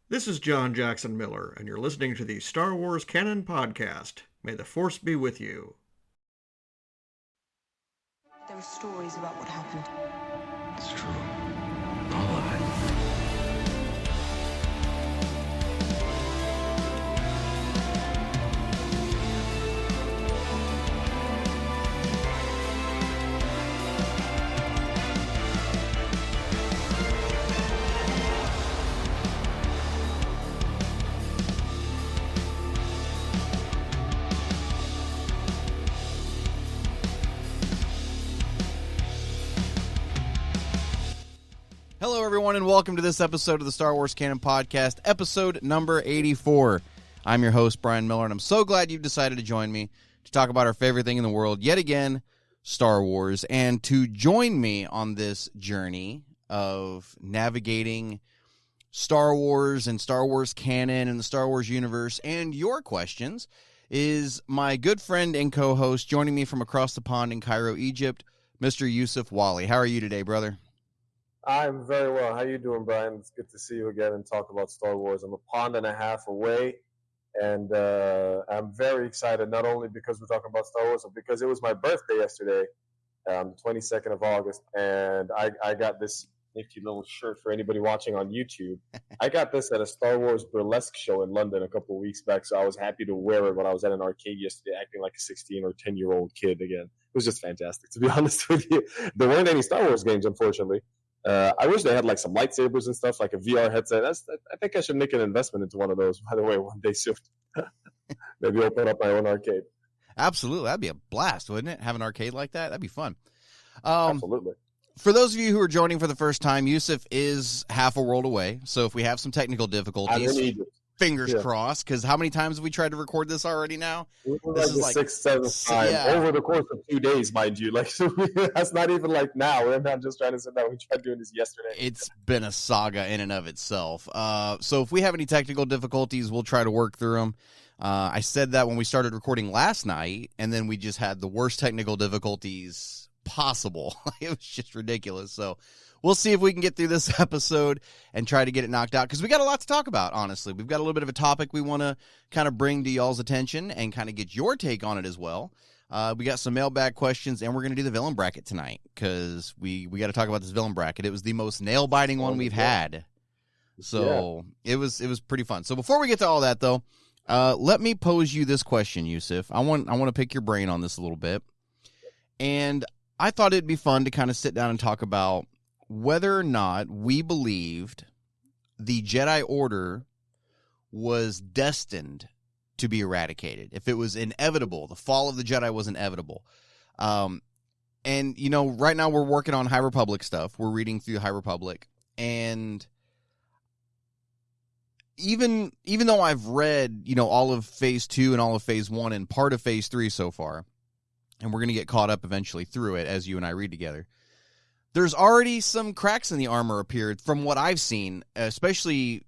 This is John Jackson Miller, and you're listening to the Star Wars Canon Podcast. May the Force be with you. There are stories about what happened. It's true. All of it. Hello, everyone, and welcome to this episode of the Star Wars Canon Podcast, episode number 84. I'm your host, Brian Miller, and I'm so glad you've decided to join me to talk about our favorite thing in the world, yet again, Star Wars. And to join me on this journey of navigating Star Wars and Star Wars canon and the Star Wars universe and your questions is my good friend and co-host joining me from across the pond in Cairo, Egypt, Mr. Usef Wali. How are you today, brother? I'm very well. How you doing, Brian? It's good to see you again and talk about Star Wars. I'm a pond and a half away, and I'm very excited, not only because we're talking about Star Wars, but because it was my birthday yesterday, 22nd of August, and I got this nifty little shirt for anybody watching on YouTube. I got this at a Star Wars burlesque show in London a couple of weeks back, so I was happy to wear it when I was at an arcade yesterday, acting like a 16 or 10-year-old kid again. It was just fantastic, to be honest with you. There weren't any Star Wars games, unfortunately. I wish they had like some lightsabers and stuff, like a VR headset. I think I should make an investment into one of those, by the way, one day soon. Maybe open up my own arcade. Absolutely. That'd be a blast, wouldn't it? Have an arcade like that? That'd be fun. Absolutely. For those of you who are joining for the first time, Usef is half a world away. So if we have some technical difficulties, fingers crossed, because how many times have we tried to record this already now? This is like 6, 7 times over the course of 2 days, mind you. Like, so that's not even like now. We're not just trying to sit down. We tried doing this yesterday. It's been a saga in and of itself. So if we have any technical difficulties, we'll try to work through them. I said that when we started recording last night, and then we just had the worst technical difficulties possible. It was just ridiculous. So we'll see if we can get through this episode and try to get it knocked out, because we got a lot to talk about, honestly. We've got a little bit of a topic we want to kind of bring to y'all's attention and kind of get your take on it as well. We got some mailbag questions, and we're going to do the villain bracket tonight, because we got to talk about this villain bracket. It was the most nail-biting one we've had. So it was pretty fun. So before we get to all that, though, let me pose you this question, Usef. I want to pick your brain on this a little bit. And I thought it'd be fun to kind of sit down and talk about whether or not we believed the Jedi Order was destined to be eradicated, if it was inevitable, the fall of the Jedi was inevitable. And, you know, right now we're working on High Republic stuff. We're reading through High Republic. And even though I've read, you know, all of Phase 2 and all of Phase 1 and part of Phase 3 so far, and we're going to get caught up eventually through it as you and I read together, there's already some cracks in the armor appeared from what I've seen, especially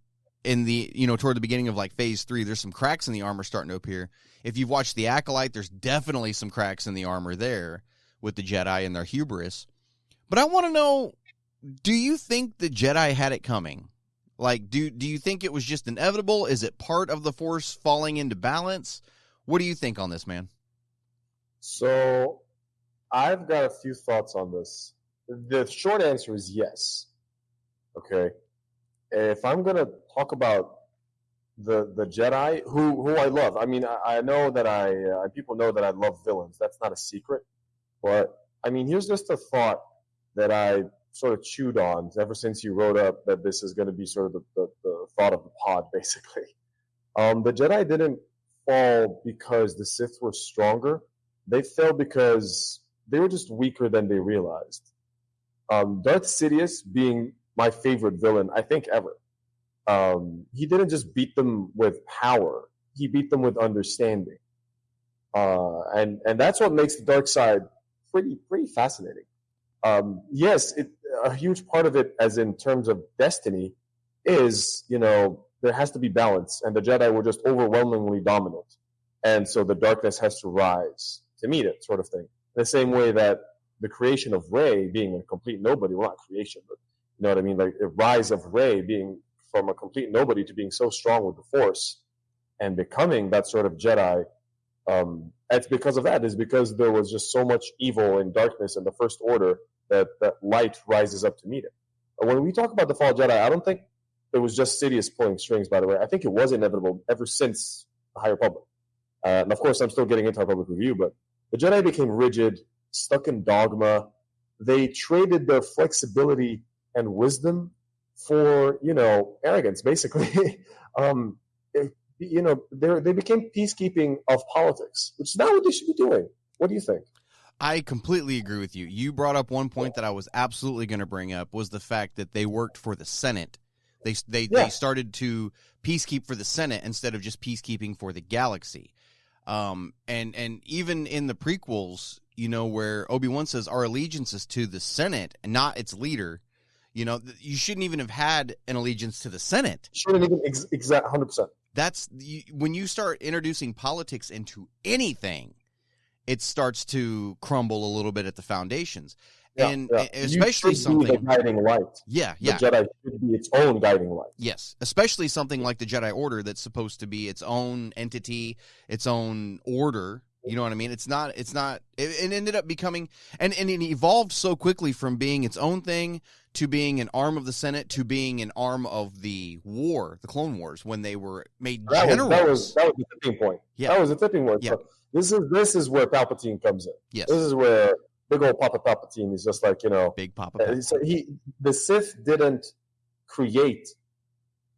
in the, you know, toward the beginning of like Phase 3. There's some cracks in the armor starting to appear. If you've watched The Acolyte, there's definitely some cracks in the armor there with the Jedi and their hubris. But I want to know, do you think the Jedi had it coming? Like, do you think it was just inevitable? Is it part of the Force falling into balance? What do you think on this, man? So I've got a few thoughts on this. The short answer is yes. Okay. If I'm going to talk about the Jedi, who I love, I mean, I know that people know that I love villains. That's not a secret. But, I mean, here's just a thought that I sort of chewed on ever since you wrote up that this is going to be sort of the thought of the pod, basically. The Jedi didn't fall because the Sith were stronger. They fell because they were just weaker than they realized. Darth Sidious being my favorite villain, I think, ever. He didn't just beat them with power. He beat them with understanding. And that's what makes the dark side pretty fascinating. Yes, a huge part of it, as in terms of destiny, is, you know, there has to be balance, and the Jedi were just overwhelmingly dominant. And so the darkness has to rise to meet it, sort of thing. The same way that the creation of Rey being a complete nobody, well, not creation, but you know what I mean? Like the rise of Rey being from a complete nobody to being so strong with the Force and becoming that sort of Jedi. It's because of that. It's because there was just so much evil and darkness in the First Order that light rises up to meet it. When we talk about the fall of Jedi, I don't think it was just Sidious pulling strings, by the way. I think it was inevitable ever since the High Republic. And of course, I'm still getting into our public review, but the Jedi became rigid, stuck in dogma. They traded their flexibility and wisdom for, arrogance, basically. They became peacekeeping of politics, which is not what they should be doing. What do you think? I completely agree with you. You brought up one point that I was absolutely going to bring up, was the fact that they worked for the Senate. They started to peacekeep for the Senate instead of just peacekeeping for the galaxy. And even in the prequels, where Obi-Wan says our allegiance is to the Senate and not its leader, you shouldn't even have had an allegiance to the Senate. Shouldn't even exact 100%. When you start introducing politics into anything, it starts to crumble a little bit at the foundations. Especially something the guiding light. The Jedi should be its own guiding light. Yes, especially something like the Jedi Order that's supposed to be its own entity, its own order. You know what I mean? It ended up becoming, and it evolved so quickly from being its own thing to being an arm of the Senate to being an arm of the war, the Clone Wars, when they were made generals. That was the tipping point. Yeah. That was the tipping point. Yeah. So this is where Palpatine comes in. Yes. This is where big old Papa Palpatine is just like, Big Papa Palpatine. So the Sith didn't create,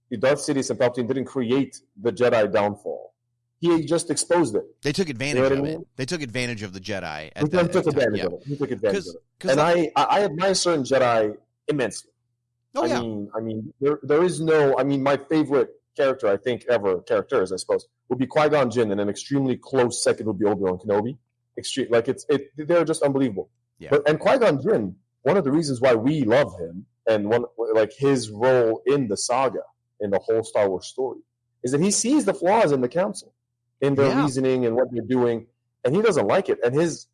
the Darth Sidious and Palpatine didn't create the Jedi downfall. He just exposed it. They took advantage of it. They took advantage of the Jedi. He took advantage of it. And I admire certain Jedi immensely. Oh, yeah. I mean, there is no. I mean, my favorite character, I think, characters, I suppose, would be Qui-Gon Jinn, and an extremely close second would be Obi-Wan Kenobi. They're just unbelievable. Yeah. And Qui-Gon Jinn, one of the reasons why we love him, and his role in the saga, in the whole Star Wars story, is that he sees the flaws in the Council, in their reasoning and what they're doing, and he doesn't like it. And his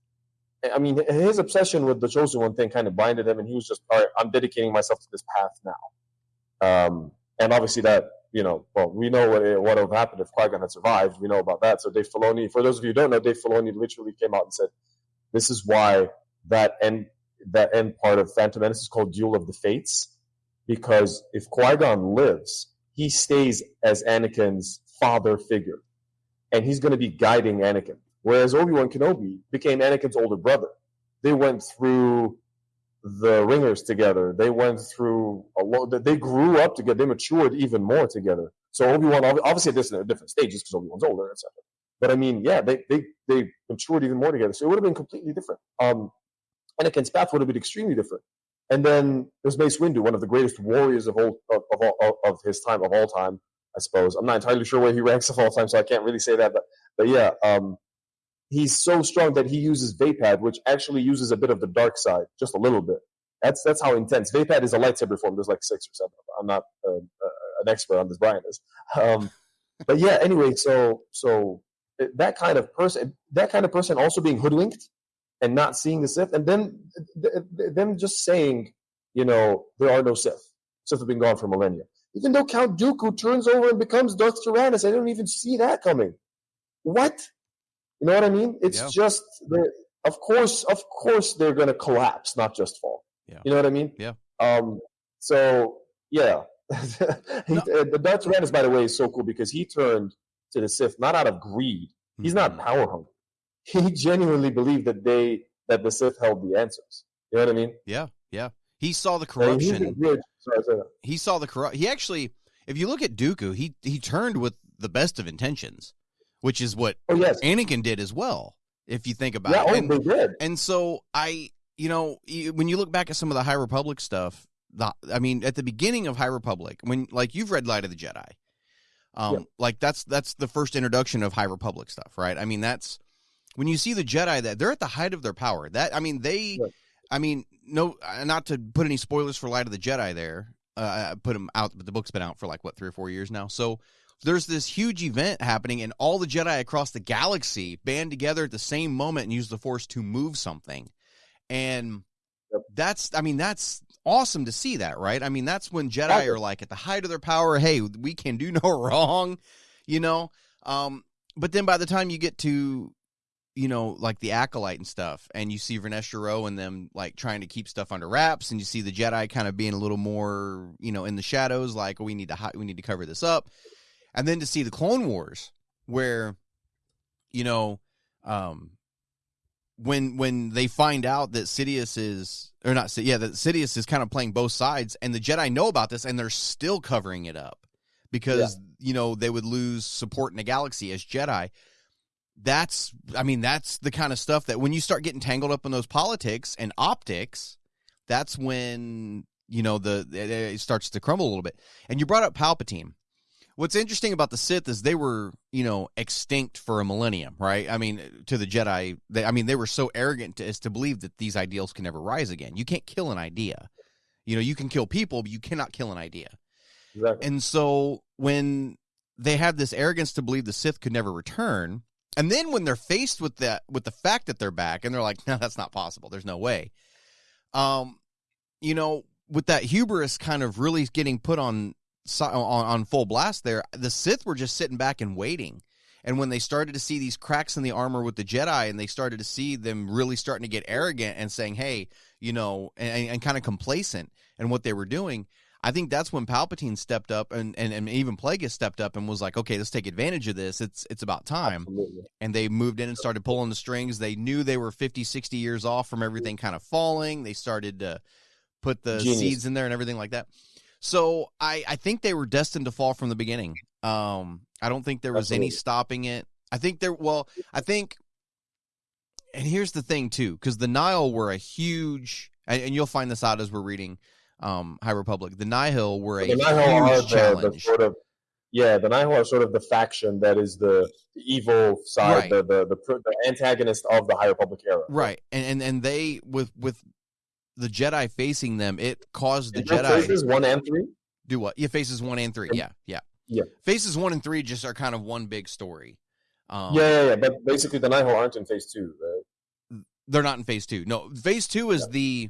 obsession with the Chosen One thing kind of blinded him, and he was just, all right, I'm dedicating myself to this path now. And obviously that, we know what would have happened if Qui-Gon had survived. We know about that. So Dave Filoni, for those of you who don't know, Dave Filoni literally came out and said, this is why that end part of Phantom Menace is called Duel of the Fates, because if Qui-Gon lives, he stays as Anakin's father figure, and he's going to be guiding Anakin. Whereas Obi-Wan Kenobi became Anakin's older brother. They went through the ringers together. They went through a lot. They grew up together. They matured even more together. So Obi-Wan, obviously, this is at different stages because Obi-Wan's older, etc. But I mean, they matured even more together. So it would have been completely different. Anakin's path would have been extremely different. And then there's Mace Windu, one of the greatest warriors of his time, of all time, I suppose. I'm not entirely sure where he ranks of all time, so I can't really say that. But yeah, he's so strong that he uses Vapad, which actually uses a bit of the dark side, just a little bit. That's how intense. Vapad is a lightsaber form. There's like 6 or 7. I'm not an expert on this. Brian is. But yeah, anyway, so that kind of person also being hoodwinked and not seeing the Sith, and then them just saying, there are no Sith. Sith have been gone for millennia. Even though Count Dooku turns over and becomes Darth Tyrannus, I didn't even see that coming. What? You know what I mean? It's just, of course they're going to collapse, not just fall. Yeah. You know what I mean? Yeah. So, yeah. The Darth Tyrannus, by the way, is so cool because he turned to the Sith not out of greed. He's not power hungry. He genuinely believed that the Sith held the answers. You know what I mean? Yeah, yeah. He saw the corruption. He saw the corrupt. He actually, if you look at Dooku, he turned with the best of intentions, which is what Anakin did as well. If you think about it, they did. And so when you look back at some of the High Republic stuff, at the beginning of High Republic, when you've read Light of the Jedi, that's the first introduction of High Republic stuff, right? I mean, that's when you see the Jedi that they're at the height of their power. No, not to put any spoilers for Light of the Jedi there. I put them out, but the book's been out for 3 or 4 years now. So there's this huge event happening, and all the Jedi across the galaxy band together at the same moment and use the Force to move something. And that's awesome to see that, right? I mean, that's when Jedi are like at the height of their power. Hey, we can do no wrong, you know? But then by the time you get to, you know, like the Acolyte and stuff, and you see Vernestra Rwoh and them like trying to keep stuff under wraps, and you see the Jedi kind of being a little more, you know, in the shadows, like, oh, we need to cover this up. And then to see the Clone Wars where, you know, when they find out that Sidious is, or not, yeah, that Sidious is kind of playing both sides, and the Jedi know about this, and they're still covering it up because, you know, they would lose support in the galaxy as Jedi. That's the kind of stuff that when you start getting tangled up in those politics and optics, that's when, you know, it starts to crumble a little bit. And you brought up Palpatine. What's interesting about the Sith is they were, you know, extinct for a millennium, right? I mean, to the Jedi, they were so arrogant as to believe that these ideals can never rise again. You can't kill an idea. You know, you can kill people, but you cannot kill an idea. Exactly. And so when they have this arrogance to believe the Sith could never return, and then when they're faced with that, with the fact that they're back, and they're like, no, that's not possible. There's no way. You know, with that hubris kind of really getting put on full blast there, the Sith were just sitting back and waiting. And when they started to see these cracks in the armor with the Jedi, and they started to see them really starting to get arrogant and saying, hey, you know, and kind of complacent in what they were doing, I think that's when Palpatine stepped up and even Plagueis stepped up and was like, okay, let's take advantage of this. It's about time. Absolutely. And they moved in and started pulling the strings. They knew they were 50, 60 years off from everything kind of falling. They started to put the seeds in there and everything like that. So I think they were destined to fall from the beginning. I don't think there was any stopping it. I think and here's the thing too, because the Nihil were a huge, and you'll find this out as we're reading High Republic. The Nihil were a huge challenge. The Nihil are sort of the faction that is the evil side, right. the antagonist of the High Republic era. Right, and they with the Jedi facing them, it caused the Jedi. Phases 1 and 3? Do what? Yeah, phases 1 and 3. Yeah. Phases 1 and 3 just are kind of one big story. But basically the Nihil aren't in phase 2, right? They're not in phase 2. No, phase 2 is the.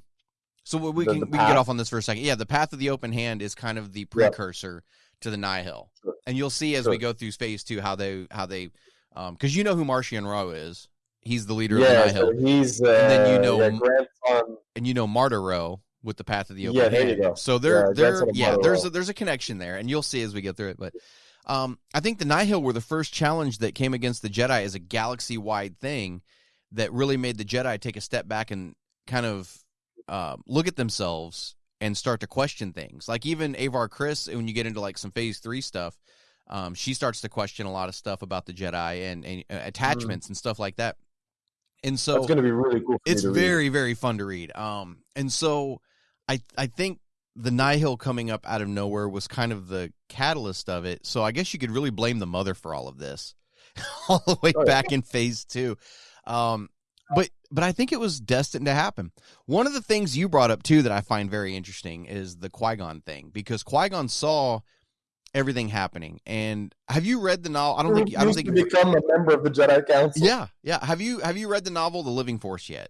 So we can get off on this for a second. Yeah, the Path of the Open Hand is kind of the precursor to the Nihil, and you'll see as we go through phase 2 how they because you know who Marchion Ro is. He's the leader of the Nihil. So he's and then you know grandson. And you know Martyr Ro with the Path of the Open Hand. There you go. So there's a connection there, and you'll see as we get through it. But I think the Nihil were the first challenge that came against the Jedi as a galaxy-wide thing that really made the Jedi take a step back and kind of look at themselves and start to question things. Like even Avar Kriss, when you get into like some phase 3 stuff, she starts to question a lot of stuff about the Jedi and attachments and stuff like that. And so it's going to be really cool. It's very, very fun to read. And so I think the Nihil coming up out of nowhere was kind of the catalyst of it. So I guess you could really blame the mother for all of this, all the way back in phase 2. But I think it was destined to happen. One of the things you brought up too that I find very interesting is the Qui-Gon thing, because Qui-Gon saw everything happening. And have you read the novel? I don't think you become a member of the Jedi Council. Yeah. Have you read the novel The Living Force yet?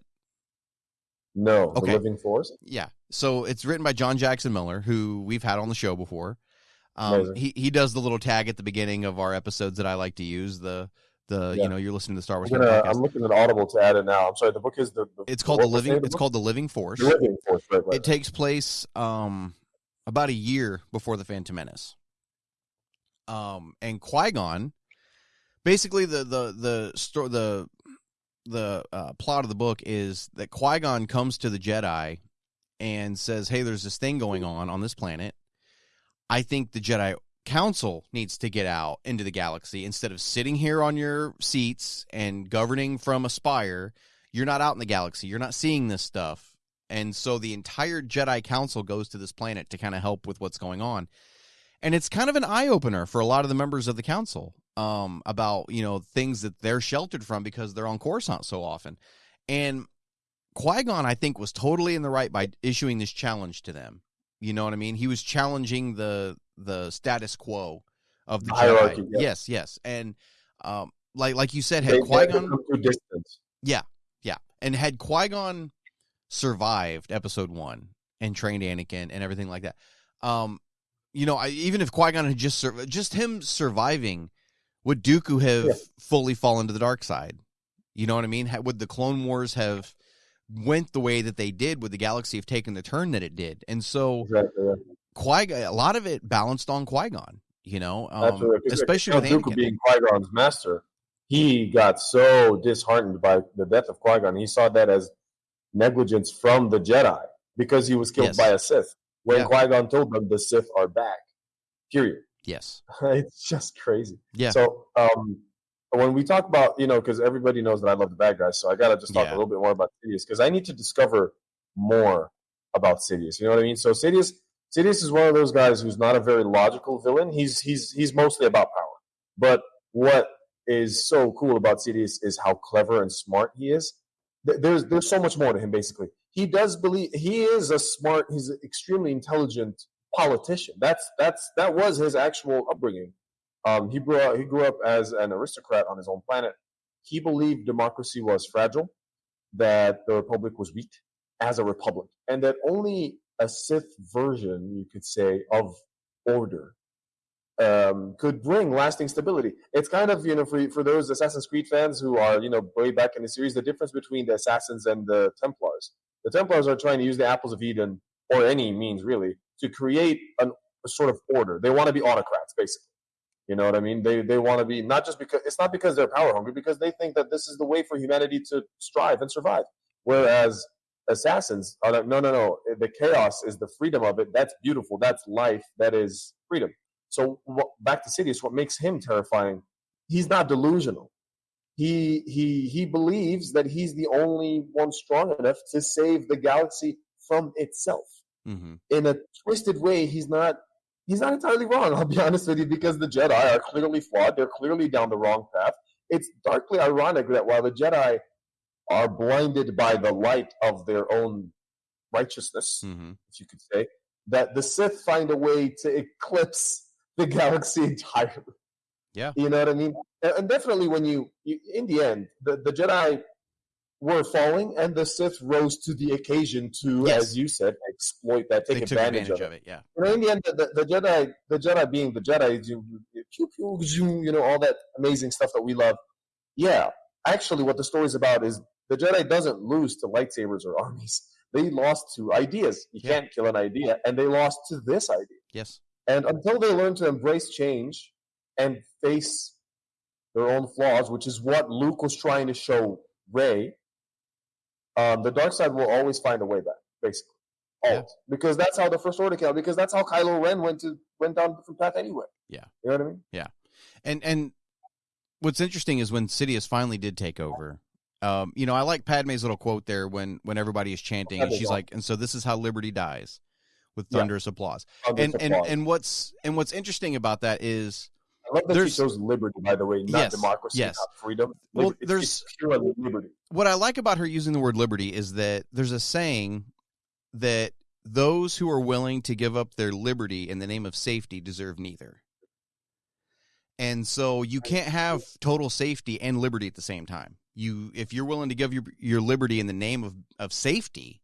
No. Okay. The Living Force? Yeah. So it's written by John Jackson Miller, who we've had on the show before. He does the little tag at the beginning of our episodes that I like to use. You know, you're listening to the Star Wars Canon Podcast. I'm looking at Audible to add it now. I'm sorry. The book is It's called The Living Force. The Living Force. Right. It takes place about a year before the Phantom Menace. And Qui-Gon, basically the plot of the book is that Qui-Gon comes to the Jedi and says, "Hey, there's this thing going on this planet. I think the Jedi Council needs to get out into the galaxy instead of sitting here on your seats and governing from a spire. You're not out in the galaxy. You're not seeing this stuff." And so the entire Jedi Council goes to this planet to kind of help with what's going on. And it's kind of an eye-opener for a lot of the members of the council about, you know, things that they're sheltered from because they're on Coruscant so often. And Qui-Gon, I think, was totally in the right by issuing this challenge to them. You know what I mean? He was challenging the status quo of the hierarchy. Jedi. Yes. And like you said, had Qui-Gon... Yeah. And had Qui-Gon survived Episode 1, and trained Anakin and everything like that. Even if Qui-Gon had just him surviving, would Dooku have fully fallen to the dark side? You know what I mean? Would the Clone Wars have went the way that they did? Would the galaxy have taken the turn that it did? And so Qui-Gon, a lot of it balanced on Qui-Gon, especially with Dooku Anakin. being Qui-Gon's master, he got so disheartened by the death of Qui-Gon. He saw that as negligence from the Jedi because he was killed by a Sith. When Qui-Gon told them the Sith are back, period. Yes. It's just crazy. Yeah. So when we talk about, because everybody knows that I love the bad guys, so I got to just talk a little bit more about Sidious, because I need to discover more about Sidious. You know what I mean? So Sidious is one of those guys who's not a very logical villain. He's mostly about power. But what is so cool about Sidious is how clever and smart he is. There's so much more to him, basically. He does believe he's an extremely intelligent politician. That was his actual upbringing. He grew up as an aristocrat on his own planet. He believed democracy was fragile, that the Republic was weak as a republic, and that only a Sith version, you could say, of order could bring lasting stability. It's kind of, for those Assassin's Creed fans who are, way back in the series, the difference between the Assassins and the Templars. The Templars are trying to use the Apples of Eden, or any means really, to create a sort of order. They want to be autocrats, basically. You know what I mean? They want to be, it's not because they're power hungry, because they think that this is the way for humanity to strive and survive. Whereas Assassins are like, no. The chaos is the freedom of it. That's beautiful. That's life. That is freedom. So back to Sidious, what makes him terrifying? He's not delusional. He believes that he's the only one strong enough to save the galaxy from itself. Mm-hmm. In a twisted way, he's not entirely wrong, I'll be honest with you, because the Jedi are clearly flawed. They're clearly down the wrong path. It's darkly ironic that while the Jedi are blinded by the light of their own righteousness, if you could say, that the Sith find a way to eclipse the galaxy entirely. Yeah. You know what I mean? And definitely when you in the end, the Jedi were falling, and the Sith rose to the occasion to, as you said, exploit that, take advantage of it. Yeah. In the end, the Jedi being the Jedi, all that amazing stuff that we love. Yeah, actually, what the story's about is the Jedi doesn't lose to lightsabers or armies. They lost to ideas. You can't kill an idea, and they lost to this idea. Yes. And until they learn to embrace change and face their own flaws, which is what Luke was trying to show Rey, the dark side will always find a way back, basically. Always. Yeah. Because that's how the First Order came out. Because that's how Kylo Ren went down a different path anyway. Yeah. You know what I mean? Yeah. And what's interesting is when Sidious finally did take over, I like Padme's little quote there when everybody is chanting, and she's like, and so this is how liberty dies, with thunderous applause. And what's interesting about that is, I love that she chose liberty, by the way, not democracy, not freedom. Well, it's pure liberty. What I like about her using the word liberty is that there's a saying that those who are willing to give up their liberty in the name of safety deserve neither. And so you can't have total safety and liberty at the same time. If you're willing to give your liberty in the name of safety,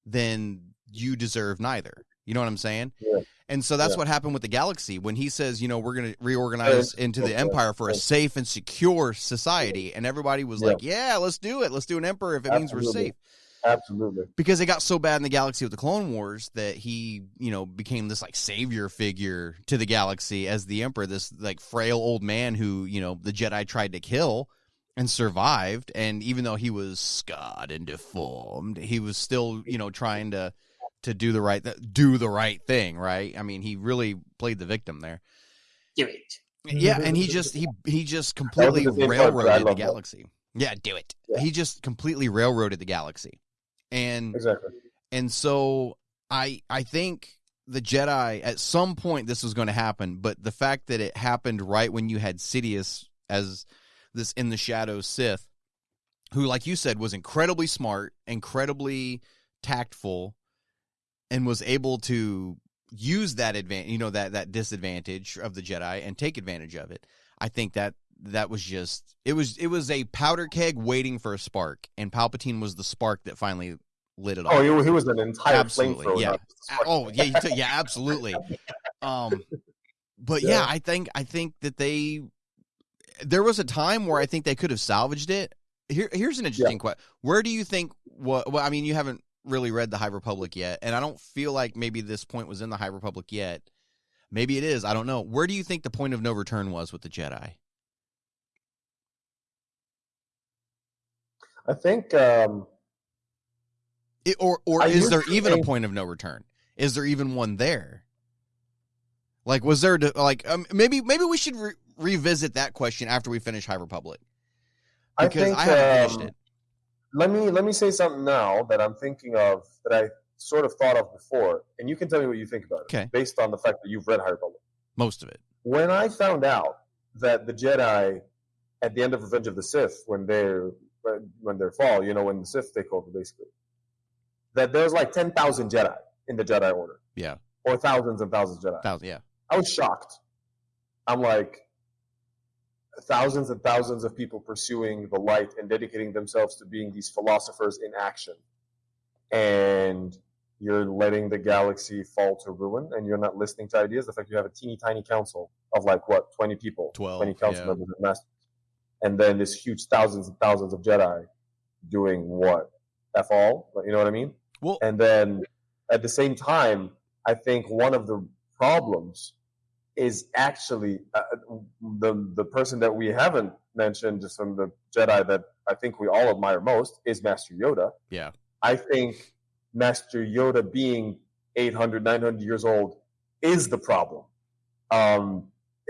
then you deserve neither. You know what I'm saying? Yeah. And so that's what happened with the galaxy when he says, we're going to reorganize into the Empire for a safe and secure society. And everybody was like, yeah, let's do it. Let's do an emperor if it means we're safe. Absolutely. Because it got so bad in the galaxy with the Clone Wars that he, became this like savior figure to the galaxy as the emperor, this like frail old man who, the Jedi tried to kill and survived. And even though he was scarred and deformed, he was still, trying to do the right thing, right? I mean, he really played the victim there. Do it. Yeah, and he just completely railroaded the galaxy. Yeah, do it. Yeah. He just completely railroaded the galaxy. And exactly. And so I think the Jedi, at some point this was going to happen, but the fact that it happened right when you had Sidious as this in the shadows Sith, who, like you said, was incredibly smart, incredibly tactful, and was able to use that that disadvantage of the Jedi and take advantage of it. I think that was just it was a powder keg waiting for a spark, and Palpatine was the spark that finally lit it Oh, off. he was an entire Absolutely, flamethrower. yeah. not just a spark. Oh, yeah, yeah, absolutely. But yeah, I think that there was a time where I think they could have salvaged it. Here's an interesting question. Where do you think, well, I mean, you haven't really read the High Republic yet, and I don't feel like maybe this point was in the High Republic yet. Maybe it is. I don't know. Where do you think the point of no return was with the Jedi? I think Is there even a point of no return? Is there even one there? Like, was there maybe we should revisit that question after we finish High Republic, because I haven't finished it. Let me say something now that I'm thinking of that I sort of thought of before, and you can tell me what you think about it. Okay. Based on the fact that you've read High Republic. Most of it. When I found out that the Jedi, at the end of Revenge of the Sith, when they fall, when the Sith take over, basically, that there's like 10,000 Jedi in the Jedi Order. Yeah. Or thousands and thousands of Jedi. Yeah. I was shocked. I'm like, thousands and thousands of people pursuing the light and dedicating themselves to being these philosophers in action. And you're letting the galaxy fall to ruin, and you're not listening to ideas. The fact you have a teeny tiny council of 20 people, 20 council members and masters. And then this huge thousands and thousands of Jedi doing what? F all? You know what I mean? Well, and then at the same time, I think one of the problems is actually the person that we haven't mentioned, just from the Jedi that I think we all admire most, is Master Yoda. Yeah. I think Master Yoda being 800, 900 years old is the problem.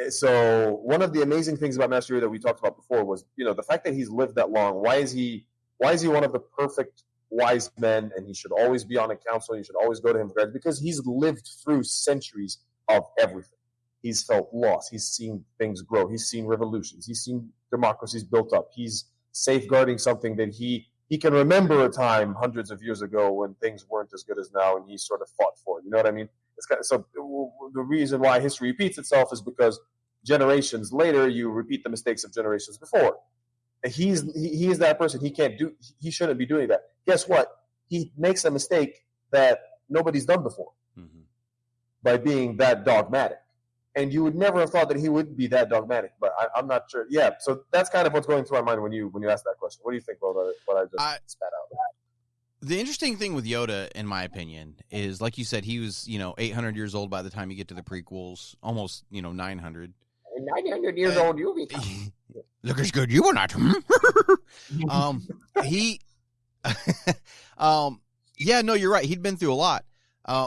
So one of the amazing things about Master Yoda that we talked about before was, the fact that he's lived that long. Why is he one of the perfect wise men, and he should always be on a council? You should always go to him for guidance, because he's lived through centuries of everything. He's felt loss. He's seen things grow. He's seen revolutions. He's seen democracies built up. He's safeguarding something that he can remember a time hundreds of years ago when things weren't as good as now, and he sort of fought for it. You know what I mean? So the reason why history repeats itself is because generations later you repeat the mistakes of generations before. He is that person. He shouldn't be doing that. Guess what? He makes a mistake that nobody's done before by being that dogmatic. And you would never have thought that he would be that dogmatic, but I'm not sure. Yeah, so that's kind of what's going through my mind when you ask that question. What do you think about what I just spat out? The interesting thing with Yoda, in my opinion, is, like you said, he was 800 years old by the time you get to the prequels, almost 900. 900 years old, you'll be. Look as good you were not. Yeah, no, you're right. He'd been through a lot.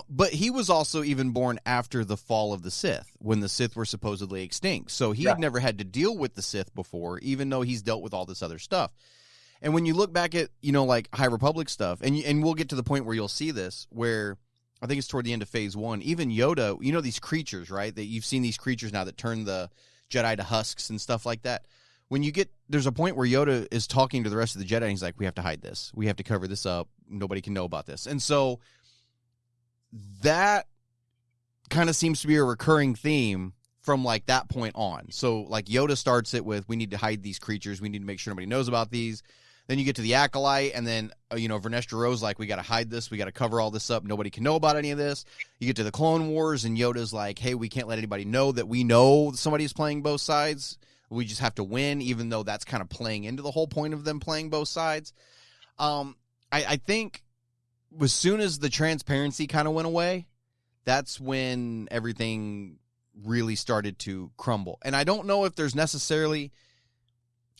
But he was also even born after the fall of the Sith, when the Sith were supposedly extinct. So he had never had to deal with the Sith before, even though he's dealt with all this other stuff. And when you look back at, like High Republic stuff, and we'll get to the point where you'll see this, where I think it's toward the end of Phase 1, even Yoda, these creatures, right? That you've seen these creatures now that turn the Jedi to husks and stuff like that. When there's a point where Yoda is talking to the rest of the Jedi, and he's like, we have to hide this. We have to cover this up. Nobody can know about this. And so that kind of seems to be a recurring theme from that point on. So Yoda starts it with, we need to hide these creatures. We need to make sure nobody knows about these. Then you get to the Acolyte, and then, Vernestra Rose we got to hide this. We got to cover all this up. Nobody can know about any of this. You get to the Clone Wars, and Yoda's like, hey, we can't let anybody know that we know somebody's playing both sides. We just have to win, even though that's kind of playing into the whole point of them playing both sides. I think as soon as the transparency kind of went away, that's when everything really started to crumble. And I don't know if there's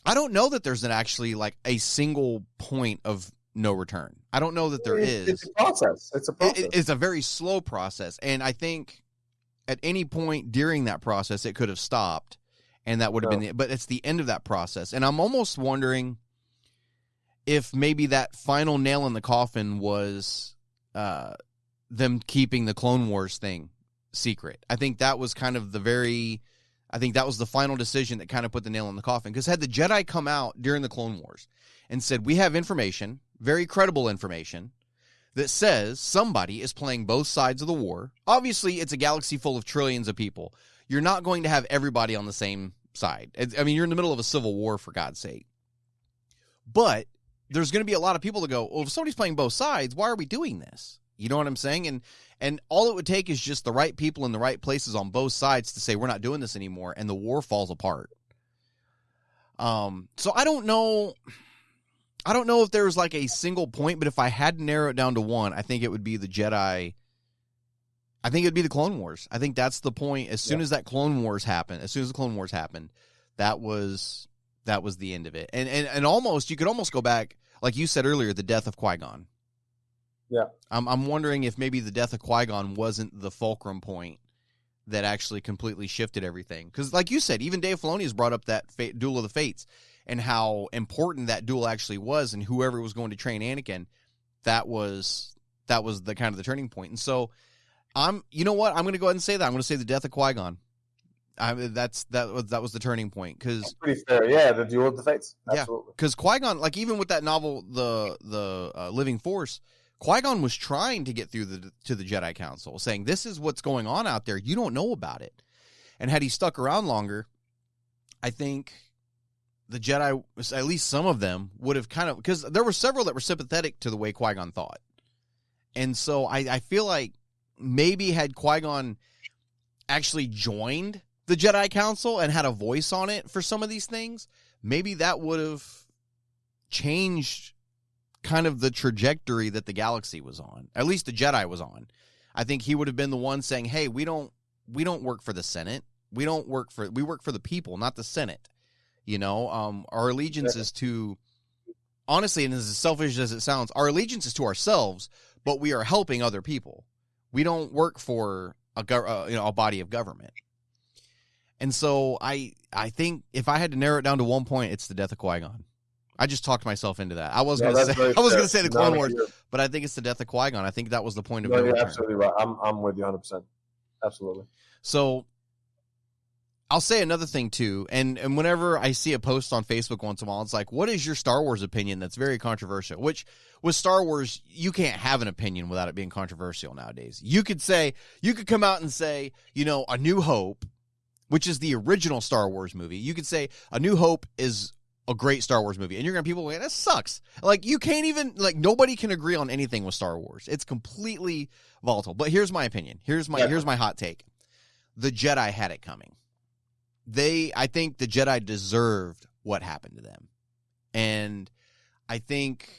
I don't know that there's a single point of no return. I don't know that there is. It's a process. It's a very slow process. And I think at any point during that process, it could have stopped, and that would have been but it's the end of that process. And I'm almost wondering if maybe that final nail in the coffin was them keeping the Clone Wars thing secret. I think that was kind of that was the final decision that kind of put the nail in the coffin. Because had the Jedi come out during the Clone Wars and said, we have information, very credible information, that says somebody is playing both sides of the war. Obviously, it's a galaxy full of trillions of people. You're not going to have everybody on the same side. You're in the middle of a civil war, for God's sake. But there's going to be a lot of people that go, well, if somebody's playing both sides, why are we doing this? You know what I'm saying? And all it would take is just the right people in the right places on both sides to say, we're not doing this anymore, and the war falls apart. So I don't know if there's like a single point, but if I had to narrow it down to one, I think it would be the Jedi. I think it would be the Clone Wars. I think that's the point. As soon as the Clone Wars happened, that was the end of it. And almost, you could almost go back, like you said earlier, the death of Qui-Gon. Yeah. I'm wondering if maybe the death of Qui-Gon wasn't the fulcrum point that actually completely shifted everything. Because like you said, even Dave Filoni has brought up that Duel of the Fates and how important that duel actually was, and whoever was going to train Anakin, that was the kind of the turning point. And so you know what? I'm going to go ahead and say that. I'm going to say the death of Qui-Gon. That was the turning point. Because pretty fair. Yeah, the Duel of the Fates. Absolutely. Yeah, because Qui-Gon, like even with that novel, the Living Force, Qui-Gon was trying to get through to the Jedi Council, saying, this is what's going on out there. You don't know about it. And had he stuck around longer, I think the Jedi, at least some of them, would have kind of, because there were several that were sympathetic to the way Qui-Gon thought. And so I feel like maybe had Qui-Gon actually joined the Jedi Council and had a voice on it for some of these things, maybe that would have changed kind of the trajectory that the galaxy was on, at least the Jedi was on. I think he would have been the one saying, hey, we don't work for the Senate. We work for the people, not the Senate. You know, our allegiance is to, honestly, and as selfish as it sounds, our allegiance is to ourselves, but we are helping other people. We don't work for a body of government. And so I think if I had to narrow it down to one point, it's the death of Qui-Gon. I just talked myself into that. I was going to say the Clone Wars, but I think it's the death of Qui-Gon. I think that was the point of no return. You're absolutely right. I'm with you 100%. Absolutely. So I'll say another thing too, and whenever I see a post on Facebook once in a while, it's like, what is your Star Wars opinion that's very controversial? Which with Star Wars, you can't have an opinion without it being controversial nowadays. You could come out and say, A New Hope, which is the original Star Wars movie. You could say A New Hope is a great Star Wars movie, and you're gonna people going, that sucks. Like, you can't even, like, nobody can agree on anything with Star Wars. It's completely volatile. But here's my opinion. Here's my hot take. The Jedi had it coming. I think the Jedi deserved what happened to them. And I think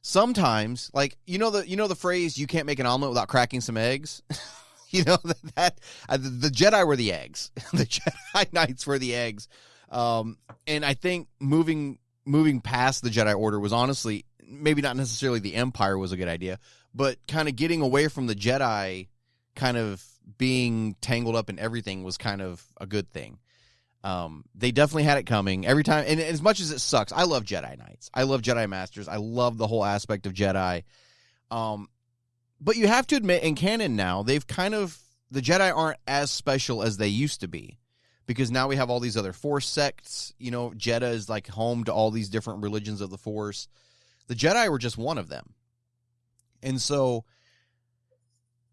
sometimes, like, the phrase, you can't make an omelet without cracking some eggs. The Jedi were the eggs. The Jedi Knights were the eggs. And I think moving past the Jedi Order was honestly, maybe not necessarily the Empire was a good idea, but kind of getting away from the Jedi kind of being tangled up in everything was kind of a good thing. They definitely had it coming every time. And as much as it sucks, I love Jedi Knights. I love Jedi Masters. I love the whole aspect of Jedi. But you have to admit, in canon now, the Jedi aren't as special as they used to be. Because now we have all these other Force sects. Jeddah is like home to all these different religions of the Force. The Jedi were just one of them. And so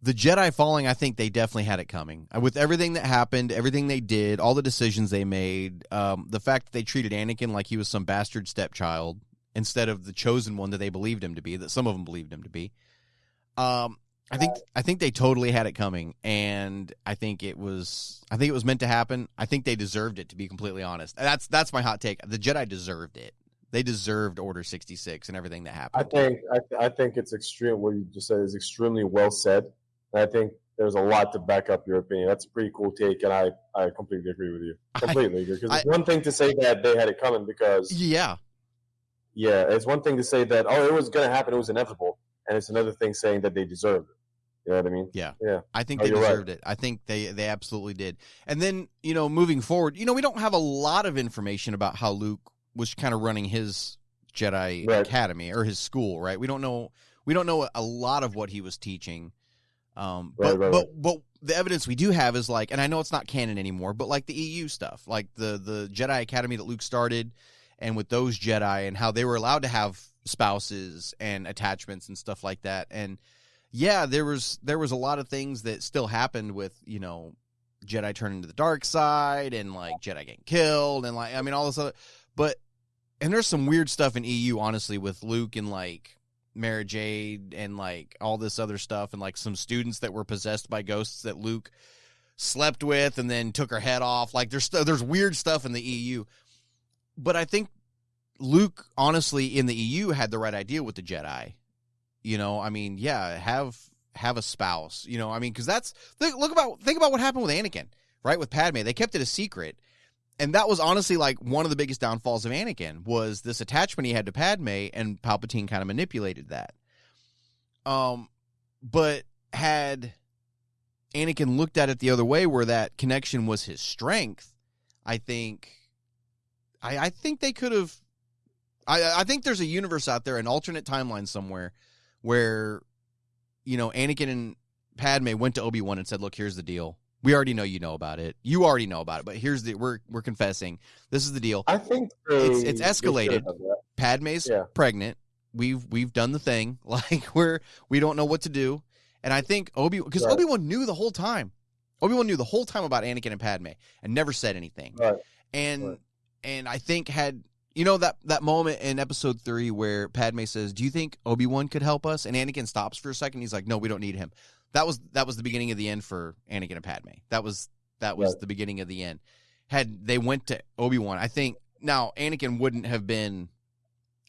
the Jedi falling, I think they definitely had it coming. With everything that happened, everything they did, all the decisions they made, the fact that they treated Anakin like he was some bastard stepchild instead of the chosen one that they believed him to be, that some of them believed him to be. I think they totally had it coming, and I think it was meant to happen. I think they deserved it, to be completely honest. That's my hot take. The Jedi deserved it. They deserved Order 66 and everything that happened. I think it's extreme. What you just said is extremely well said. And I think there's a lot to back up your opinion. That's a pretty cool take, and I completely agree with you. Completely agree. Because it's one thing to say that they had it coming because it's one thing to say that it was going to happen, it was inevitable, and it's another thing saying that they deserved it. You know what I mean? Yeah. I think they deserved it. I think they absolutely did. And then, moving forward, we don't have a lot of information about how Luke was kind of running his Jedi Academy or his school, right? We don't know a lot of what he was teaching. But the evidence we do have is like, and I know it's not canon anymore, but like the EU stuff, like the Jedi Academy that Luke started, and with those Jedi and how they were allowed to have spouses and attachments and stuff like that. And yeah, there was a lot of things that still happened with, Jedi turning to the dark side and like Jedi getting killed and like, I mean, all this other, but and there's some weird stuff in EU, honestly, with Luke and like Mara Jade and like all this other stuff, and like some students that were possessed by ghosts that Luke slept with and then took her head off. Like there's weird stuff in the EU, but I think Luke, honestly, in the EU had the right idea with the Jedi. You know, I mean, yeah, have a spouse. You know, I mean, because think about what happened with Anakin, right? With Padme, they kept it a secret. And that was honestly like one of the biggest downfalls of Anakin was this attachment he had to Padme, and Palpatine kind of manipulated that. But had Anakin looked at it the other way, where that connection was his strength, I think they could have. I think there's a universe out there, an alternate timeline somewhere, where, you know, Anakin and Padme went to Obi-Wan and said, "Look, here's the deal. We already know you know about it. You already know about it, but we're confessing. This is the deal. I think it's escalated. Padme's pregnant. We've done the thing. Like we don't know what to do. And I think Obi-Wan knew the whole time. Obi-Wan knew the whole time about Anakin and Padme and never said anything. Right. And I think had, you know, that moment in episode 3 where Padme says, "Do you think Obi-Wan could help us?" And Anakin stops for a second. He's like, "No, we don't need him." That was the beginning of the end for Anakin and Padme. That was the beginning of the end. Had they went to Obi-Wan, I think now Anakin wouldn't have been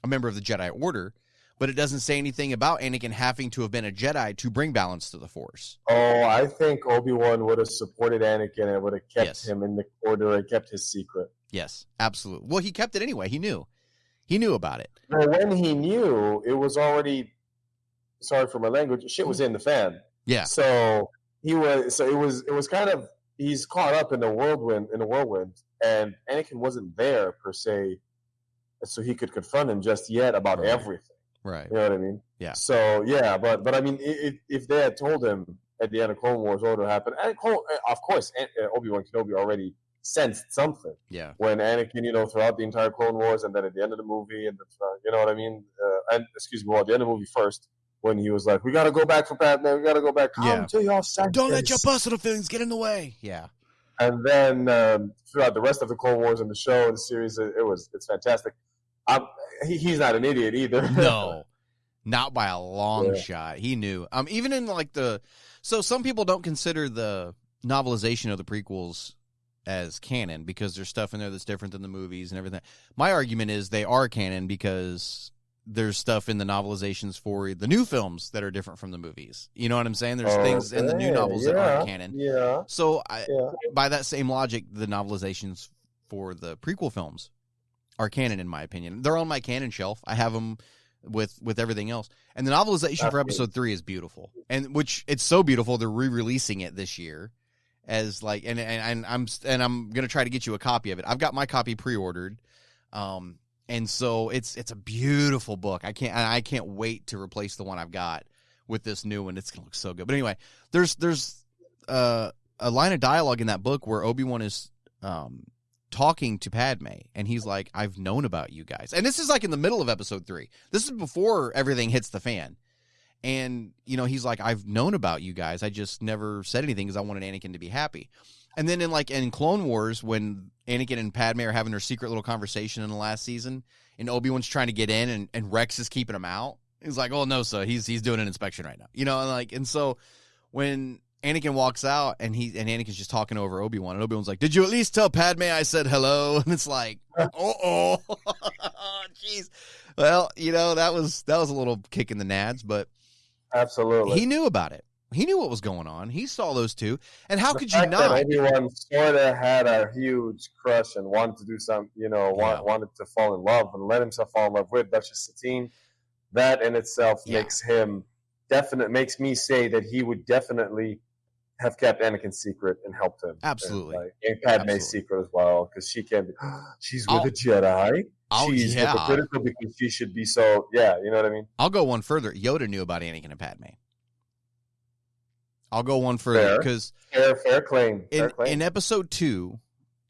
a member of the Jedi Order, but it doesn't say anything about Anakin having to have been a Jedi to bring balance to the Force. Oh, I think Obi-Wan would have supported Anakin and would have kept him in the Order and kept his secret. Yes, absolutely. Well, he kept it anyway. He knew about it. Well, when he knew, it was already, sorry for my language, shit was in the fan. Yeah. So it was kind of, he's caught up in the whirlwind, and Anakin wasn't there per se, so he could confront him just yet about everything. Right. You know what I mean? Yeah. So yeah, but I mean, if they had told him at the end of Clone Wars what would happen, and of course, Obi-Wan Kenobi already sensed something. Yeah. When Anakin, you know, throughout the entire Clone Wars, and then at the end of the movie, and you know what I mean? At the end of the movie first, when he was like, "We got to go back for Padme. We got to go back. Come to your senses. Don't let your personal feelings get in the way." Yeah. And then throughout the rest of the Clone Wars and the show and the series, it's fantastic. He's not an idiot either. No, not by a long shot. He knew. Even in like so some people don't consider the novelization of the prequels as canon because there's stuff in there that's different than the movies and everything. My argument is they are canon because there's stuff in the novelizations for the new films that are different from the movies. You know what I'm saying? There's things in the new novels that aren't canon. Yeah. So by that same logic, the novelizations for the prequel films are canon, in my opinion. They're on my canon shelf. I have them with everything else. And the novelization for episode 3 is beautiful. And which it's so beautiful they're re-releasing it this year as like and I'm going to try to get you a copy of it. I've got my copy pre-ordered. And so it's a beautiful book. I can't wait to replace the one I've got with this new one. It's going to look so good. But anyway, there's a line of dialogue in that book where Obi-Wan is talking to Padme, and he's like, "I've known about you guys." And this is like in the middle of episode 3. This is before everything hits the fan. And, you know, he's like, "I've known about you guys. I just never said anything because I wanted Anakin to be happy." And then in Clone Wars, when Anakin and Padme are having their secret little conversation in the last season, and Obi-Wan's trying to get in, and Rex is keeping him out, he's like, "Oh no, sir, he's doing an inspection right now." You know, and so when Anakin walks out and Anakin's just talking over Obi-Wan, and Obi-Wan's like, "Did you at least tell Padme I said hello?" And it's like, oh, jeez. Well, you know, that was a little kick in the nads, but absolutely, he knew about it. He knew what was going on. He saw those two, and how could you not? That Obi-Wan sort of had a huge crush and wanted to do something, you know, wanted to fall in love and let himself fall in love with Duchess Satine. That in itself makes me say that he would definitely have kept Anakin's secret and helped him. Absolutely. And Padme's secret as well, because she can't be, she's with a Jedi. She's hypocritical because she should be so, you know what I mean? I'll go one further. Yoda knew about Anakin and Padme. I'll go one further because fair claim. In episode 2,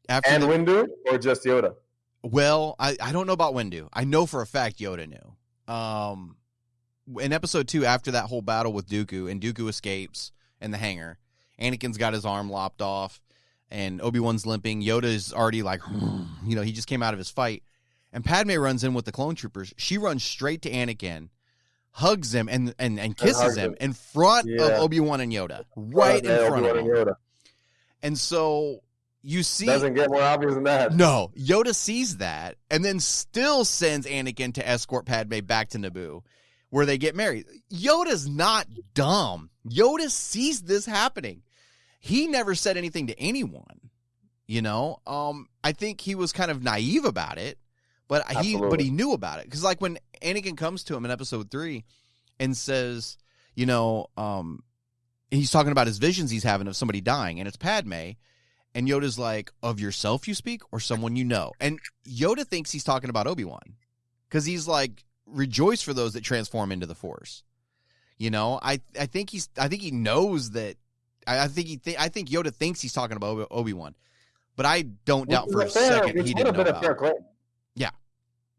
and Windu or just Yoda? Well, I don't know about Windu. I know for a fact Yoda knew. In episode 2, after that whole battle with Dooku, and Dooku escapes in the hangar, Anakin's got his arm lopped off, and Obi-Wan's limping. Yoda's already like, you know, he just came out of his fight, And Padme runs in with the clone troopers. She runs straight to Anakin, hugs him, and kisses him in front of Obi-Wan and Yoda. Right in front of him. And so you see... Doesn't get more obvious than that. No. Yoda sees that and then still sends Anakin to escort Padme back to Naboo, where they get married. Yoda's not dumb. Yoda sees this happening. He never said anything to anyone. You know, I think he was kind of naive about it, but he knew about it. Because like when Anakin comes to him in episode 3 and says, you know, he's talking about his visions he's having of somebody dying, and it's Padme, and Yoda's like, of yourself you speak or someone you know? And Yoda thinks he's talking about Obi-Wan because he's like, rejoice for those that transform into the Force. You know, I think he knows that. I think Yoda thinks he's talking about Obi-Wan. But I don't doubt for a second he didn't know about it.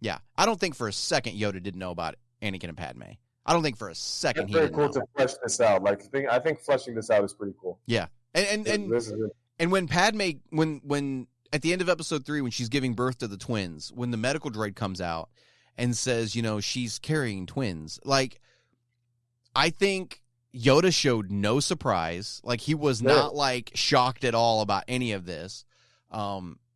Yeah. I don't think for a second Yoda didn't know about Anakin and Padme. I don't think for a second he didn't know. It's very cool to flesh this out. Like, I think fleshing this out is pretty cool. Yeah. And when Padme, when at the end of episode 3, when she's giving birth to the twins, when the medical droid comes out and says, you know, she's carrying twins, like, I think Yoda showed no surprise. Like, he was not, like, shocked at all about any of this.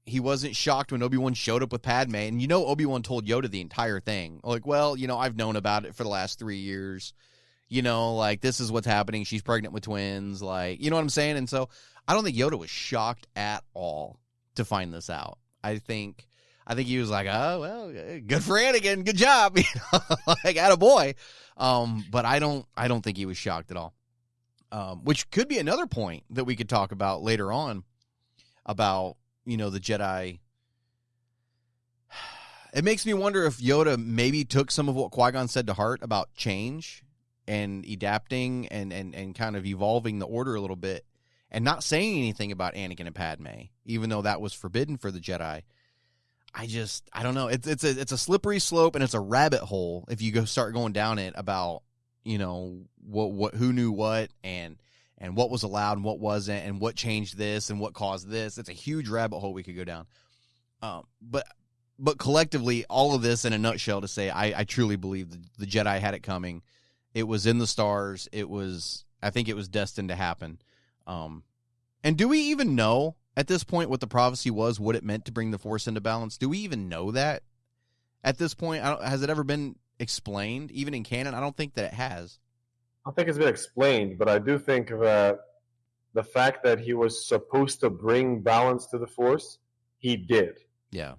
He wasn't shocked when Obi-Wan showed up with Padme. And, you know, Obi-Wan told Yoda the entire thing. Like, well, you know, I've known about it for the last 3 years. You know, like, this is what's happening. She's pregnant with twins. Like, you know what I'm saying? And so I don't think Yoda was shocked at all to find this out. I think he was like, oh, well, good for Anakin. Good job. You know, like, attaboy. But I don't think he was shocked at all. Which could be another point that we could talk about later on about, you know, the Jedi. It makes me wonder if Yoda maybe took some of what Qui-Gon said to heart about change and adapting and kind of evolving the Order a little bit and not saying anything about Anakin and Padme, even though that was forbidden for the Jedi. I don't know. It's a slippery slope and it's a rabbit hole if you start going down it about, you know, what who knew what and what was allowed and what wasn't and what changed this and what caused this. It's a huge rabbit hole we could go down. But collectively, all of this in a nutshell to say, I truly believe the Jedi had it coming. It was in the stars. I think it was destined to happen. And do we even know at this point what the prophecy was, what it meant to bring the Force into balance? Do we even know that at this point? Has it ever been explained, even in canon? I don't think that it has. I don't think it's been explained, but I do think that the fact that he was supposed to bring balance to the Force, he did. Yeah.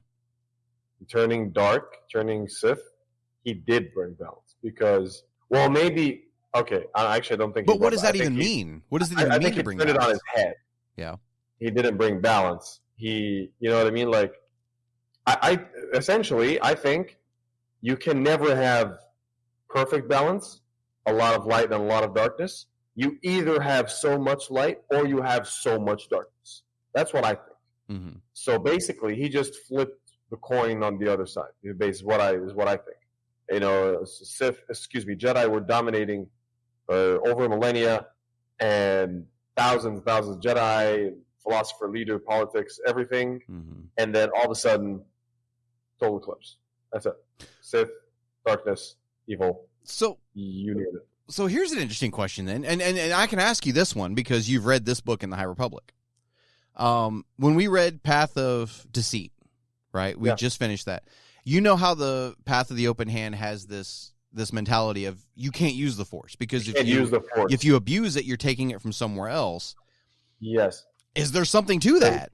Turning dark, turning Sith, he did bring balance. Because, well, maybe, okay, I don't think... But what does that even mean? What does it even mean to bring balance? I think he turned it on his head. Yeah. He didn't bring balance. You know what I mean? Like, I essentially, I think you can never have perfect balance, a lot of light and a lot of darkness. You either have so much light or you have so much darkness. That's what I think. Mm-hmm. So basically, he just flipped the coin on the other side. Is what I think. You know, Jedi were dominating over millennia, and thousands of Jedi, philosopher, leader, politics, everything, and then all of a sudden, total eclipse. That's it. Sith, darkness, evil. So you name it. So here's an interesting question then, and I can ask you this one because you've read this book in the High Republic. When we read Path of Deceit, right? We just finished that. You know how the Path of the Open Hand has this mentality of you can't use the Force because if you abuse it, you're taking it from somewhere else. Yes. Is there something to that?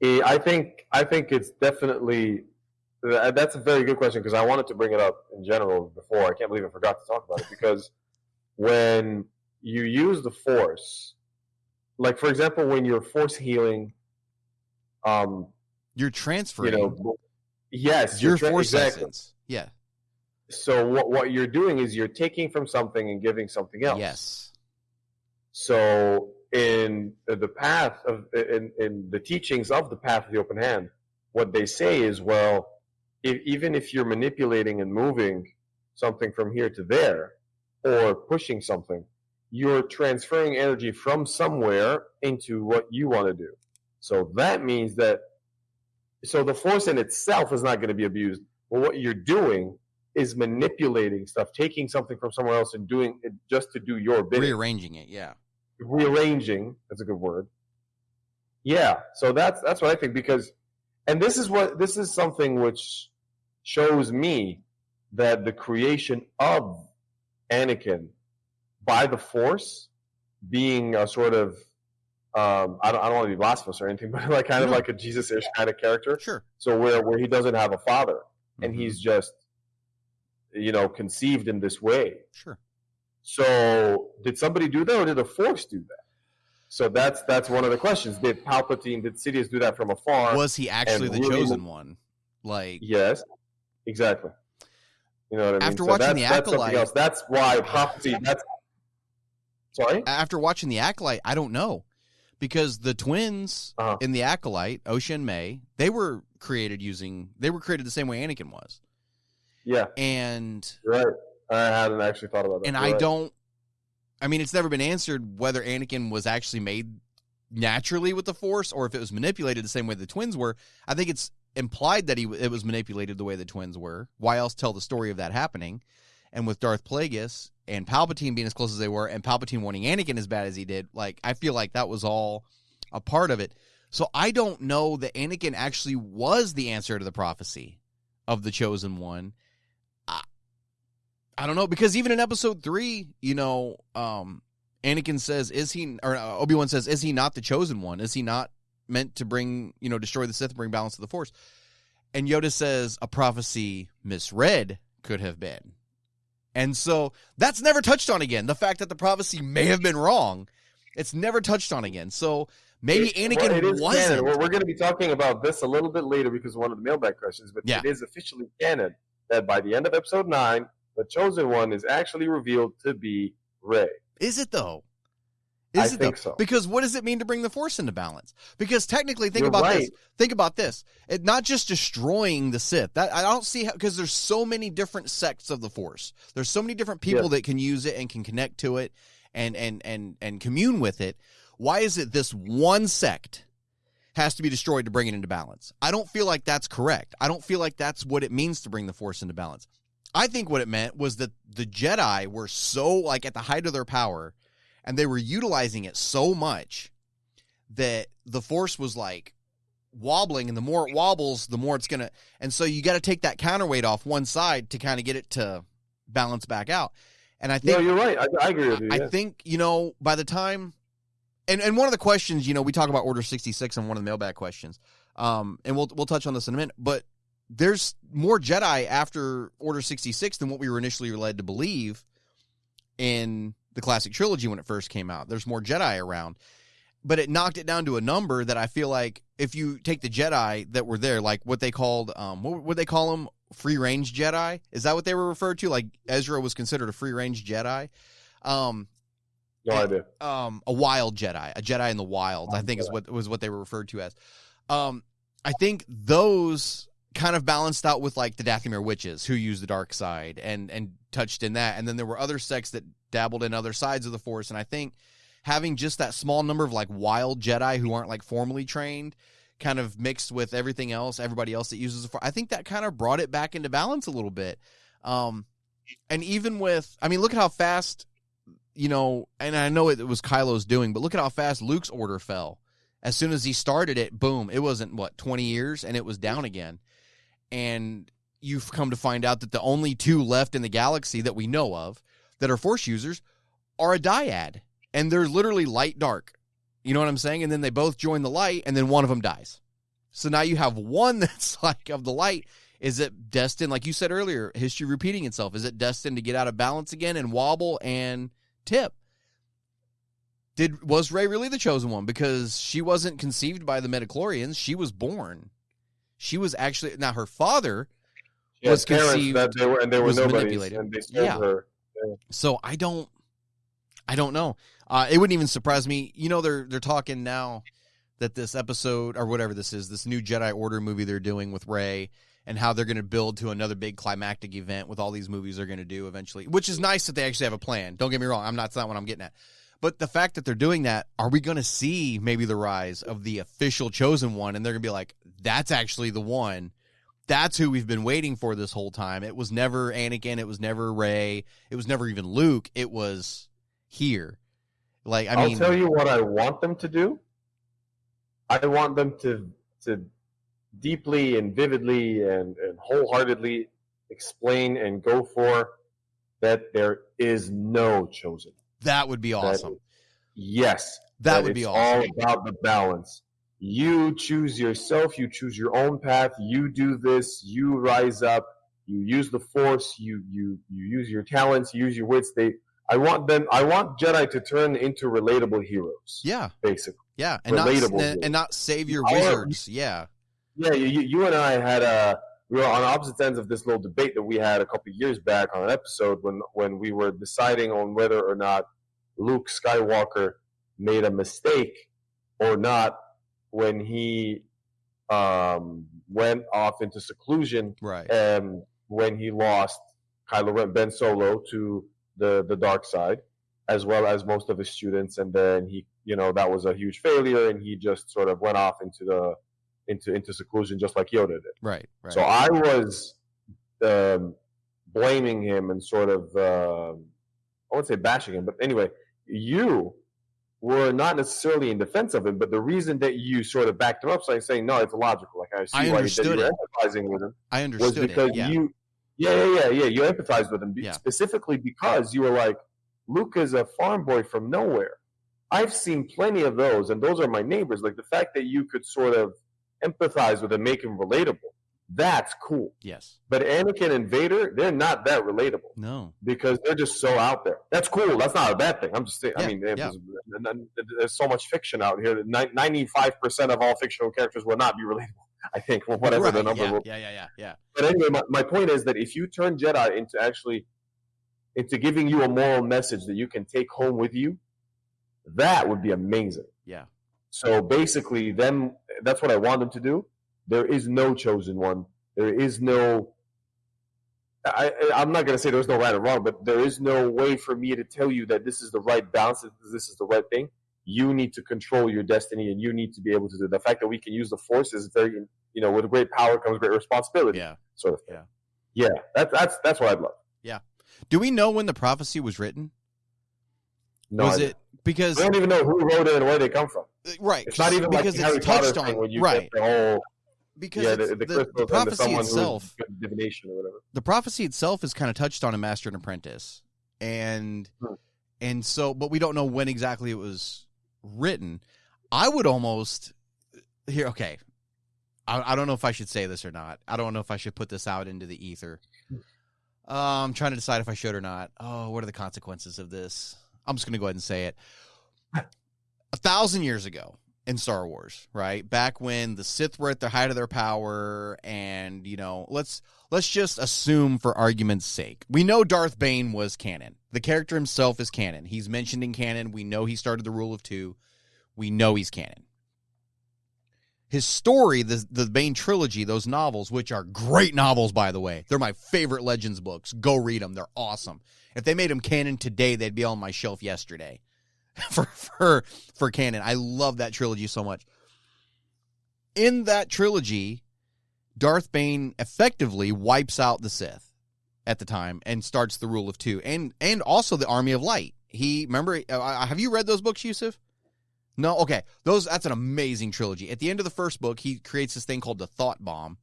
I think it's definitely... That's a very good question because I wanted to bring it up in general before. I can't believe I forgot to talk about it because when you use the Force, like for example, when you're Force healing, you're transferring. You know, yes, your Force essence. Yeah. So what you're doing is you're taking from something and giving something else. Yes. So in the path of in the teachings of the Path of the Open Hand, what they say is, well, even if you're manipulating and moving something from here to there or pushing something, you're transferring energy from somewhere into what you want to do. So that means that So the Force in itself is not going to be abused. But what you're doing is manipulating stuff, taking something from somewhere else and doing it just to do your bidding. Rearranging it, yeah. Rearranging, that's a good word. Yeah, so that's what I think, because, and this is something which shows me that the creation of Anakin by the Force being a sort of I don't want to be blasphemous or anything, but like kind of like a Jesus-ish kind of character. Sure. So where he doesn't have a father and he's just conceived in this way. Sure. So did somebody do that, or did the Force do that? So that's one of the questions. Did Sidious do that from afar? Was he actually the chosen one? Like, yes, exactly. You know what I mean? After watching The Acolyte, that's why prophecy. Sorry. After watching The Acolyte, I don't know, because the twins in The Acolyte, Osha and May, they were created the same way Anakin was. Yeah. And right. I hadn't actually thought about that. And it's never been answered whether Anakin was actually made naturally with the Force or if it was manipulated the same way the twins were. I think it's implied that it was manipulated the way the twins were. Why else tell the story of that happening? And with Darth Plagueis and Palpatine being as close as they were, and Palpatine wanting Anakin as bad as he did, like, I feel like that was all a part of it. So I don't know that Anakin actually was the answer to the prophecy of the chosen one. I don't know, because even in episode 3, Anakin says, Obi-Wan says, is he not the chosen one? Is he not meant to bring, destroy the Sith and bring balance to the Force? And Yoda says, a prophecy misread could have been. And so that's never touched on again. The fact that the prophecy may have been wrong, it's never touched on again. So maybe Anakin wasn't. Canon. We're going to be talking about this a little bit later because of one of the mailbag questions, but It is officially canon that by the end of episode 9, the chosen one is actually revealed to be Rey. Is it though? I think so. Because what does it mean to bring the Force into balance? Because technically, think about this. It's not just destroying the Sith. That I don't see how, because there's so many different sects of the Force. There's so many different people that can use it and can connect to it and commune with it. Why is it this one sect has to be destroyed to bring it into balance? I don't feel like that's correct. I don't feel like that's what it means to bring the Force into balance. I think what it meant was that the Jedi were so, like, at the height of their power, and they were utilizing it so much that the Force was, like, wobbling, and the more it wobbles, the more it's going to... And so you got to take that counterweight off one side to kind of get it to balance back out. And I think... No, you're right. I agree with you. I think, by the time... And one of the questions, we talk about Order 66 on one of the mailbag questions, and we'll touch on this in a minute, but there's more Jedi after Order 66 than what we were initially led to believe in the classic trilogy when it first came out. There's more Jedi around, but it knocked it down to a number that I feel like if you take the Jedi that were there, like what they called, what would they call them? Free range Jedi? Is that what they were referred to? Like Ezra was considered a free range Jedi. No idea. A wild Jedi, a Jedi in the wild, I think is what they were referred to as. I think those kind of balanced out with like the Dathomir witches who used the dark side and touched in that. And then there were other sects that dabbled in other sides of the Force. And I think having just that small number of like wild Jedi who aren't like formally trained kind of mixed with everything else, everybody else that uses the Force, I think that kind of brought it back into balance a little bit. And even with, look at how fast, and I know it was Kylo's doing, but look at how fast Luke's order fell. As soon as he started it, boom, it wasn't 20 years and it was down again. And you've come to find out that the only 2 left in the galaxy that we know of that are Force users are a dyad. And they're literally light dark. You know what I'm saying? And then they both join the light, and then one of them dies. So now you have one that's like of the light. Is it destined, like you said earlier, history repeating itself? Is it destined to get out of balance again and wobble and tip? Was Rey really the chosen one? Because she wasn't conceived by the midichlorians. She was born. She was actually, now her father was conceived, that they were manipulated. And they sold her. Yeah. So I don't know. It wouldn't even surprise me. They're talking now that this episode or whatever this is, this new Jedi Order movie they're doing with Rey, and how they're going to build to another big climactic event with all these movies they're going to do eventually, which is nice that they actually have a plan. Don't get me wrong. That's not what I'm getting at. But the fact that they're doing that, are we going to see maybe the rise of the official chosen one? And they're going to be like, that's actually the one. That's who we've been waiting for this whole time. It was never Anakin. It was never Rey. It was never even Luke. It was here. Like, I'll tell you what I want them to do. I want them to deeply and vividly and wholeheartedly explain and go for that there is no chosen. That would be awesome. Yes. That would be awesome. It's all about the balance. You choose yourself. You choose your own path. You do this. You rise up. You use the Force. You use your talents. You use your wits. I want Jedi to turn into relatable heroes. Yeah. Basically. Yeah. And not savior wizards. Yeah. Yeah. You and I had we were on opposite ends of this little debate that we had a couple of years back on an episode when we were deciding on whether or not Luke Skywalker made a mistake or not when he went off into seclusion, right? And when he lost Kylo Ren, Ben Solo to the dark side, as well as most of his students, and then he, that was a huge failure, and he just sort of went off into seclusion, just like Yoda did. Right. So I was blaming him and sort of I wouldn't say bashing him, but anyway, you were not necessarily in defense of him, but the reason that you sort of backed him up, saying no, it's illogical. Like I see why you were empathizing with him. I understood was because it. Yeah. you empathized with him specifically because you were like, Luke is a farm boy from nowhere. I've seen plenty of those, and those are my neighbors. Like the fact that you could sort of empathize with him, make him relatable. That's cool. Yes. But Anakin and Vader, they're not that relatable. No. Because they're just so out there. That's cool. That's not a bad thing. I'm just saying, there's so much fiction out here that 95% of all fictional characters will not be relatable, I think, whatever the number will be. Yeah. But anyway, my point is that if you turn Jedi into giving you a moral message that you can take home with you, that would be amazing. Yeah. So basically, that's what I want them to do. There is no chosen one. There is no... I'm not going to say there's no right or wrong, but there is no way for me to tell you that this is the right balance, this is the right thing. You need to control your destiny, and you need to be able to do it. The fact that we can use the Force is very, with great power comes great responsibility. Yeah. Sort of thing. Yeah. That's what I'd love. Yeah. Do we know when the prophecy was written? No, was it because we don't even know who wrote it and where they come from? Right. It's not even because like Harry it's Potter touched on thing when you right. get the whole because the prophecy itself, divination or whatever. The prophecy itself is kind of touched on in Master and Apprentice, and so, but we don't know when exactly it was written. I would almost here. Okay, I don't know if I should say this or not. I don't know if I should put this out into the ether. I'm trying to decide if I should or not. Oh, what are the consequences of this? I'm just going to go ahead and say it. 1,000 years ago in Star Wars, right? Back when the Sith were at the height of their power, and, let's just assume for argument's sake. We know Darth Bane was canon. The character himself is canon. He's mentioned in canon. We know he started the Rule of Two. We know he's canon. His story, the Bane trilogy, those novels, which are great novels, by the way. They're my favorite Legends books. Go read them. They're awesome. If they made them canon today, they'd be on my shelf yesterday for canon. I love that trilogy so much. In that trilogy, Darth Bane effectively wipes out the Sith at the time and starts the Rule of Two and also the Army of Light. Have you read those books, Usef? No? Okay. That's an amazing trilogy. At the end of the first book, he creates this thing called the Thought Bomb.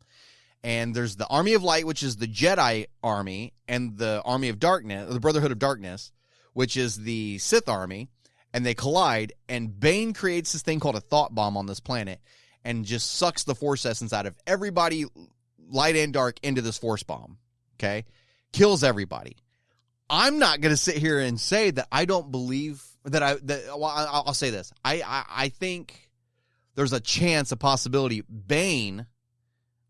And there's the Army of Light, which is the Jedi army, and the Army of Darkness, the Brotherhood of Darkness, which is the Sith army, and they collide, and Bane creates this thing called a Thought Bomb on this planet and just sucks the Force essence out of everybody, light and dark, into this Force bomb, okay? Kills everybody. I'm not going to sit here and say that I don't believe I'll say this. I think there's a chance, a possibility, Bane...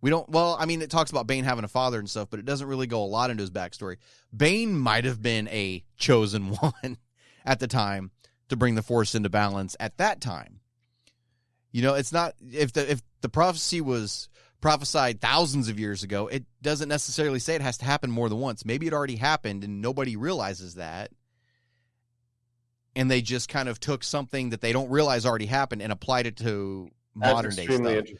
it talks about Bane having a father and stuff, but it doesn't really go a lot into his backstory. Bane might have been a chosen one at the time to bring the Force into balance at that time. It's not, if the prophecy was prophesied thousands of years ago, it doesn't necessarily say it has to happen more than once. Maybe it already happened and nobody realizes that. And they just kind of took something that they don't realize already happened and applied it to modern day stuff. Interesting.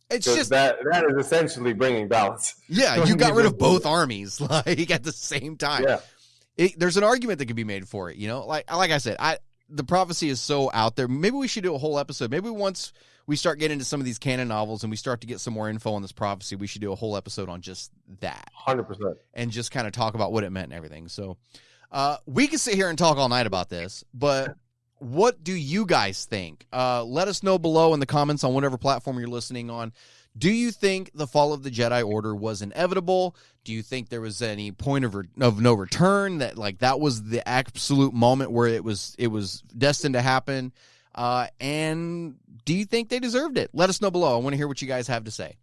It's just that is essentially bringing balance. Yeah, you got rid of both armies like at the same time. Yeah. There's an argument that could be made for it, like I said, the prophecy is so out there. Maybe we should do a whole episode. Maybe once we start getting into some of these canon novels and we start to get some more info on this prophecy, we should do a whole episode on just that. 100%. And just kind of talk about what it meant and everything. So we can sit here and talk all night about this, but what do you guys think? Let us know below in the comments on whatever platform you're listening on. Do you think the fall of the Jedi Order was inevitable? Do you think there was any point of no return, that was the absolute moment where it was destined to happen? And do you think they deserved it? Let us know below. I want to hear what you guys have to say.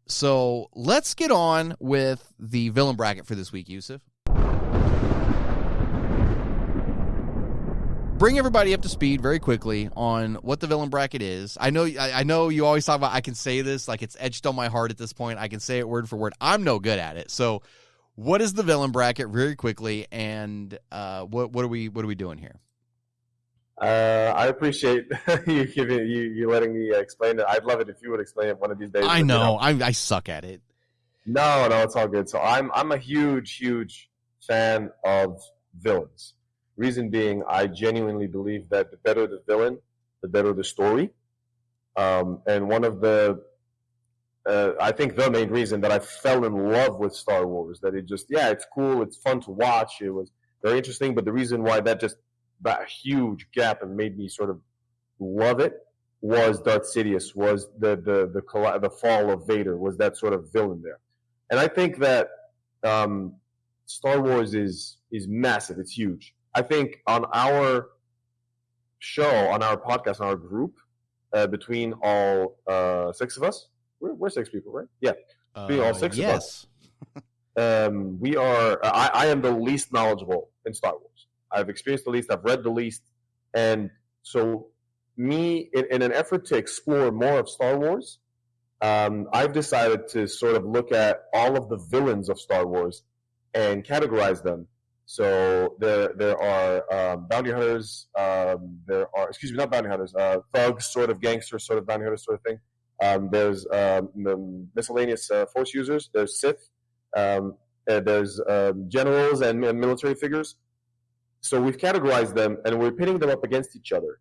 So let's get on with the villain bracket for this week, Usef. Bring everybody up to speed very quickly on what the villain bracket is. I know you always talk about, I can say this, like it's etched on my heart at this point. I can say it word for word. I'm no good at it. So what is the villain bracket very quickly, and what are we doing here? I appreciate you letting me explain it. I'd love it if you would explain it one of these days. I know. I suck at it. No, it's all good. So I'm a huge fan of villains. Reason being, I genuinely believe that the better the villain, the better the story. And one of I think the main reason that I fell in love with Star Wars, that it's cool, it's fun to watch, it was very interesting, but the reason why that huge gap and made me sort of love it was Darth Sidious, was the fall of Vader, was that sort of villain there. And I think that Star Wars is massive, it's huge. I think on our show, on our podcast, on our group, between all 6 of us, we're 6 people, right? Yeah. Between all 6 of us. We are, I am the least knowledgeable in Star Wars. I've experienced the least, I've read the least. And so me, in an effort to explore more of Star Wars, I've decided to sort of look at all of the villains of Star Wars and categorize them. So there are bounty hunters. Not bounty hunters. Thugs, sort of gangsters, sort of bounty hunters, sort of thing. There's miscellaneous force users. There's Sith. There's generals and military figures. So we've categorized them, and we're pitting them up against each other.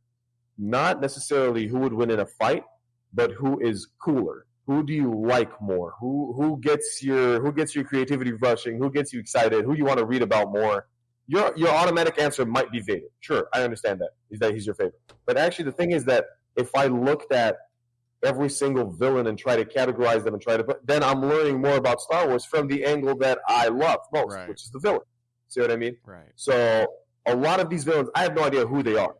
Not necessarily who would win in a fight, but who is cooler. Who do you like more? Who gets your creativity rushing? Who gets you excited? Who you want to read about more? Your automatic answer might be Vader. Sure, I understand that he's your favorite. But actually, the thing is that if I looked at every single villain and try to categorize them and then I'm learning more about Star Wars from the angle that I love most, right, which is the villain. See what I mean? Right. So a lot of these villains, I have no idea who they are,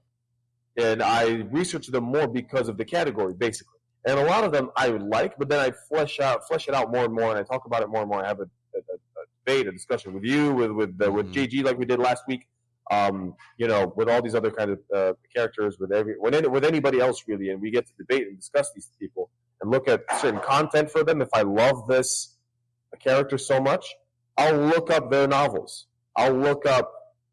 and I research them more because of the category, basically. And a lot of them I would like, but then I flesh it out more and more, and I talk about it more and more. I have a debate, a discussion with you, with JG, like we did last week. With all these other kind of characters, with anybody else really, and we get to debate and discuss these people and look at certain content for them. If I love this character so much, I'll look up their novels. I'll look up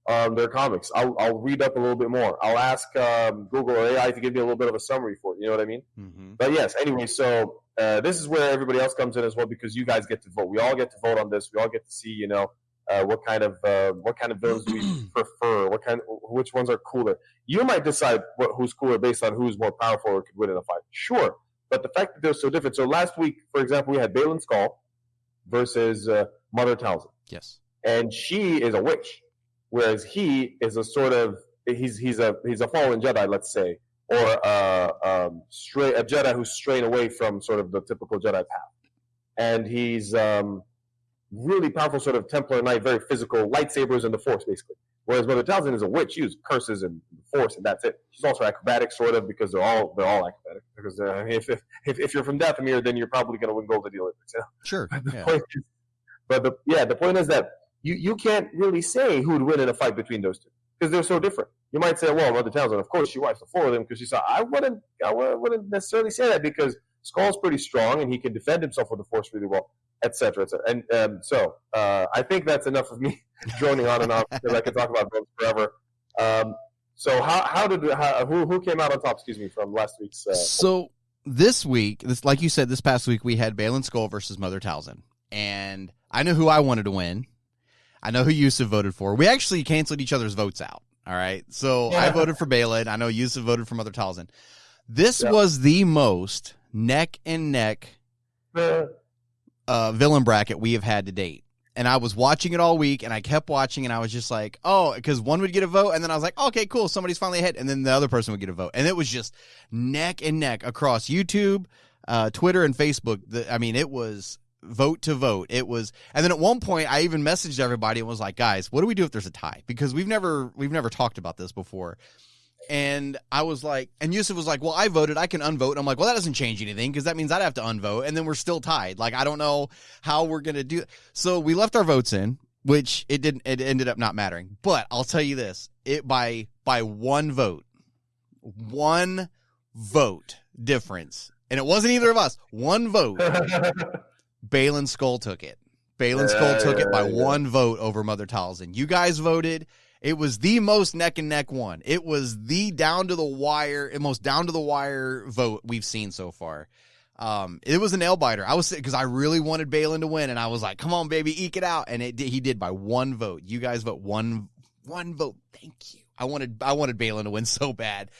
their comics. I'll read up a little bit more. I'll ask Google or AI to give me a little bit of a summary for it. You know what I mean? Mm-hmm. But yes, anyway, so this is where everybody else comes in as well, because you guys get to vote. We all get to vote on this. We all get to see, what kind of villains do we prefer? Which ones are cooler? You might decide who's cooler based on who's more powerful or could win in a fight. Sure, but the fact that they're so different. So last week, for example, we had Baylan Skoll versus Mother Talzin. Yes, and she is a witch, whereas he is a sort of he's a fallen Jedi, let's say, or a Jedi who's straying away from sort of the typical Jedi path, and he's really powerful, sort of Templar Knight, very physical, lightsabers and the Force, basically. Whereas Mother Talzin is a witch; she uses curses and the Force, and that's it. She's also acrobatic, sort of, because they're all acrobatic. Because if you're from Dathomir, then you're probably going to win gold at the Olympics. Sure. The point is that you can't really say who would win in a fight between those two, because they're so different. You might say, well, Mother Talzin, of course, she wipes the floor with him because she saw. I wouldn't necessarily say that, because Skoll's pretty strong and he can defend himself with the Force really well, etc., etc. And so I think that's enough of me droning on and on, because I could talk about those forever. So who came out on top? Excuse me, from last week's. this week, like you said, this past week, we had Balin Skull versus Mother Talzin. And I know who I wanted to win. I know who Usef voted for. We actually canceled each other's votes out. All right. So I voted for Balin. I know Usef voted for Mother Talzin. This was the most neck and neck villain bracket we have had to date. And I was watching it all week, and I kept watching, and I was just like, oh, because one would get a vote, and then I was like, okay, cool, somebody's finally ahead, and then the other person would get a vote. And it was just neck and neck across YouTube, Twitter, and Facebook. It was vote to vote. It was, and then at one point, I even messaged everybody and was like, guys, what do we do if there's a tie? Because we've never talked about this before. And I was like, and Usef was like, well, I voted, I can unvote. And I'm like, well, that doesn't change anything because that means I'd have to unvote. And then we're still tied. Like, I don't know how we're going to do it. So we left our votes in, which it ended up not mattering. But I'll tell you this, by one vote difference. And it wasn't either of us. One vote. Balin Skull took it. Balin Skull took it by one vote over Mother Talzin. You guys voted. It was the most neck and neck one. It was the most down to the wire vote we've seen so far. It was a nail biter. Because I really wanted Balin to win, and I was like, "Come on, baby, eke it out!" And he did by one vote. You guys vote one vote. Thank you. I wanted Balin to win so bad.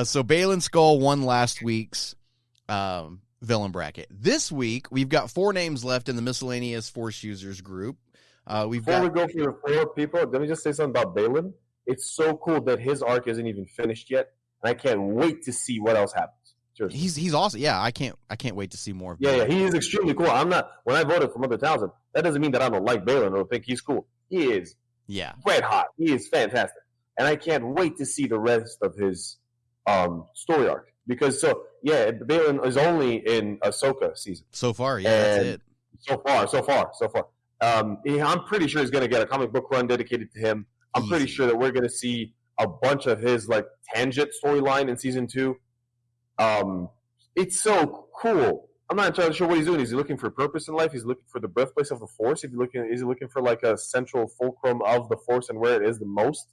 So Balin Skull won last week's villain bracket. This week we've got 4 names left in the miscellaneous Force users group. Before we go for the 4 people, let me just say something about Balin. It's so cool that his arc isn't even finished yet, and I can't wait to see what else happens. Seriously. He's awesome. Yeah, I can't wait to see more of Balin. Yeah, he is extremely cool. When I voted for Mother Talzin, that doesn't mean that I don't like Balin or think he's cool. He is red hot. He is fantastic. And I can't wait to see the rest of his story arc. Because Balin is only in Ahsoka season. So far, that's it. So far. I'm pretty sure he's going to get a comic book run dedicated to him. I'm pretty sure that we're going to see a bunch of his tangent storyline in season 2. It's so cool. I'm not entirely sure what he's doing. Is he looking for purpose in life? He's looking for the birthplace of the Force. Is he looking for a central fulcrum of the Force and where it is the most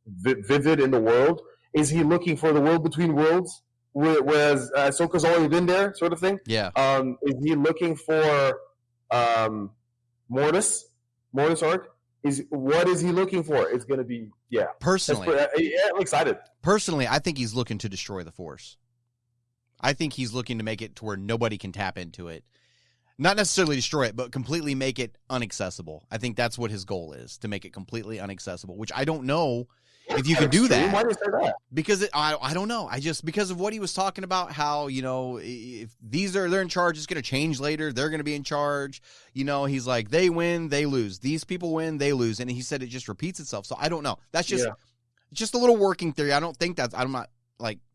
vivid in the world? Is he looking for the world between worlds, whereas Ahsoka's already been there, sort of thing? Yeah. Is he looking for Mortis arc? What is he looking for? It's going to be Personally, I'm excited. Personally, I think he's looking to destroy the Force. I think he's looking to make it to where nobody can tap into it. Not necessarily destroy it, but completely make it inaccessible. I think that's what his goal is, to make it completely inaccessible, which I don't know if you can do that. Why do you say that? Because I don't know. Because of what he was talking about, how, if they're in charge, it's going to change later. They're going to be in charge. He's like, they win, they lose. These people win, they lose. And he said it just repeats itself. So I don't know. That's just a little working theory. I don't think I'm not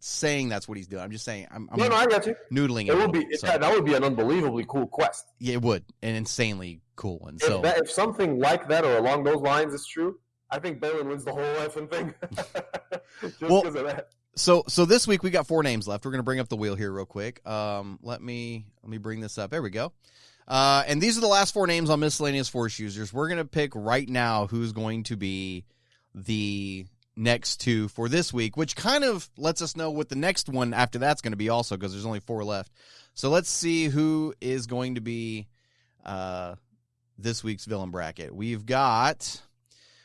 saying that's what he's doing. I'm just saying I'm I got you. Noodling it. That would be an unbelievably cool quest. Yeah, it would. An insanely cool one. If something like that or along those lines is true, I think Balin wins the whole effing thing. Just because of that. So this week we got 4 names left. We're going to bring up the wheel here real quick. Let me bring this up. There we go. And these are the last 4 names on miscellaneous Force users. We're going to pick right now who's going to be the next 2 for this week, which kind of lets us know what the next one after that's going to be also, because there's only 4 left. So let's see who is going to be this week's villain bracket. We've got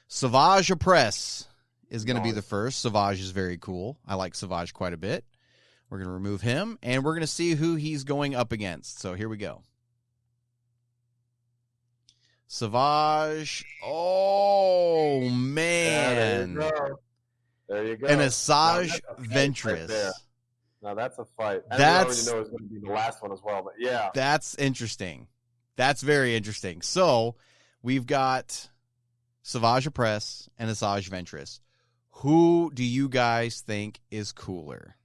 Savage Opress is going to be the first. Savage is very cool. I like Savage quite a bit. We're going to remove him, and we're going to see who he's going up against. So here we go. Savage. Oh, man. There you go. An Asajj Ventress. Right, now that's a fight. And we already know it's going to be the last one as well, but yeah. That's interesting. That's very interesting. So we've got Savage Opress and Asajj Ventress. Who do you guys think is cooler?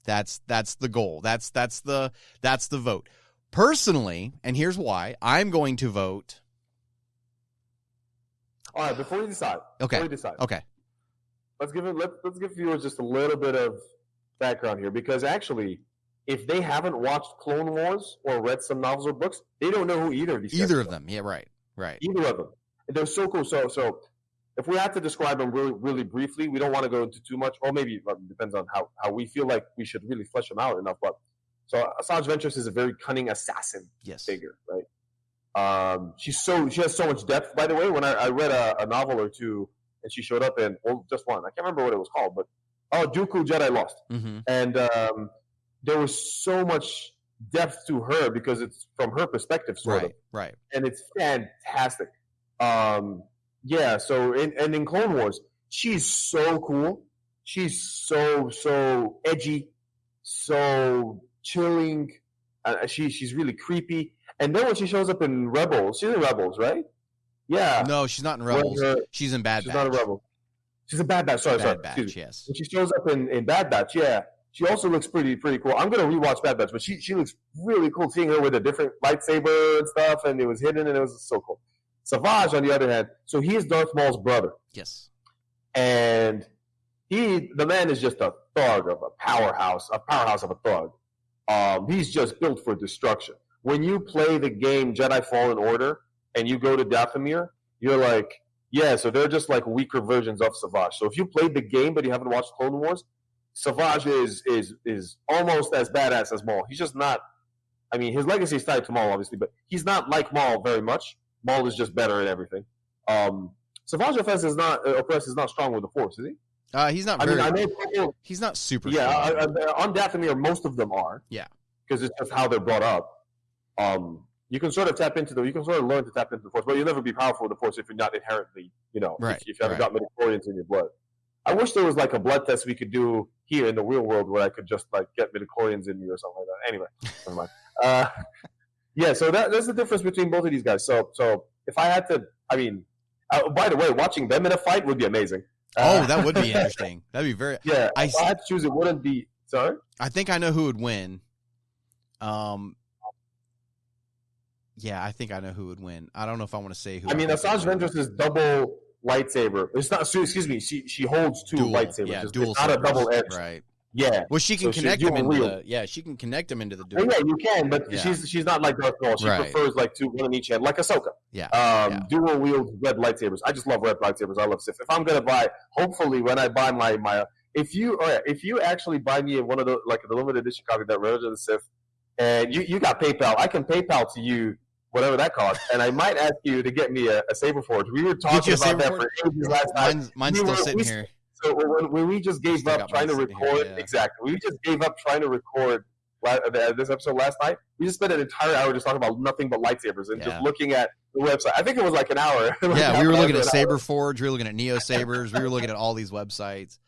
That's the goal. That's the vote. Personally, and here's why, I'm going to vote. All right, before you decide. Okay. Let's give viewers just a little bit of background here, because actually, if they haven't watched Clone Wars or read some novels or books, they don't know who either of these guys are. Yeah, right. Either of them. They're so cool. So if we have to describe them really, really briefly, we don't want to go into too much, or maybe it depends on how we feel like we should really flesh them out enough. But So Asajj Ventress is a very cunning assassin figure, right? She has so much depth. By the way, when I read a novel or two, and she showed up in just one. I can't remember what it was called, but Dooku Jedi Lost, and there was so much depth to her because it's from her perspective, sort of, right, and it's fantastic. Yeah. So in Clone Wars, she's so cool. She's so edgy, so chilling. She's really creepy. And then when she shows up in Rebels, she's in Rebels, right? Yeah. No, she's not in Rebels. She's in Bad Batch. She's not a Rebel. She's in Bad Batch. Sorry. Batch, yes. When she shows up in Bad Batch, yeah, she also looks pretty cool. I'm gonna rewatch Bad Batch, but she looks really cool. Seeing her with a different lightsaber and stuff, and it was hidden, and it was so cool. Savage, on the other hand, so he is Darth Maul's brother. Yes. And the man is just a thug of a powerhouse of a thug. He's just built for destruction. When you play the game Jedi Fallen Order and you go to Dathomir, you're like, yeah, so they're just like weaker versions of Savage. So if you played the game but you haven't watched Clone Wars, Savage is almost as badass as Maul. He's just not. I mean, his legacy is tied to Maul, obviously, but he's not like Maul very much. Maul is just better at everything. Savage Opress is not strong with the Force, is he? He's not. He's not super. Yeah, on Dathomir, most of them are. Yeah, because it's just how they're brought up. You can sort of you can sort of learn to tap into the Force, but you'll never be powerful with the Force if you're not inherently, right, if you haven't got midichlorians in your blood. I wish there was like a blood test we could do here in the real world where I could just like get midichlorians in me or something like that. Anyway, never mind. Yeah, so that's the difference between both of these guys. So if I had to, I mean, by the way, watching them in a fight would be amazing. That would be interesting. That'd be very. Yeah, if I had to choose, it wouldn't be. Sorry. I think I know who would win. Yeah, I think I know who would win. I don't know if I want to say who. I mean, Asajj Ventress is double lightsaber. It's not. Excuse me. She holds two lightsabers. Yeah, it's dual. Not a double edge. Right. Yeah. Well, she can connect them into the. Yeah, she can connect them into the dual. Yeah, you can, but she's not like Darth Maul. She prefers like one on each hand, like Ahsoka. Yeah. Dual wield red lightsabers. I just love red lightsabers. I love Sith. If I'm gonna buy, hopefully, when I buy my if you actually buy me one of the like the limited edition copy that Revenge of the Sith, and you got PayPal, I can PayPal to you whatever that costs, and I might ask you to get me a saber forge. We were talking about that for ages last night. Mine's still sitting here. So when we just gave up trying to record, exactly, we just gave up trying to record this episode last night. We just spent an entire hour just talking about nothing but lightsabers and just looking at the website. I think it was like an hour. Yeah, we were looking at Saber Forge, we were looking at Neo Sabers, we were looking at all these websites.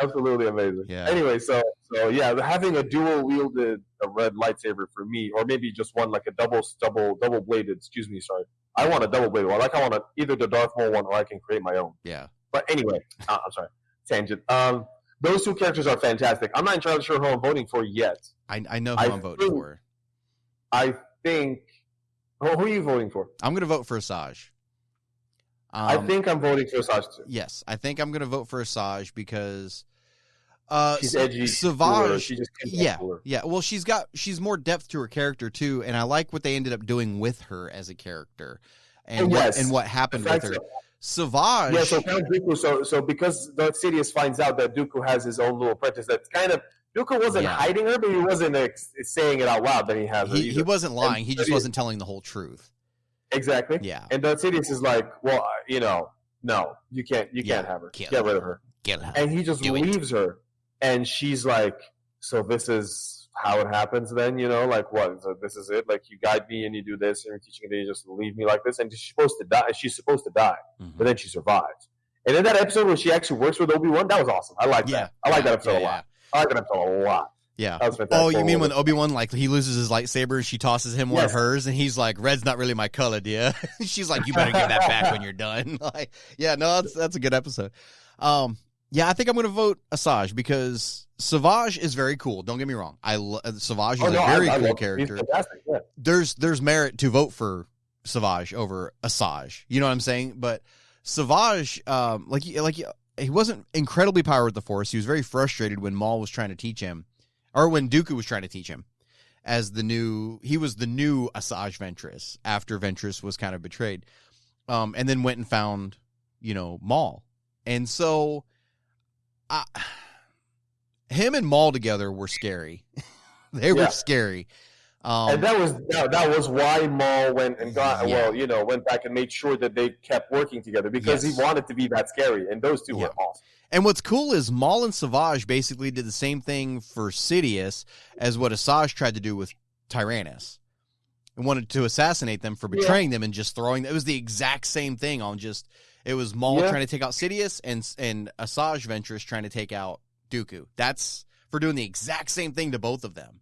Absolutely amazing. Yeah. Anyway, so yeah, having a dual wielded red lightsaber for me, or maybe just one like a double bladed. Excuse me, sorry. I want a double bladed one. Like I want either the Darth Maul one, or I can create my own. Yeah. But anyway, I'm sorry, tangent. Those two characters are fantastic. I'm not entirely sure who I'm voting for yet. I know who I'm voting for. I think. Who are you voting for? I'm going to vote for Asajj. I think I'm voting for Asajj too. Yes, I think I'm going to vote for Asajj because she's edgy. Savage, she just yeah. Well, she's more depth to her character too, and I like what they ended up doing with her as a character, and what happened with her. Savage. Yeah, so Count Dooku. So because Darth Sidious finds out that Dooku has his own little apprentice, that's kind of Dooku wasn't hiding her, but he wasn't saying it out loud that he has her. He wasn't lying. He just wasn't telling the whole truth. Exactly. Yeah. And Darth Sidious is like, well, no, you can't have her. Get rid of her. And he just leaves her, and she's like, so this is how it happens then, like what? So this is it? Like you guide me and you do this and you're teaching me, you just leave me like this, and she's supposed to die, but then she survives. And in that episode where she actually works with Obi-Wan, that was awesome. I like that. I like that episode a lot. I like that episode a lot. Yeah. That was fantastic. Oh, you mean when Obi-Wan, like, he loses his lightsaber and she tosses him one of hers, and he's like, red's not really my color, dear. She's like, you better give that back when you're done. Like, yeah, no, that's a good episode. Yeah, I think I'm going to vote Asajj because Savage is very cool. Don't get me wrong. Savage is a very cool character. He's fantastic, yeah. There's merit to vote for Savage over Asajj. You know what I'm saying? But Savage, he wasn't incredibly powered with the Force. He was very frustrated when Maul was trying to teach him, or when Dooku was trying to teach him, he was the new Asajj Ventress after Ventress was kind of betrayed, and then went and found, Maul, and so, him and Maul together were scary. They were scary. And that was why Maul went and went back and made sure that they kept working together because he wanted to be that scary, and those two were awesome. And what's cool is Maul and Savage basically did the same thing for Sidious as what Asajj tried to do with Tyrannus, and wanted to assassinate them for betraying them and just throwing. It was the exact same thing. It was Maul trying to take out Sidious and Asajj Ventress trying to take out Dooku. That's for doing the exact same thing to both of them.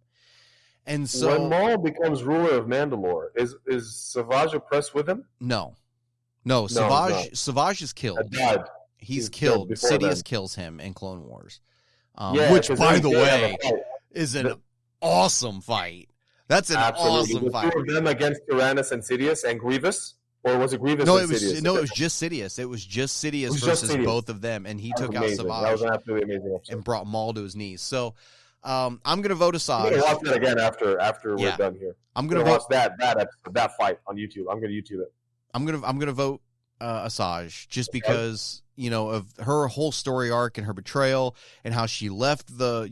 And so when Maul becomes ruler of Mandalore, is Savage oppressed with him? No. Savage is killed. Died. He's killed. Sidious then. Kills him in Clone Wars, which, by the way, is an awesome fight. That's an awesome fight. The two of them against Tyrannus and Sidious and Grievous, or was it Grievous? No, and Sidious? It was just Sidious. It was just Sidious versus both of them, and he took out Savage. That was an absolutely amazing episode. And brought Maul to his knees. So, I'm gonna vote Asajj. I'm gonna watch that again after we're done here. I'm gonna watch that episode, that fight on YouTube. I'm gonna YouTube it. I'm gonna vote Asajj just because of her whole story arc and her betrayal and how she left the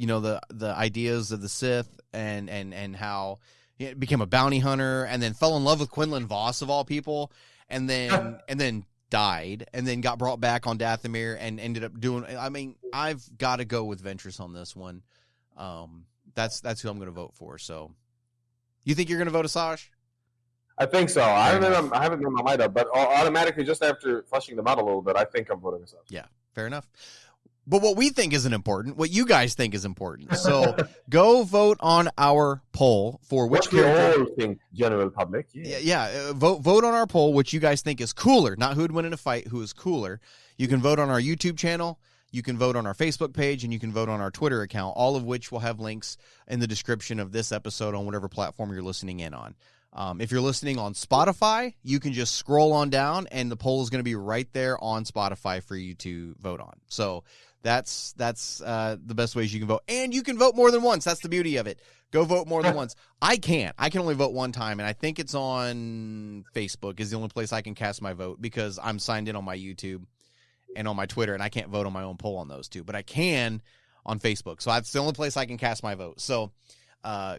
ideas of the Sith and how he became a bounty hunter and then fell in love with Quinlan Vos of all people and then died and then got brought back on Dathomir and ended up doing. I mean, I've got to go with Ventress on this one. That's who I'm going to vote for. So, you think you're going to vote Asajj? I think so. I haven't made my mind up, but automatically, just after fleshing them out a little bit, I think I'm voting Asajj. Yeah, fair enough. But what we think isn't important, what you guys think is important. So go vote on our poll for which character. What we all think, general public. Yeah. Vote on our poll, which you guys think is cooler, not who would win in a fight, who is cooler. You can vote on our YouTube channel. You can vote on our Facebook page, and you can vote on our Twitter account, all of which will have links in the description of this episode on whatever platform you're listening in on. If you're listening on Spotify, you can just scroll on down, and the poll is going to be right there on Spotify for you to vote on. So that's the best ways you can vote. And you can vote more than once. That's the beauty of it. Go vote more than once. I can't. I can only vote one time, and I think it's on Facebook is the only place I can cast my vote because I'm signed in on my YouTube and on my Twitter, and I can't vote on my own poll on those two, but I can on Facebook. So that's the only place I can cast my vote. So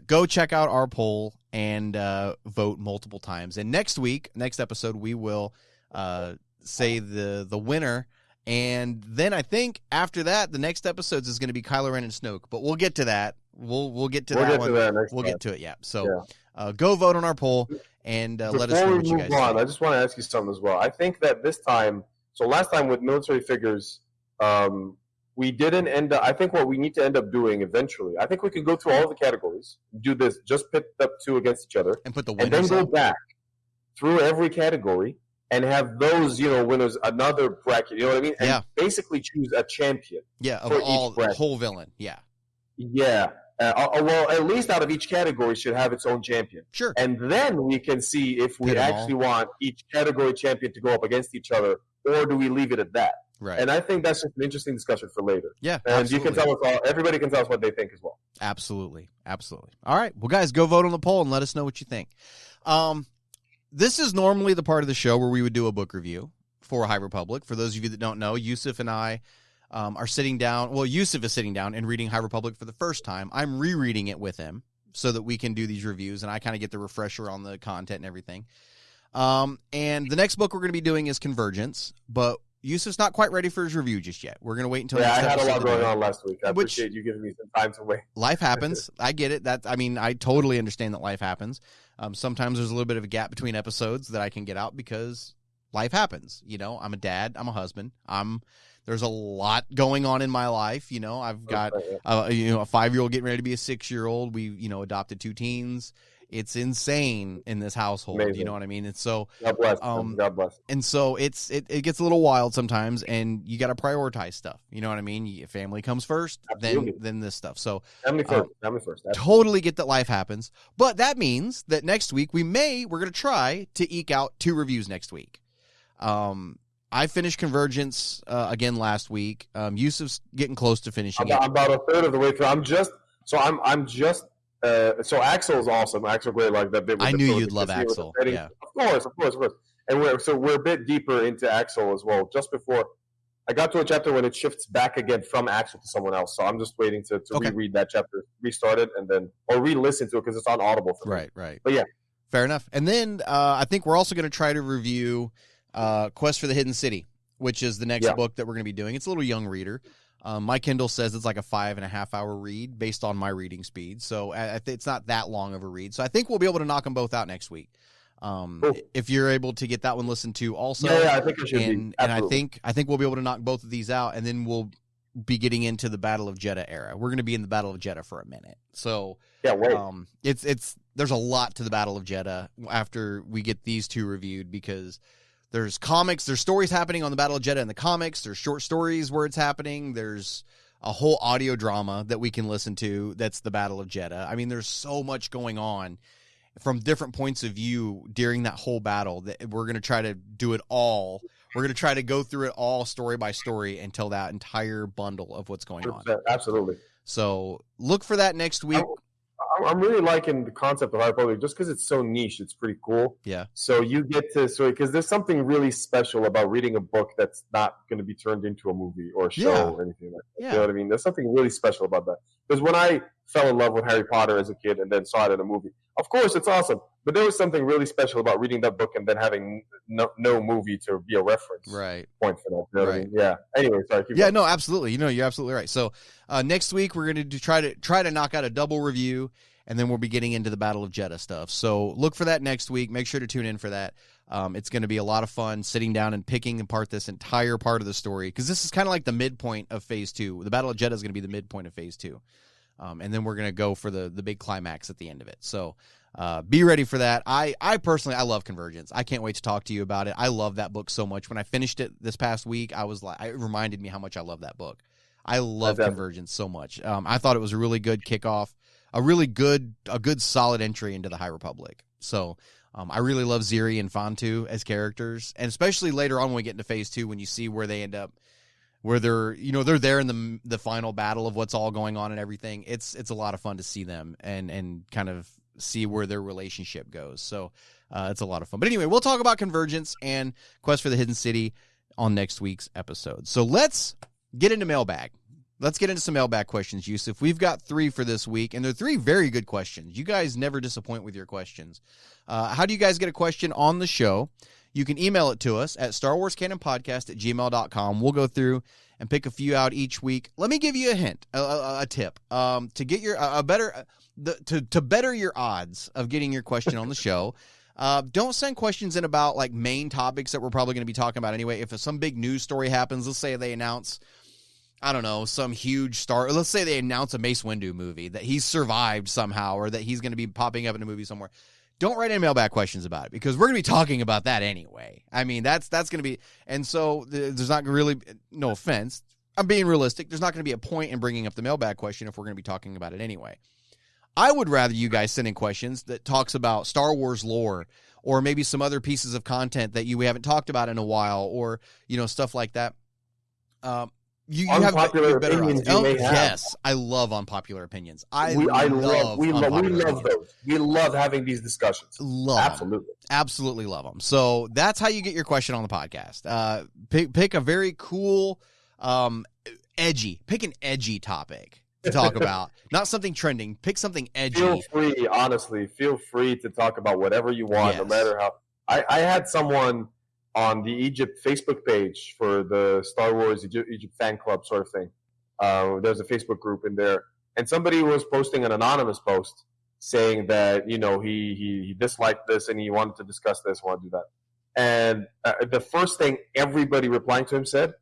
go check out our poll and vote multiple times. And next episode, we will say the winner. And then I think after that, the next episode is going to be Kylo Ren and Snoke. But we'll get to that. We'll get to that one. We'll get to it. Yeah. So go vote on our poll and let us know what you guys think. I just want to ask you something as well. I think that this time. So last time with military figures, we didn't end up. I think what we need to end up doing eventually. I think we can go through all the categories, do this, just pit up two against each other, and put the winners, and then go back through every category and have those, winners another bracket. You know what I mean? And basically choose a champion. Yeah, of all the whole villain. Yeah. Yeah. Well, at least out of each category should have its own champion. Sure. And then we can see if we actually want each category champion to go up against each other, or do we leave it at that? Right. And I think that's just an interesting discussion for later. Yeah, and absolutely. You can tell us all. Everybody can tell us what they think as well. Absolutely. All right. Well, guys, go vote on the poll and let us know what you think. This is normally the part of the show where we would do a book review for High Republic. For those of you that don't know, Usef and I are sitting down. Well, Usef is sitting down and reading High Republic for the first time. I'm rereading it with him so that we can do these reviews, and I kind of get the refresher on the content and everything. And the next book we're going to be doing is Convergence, but Usef's not quite ready for his review just yet. We're going to wait until next episode. I had a lot going on last week. I appreciate you giving me some time to wait. Life happens. I get it. I totally understand that life happens. Sometimes there's a little bit of a gap between episodes that I can get out because life happens. I'm a dad. I'm a husband. There's a lot going on in my life. I've got a 5-year-old getting ready to be a 6-year-old. We adopted 2 teens. It's insane in this household. Amazing. You know what I mean? And so God bless. And so it gets a little wild sometimes, and you got to prioritize stuff. You know what I mean? Family comes first, then this stuff. So family first. Absolutely. Totally get that life happens, but that means that next week we're going to try to eke out 2 reviews next week. I finished Convergence again last week. Usef's getting close to finishing it. I'm about a third of the way through. I'm just. So Axel is awesome. Axel Gray, like that bit. With I knew you'd love Axel. Yeah, of course. And we're a bit deeper into Axel as well. Just before, I got to a chapter when it shifts back again from Axel to someone else. So I'm just waiting to reread that chapter, restart it, and then or re-listen to it because it's on Audible for me. Right. But yeah, fair enough. And then I think we're also going to try to review Quest for the Hidden City, which is the next book that we're going to be doing. It's a little young reader. My Kindle says it's like a 5.5 hour read based on my reading speed. So it's not that long of a read. So I think we'll be able to knock them both out next week. Cool. If you're able to get that one listened to also. Yeah, I think I should be. And I think we'll be able to knock both of these out, and then we'll be getting into the Battle of Jeddah era. We're going to be in the Battle of Jeddah for a minute. So yeah, wait. It's there's a lot to the Battle of Jeddah after we get these two reviewed, because there's comics, there's stories happening on the Battle of Jeddah in the comics, there's short stories where it's happening, there's a whole audio drama that we can listen to that's the Battle of Jeddah. I mean, there's so much going on from different points of view during that whole battle that we're going to try to do it all. We're going to try to go through it all story by story and tell that entire bundle of what's going on. Absolutely. So look for that next week. I'm really liking the concept of High Republic just because it's so niche. It's pretty cool. Yeah. So you get to because there's something really special about reading a book that's not going to be turned into a movie or a show or anything like that. Yeah. You know what I mean? There's something really special about that. Because when I fell in love with Harry Potter as a kid and then saw it in a movie, of course it's awesome. But there was something really special about reading that book and then having no movie to be a reference point for that. You know what I mean? Yeah. Anyway, sorry. Keep going. No, absolutely. You're absolutely right. So next week we're going to try to knock out a double review, and then we'll be getting into the Battle of Jeddah stuff. So look for that next week. Make sure to tune in for that. It's going to be a lot of fun sitting down and picking apart this entire part of the story, because this is kind of like the midpoint of Phase 2. The Battle of Jeddah is going to be the midpoint of Phase 2. And then we're going to go for the big climax at the end of it. So be ready for that. I personally, I love Convergence. I can't wait to talk to you about it. I love that book so much. When I finished it this past week, I was like, it reminded me how much I love that book. I love Convergence so much. I thought it was a really good kickoff, a good solid entry into the High Republic. So I really love Ziri and Fantu as characters, and especially later on when we get into Phase 2, when you see where they end up, where they're there in the final battle of what's all going on and everything. It's a lot of fun to see them and kind of see where their relationship goes. So it's a lot of fun. But anyway, we'll talk about Convergence and Quest for the Hidden City on next week's episode. So let's get into Mailbag. Let's get into some Mailbag questions, Usef. We've got 3 for this week, and they're 3 very good questions. You guys never disappoint with your questions. How do you guys get a question on the show? You can email it to us at starwarscanonpodcast@gmail.com. We'll go through and pick a few out each week. Let me give you a hint, a tip, to get your to better your odds of getting your question on the show. Don't send questions in about like main topics that we're probably going to be talking about anyway. If some big news story happens, let's say they announce, I don't know, some huge star. Let's say they announce a Mace Windu movie that he's survived somehow, or that he's going to be popping up in a movie somewhere. Don't write any mailbag questions about it, because we're going to be talking about that anyway. I mean, that's going to be, and so there's not really, no offense, I'm being realistic, there's not going to be a point in bringing up the mailbag question if we're going to be talking about it anyway. I would rather you guys send in questions that talks about Star Wars lore, or maybe some other pieces of content that we haven't talked about in a while, or stuff like that. You have better opinions. Yes, I love unpopular opinions. We love those. We love having these discussions. Absolutely love them. So that's how you get your question on the podcast. Pick a very cool, edgy. Pick an edgy topic to talk about. Not something trending. Pick something edgy. Feel free, honestly. Feel free to talk about whatever you want, no matter how. I had someone on the Egypt Facebook page for the Star Wars Egypt fan club sort of thing. There's a Facebook group in there, and somebody was posting an anonymous post saying that he disliked this and he wanted to discuss this, wanted to do that. And the first thing everybody replying to him said,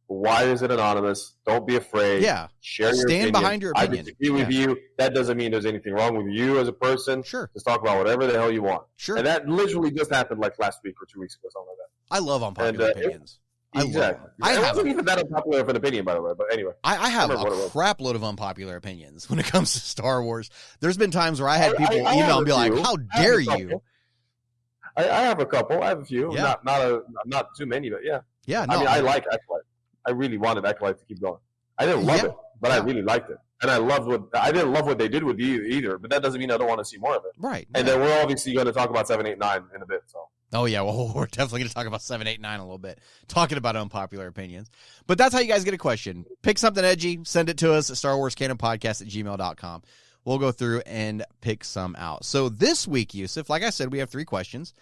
"Why is it anonymous? Don't be afraid. Yeah, share your stand opinion. behind your opinion. I disagree with you. That doesn't mean there's anything wrong with you as a person. Sure, just talk about whatever the hell you want. Sure." And that literally just happened like last week or 2 weeks ago, something like that. I love unpopular opinions. Exactly. I wasn't even that unpopular of an opinion, by the way. But anyway, I have a crap load of unpopular opinions when it comes to Star Wars. There's been times where I had people email and be like, "How dare you?" I have a couple. I have a few. Yeah. Not too many, but yeah. Yeah. No, I mean, I like Acolyte. I really wanted Acolyte to keep going. I didn't love it, but I really liked it, and I didn't love what they did with you either. But that doesn't mean I don't want to see more of it. Right. And then we're obviously going to talk about 7, 8, 9 in a bit. So Oh, yeah. Well, we're definitely going to talk about 7, 8, 9 a little bit. Talking about unpopular opinions. But that's how you guys get a question. Pick something edgy. Send it to us at starwarscanonpodcast@gmail.com. We'll go through and pick some out. So this week, Usef, like I said, we have 3 questions.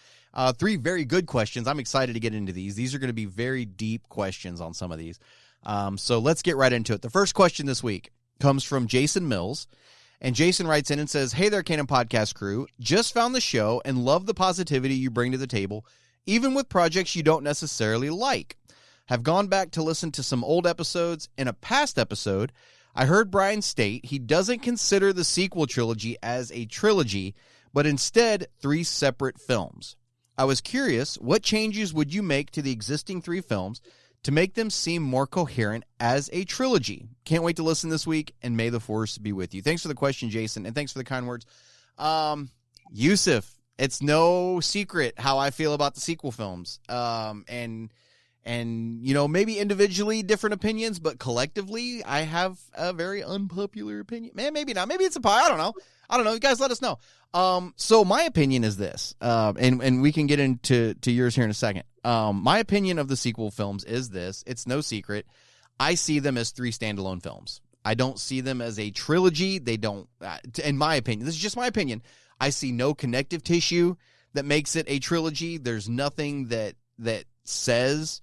3 very good questions. I'm excited to get into these. These are going to be very deep questions on some of these. So let's get right into it. The first question this week comes from Jason Mills. And Jason writes in and says, "Hey there, Canon Podcast crew. Just found the show and love the positivity you bring to the table, even with projects you don't necessarily like. Have gone back to listen to some old episodes. In a past episode, I heard Brian state he doesn't consider the sequel trilogy as a trilogy, but instead 3 separate films. I was curious, what changes would you make to the existing 3 films to make them seem more coherent as a trilogy? Can't wait to listen this week, and may the Force be with you." Thanks for the question, Jason, and thanks for the kind words. Usef, it's no secret how I feel about the sequel films. And you know, maybe individually different opinions, but collectively I have a very unpopular opinion. Man, maybe not. Maybe it's a pie. I don't know. You guys let us know. So my opinion is this, and we can get into yours here in a second. My opinion of the sequel films is this. It's no secret. I see them as 3 standalone films. I don't see them as a trilogy. They don't, in my opinion, this is just my opinion. I see no connective tissue that makes it a trilogy. There's nothing that says,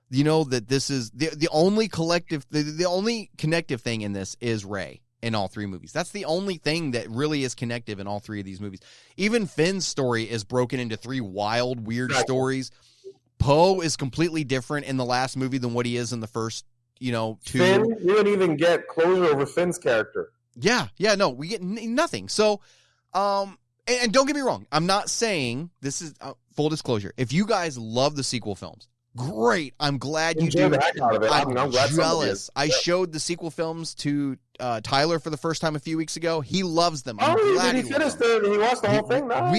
you know, that this is the only collective, the only connective thing in this is Rey in all 3 movies. That's the only thing that really is connective in all 3 of these movies. Even Finn's story is broken into 3 wild, weird stories. Poe is completely different in the last movie than what he is in the first, 2. Finn, you didn't even get closure over Finn's character. Yeah, no, we get nothing. So, and don't get me wrong, I'm not saying, this is full disclosure, if you guys love the sequel films, great. I'm glad you do. I'm jealous. I showed the sequel films to Tyler for the first time a few weeks ago. He loves them. I'm glad did he finish he watched the whole thing now?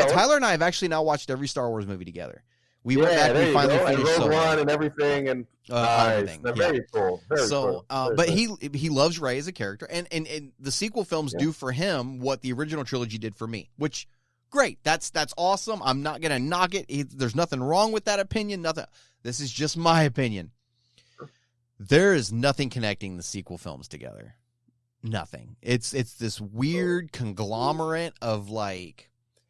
Tyler and I have actually now watched every Star Wars movie together. We went back and finally finished Rogue One and everything, and everything. They're very cool. Very cool. But he loves Rey as a character, and the sequel films do for him what the original trilogy did for me, which great. That's awesome. I'm not gonna knock it. There's nothing wrong with that opinion. Nothing. This is just my opinion. There is nothing connecting the sequel films together. Nothing. It's this weird conglomerate of like,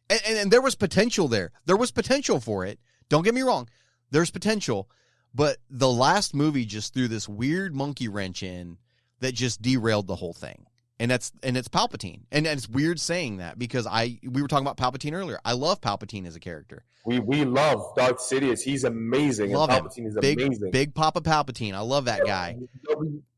and there was potential there. There was potential for it. Don't get me wrong. There's potential, but the last movie just threw this weird monkey wrench in that just derailed the whole thing. And it's Palpatine. And it's weird saying that because we were talking about Palpatine earlier. I love Palpatine as a character. We love Darth Sidious. He's amazing. Love and him. Palpatine is amazing. Big Papa Palpatine. I love that guy.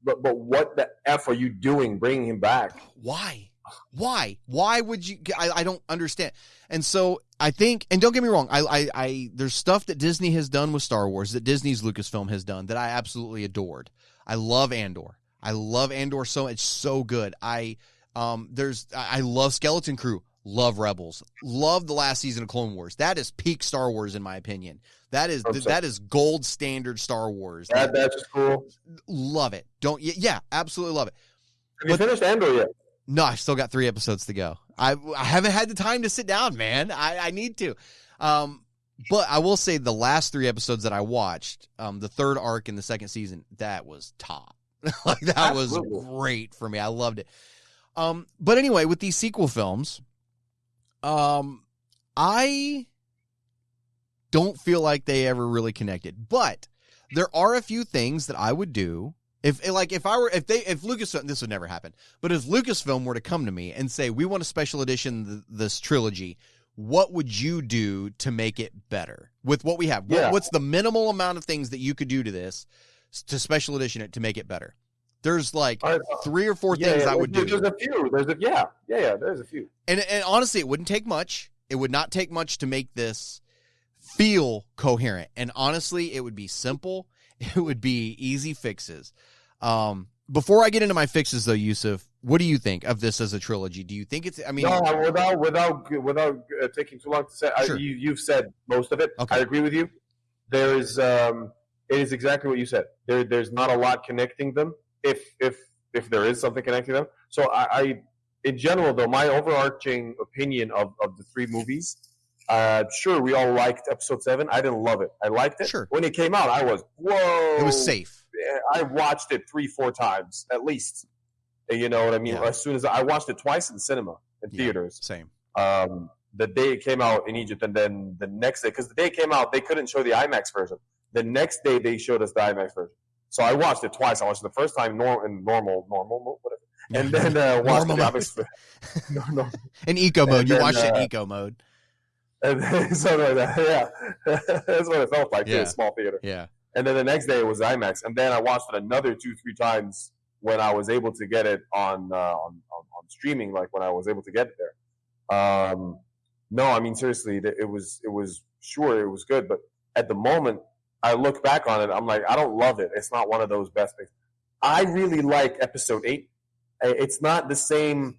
But what the F are you doing bringing him back? Why? Why would you? I don't understand. And so I think, and don't get me wrong, I there's stuff that Disney has done with Star Wars that Disney's Lucasfilm has done that I absolutely adored. I love Andor. So it's so good. I love Skeleton Crew. Love Rebels. Love the last season of Clone Wars. That is peak Star Wars in my opinion. That is gold standard Star Wars. That's cool. Love it. Absolutely love it. Have you finished Andor yet? No, I still got 3 episodes to go. I haven't had the time to sit down, man. I need to. But I will say the last 3 episodes that I watched, the 3rd arc in the 2nd season, that was top. Like that Absolutely. Was great for me. I loved it. But anyway, with these sequel films, I don't feel like they ever really connected. But there are a few things that I would do if Lucasfilm, this would never happen, but if Lucasfilm were to come to me and say, we want a special edition this trilogy, what would you do to make it better with what we have? Yeah. What's the minimal amount of things that you could do to this to special edition it to make it better? There's like 3 or 4 things I would do. There's a few. There's a few. And honestly, it wouldn't take much. It would not take much to make this feel coherent. And honestly, it would be simple. It would be easy fixes. Before I get into my fixes, though, Usef, what do you think of this as a trilogy? Do you think it's? I mean, no, without taking too long to say, sure. You've said most of it. Okay. I agree with you. There is, it is exactly what you said. There's not a lot connecting them, if there is something connecting them. So I in general, though, my overarching opinion of the 3 movies Sure, we all liked episode 7. I didn't love it. I liked it. Sure. When it came out, I was, whoa. It was safe. I watched it 3-4 times, at least. You know what I mean? Yeah. As soon as I watched it twice in the cinema, in theaters. Same. The day it came out in Egypt, and then the next day, because the day it came out, they couldn't show the IMAX version. The next day, they showed us the IMAX version. So I watched it twice. I watched it the first time in normal, whatever. And then watched the IMAX version. No. In eco mode. And You then, watched it in eco mode. And something like that. Yeah. That's what it felt like. Yeah. In a small theater. Yeah. And then the next day, it was IMAX. And then I watched it another 2-3 times when I was able to get it on streaming, like when I was able to get it there. No, I mean, seriously, it was sure, it was good. But at the moment, I look back on it, I'm like, I don't love it. It's not one of those best things. I really like episode 8. It's not the same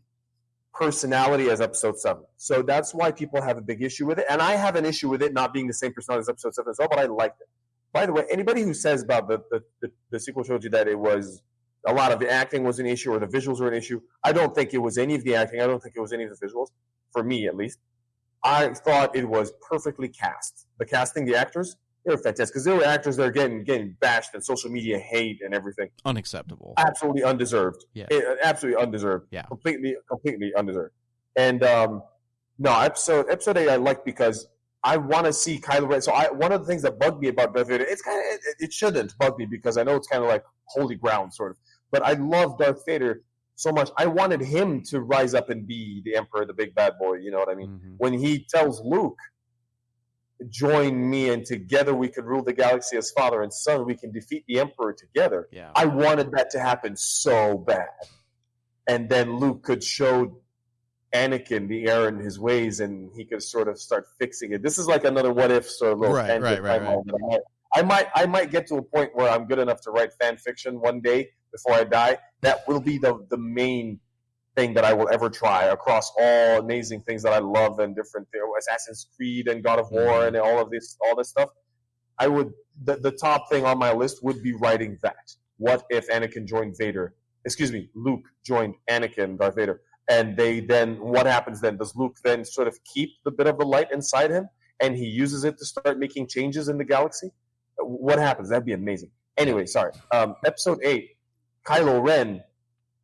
personality as episode 7. So that's why people have a big issue with it. And I have an issue with it not being the same personality as episode 7 as well, but I liked it. By the way, anybody who says about the sequel trilogy that it was a lot of the acting was an issue or the visuals were an issue, I don't think it was any of the acting. I don't think it was any of the visuals, for me at least. I thought it was perfectly cast. The casting, the actors, they were fantastic because there were actors that are getting bashed and social media hate and everything. Unacceptable. Absolutely undeserved. Yeah. Absolutely undeserved. Yeah. Completely undeserved. And no, episode 8 I liked because I want to see Kylo Ren. So one of the things that bugged me about Darth Vader, it shouldn't bug me because I know it's kind of like holy ground sort of. But I love Darth Vader so much. I wanted him to rise up and be the Emperor, the big bad boy. You know what I mean? Mm-hmm. When he tells Luke, join me and together we can rule the galaxy as father and son, we can defeat the Emperor together. Yeah. I wanted that to happen so bad. And then Luke could show Anakin the error in his ways and he could sort of start fixing it. This is like another what if sort of little tangent. Right. I might get to a point where I'm good enough to write fan fiction one day before I die. That will be the main thing that I will ever try across all amazing things that I love and different Assassin's Creed and God of War and all this stuff. I would the top thing on my list would be writing that. What if Anakin joined Vader? Luke joined Anakin, Darth Vader, and what happens then? Does Luke then sort of keep the bit of the light inside him and he uses it to start making changes in the galaxy? What happens? That'd be amazing. Anyway, sorry. Episode 8, Kylo Ren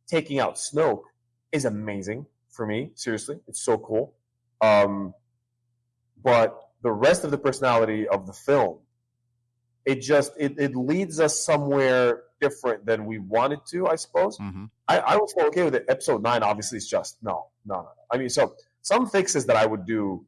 taking out Snoke is amazing for me. Seriously, it's so cool. But the rest of the personality of the film, it leads us somewhere different than we wanted to, I suppose. Mm-hmm. I was okay with it. Episode 9, obviously, is just no. I mean, so some fixes that I would do.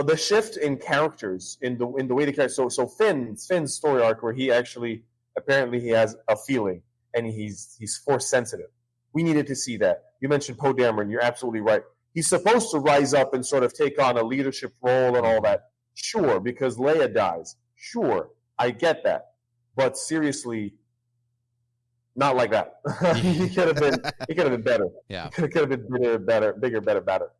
The shift in characters in the way the characters. So Finn's story arc, where he actually apparently he has a feeling and he's force sensitive. We needed to see that. You mentioned Poe Dameron. You're absolutely right. He's supposed to rise up and sort of take on a leadership role and all that. Sure, because Leia dies. Sure, I get that. But seriously, not like that. He could have been better. Yeah. Could have been bigger, better.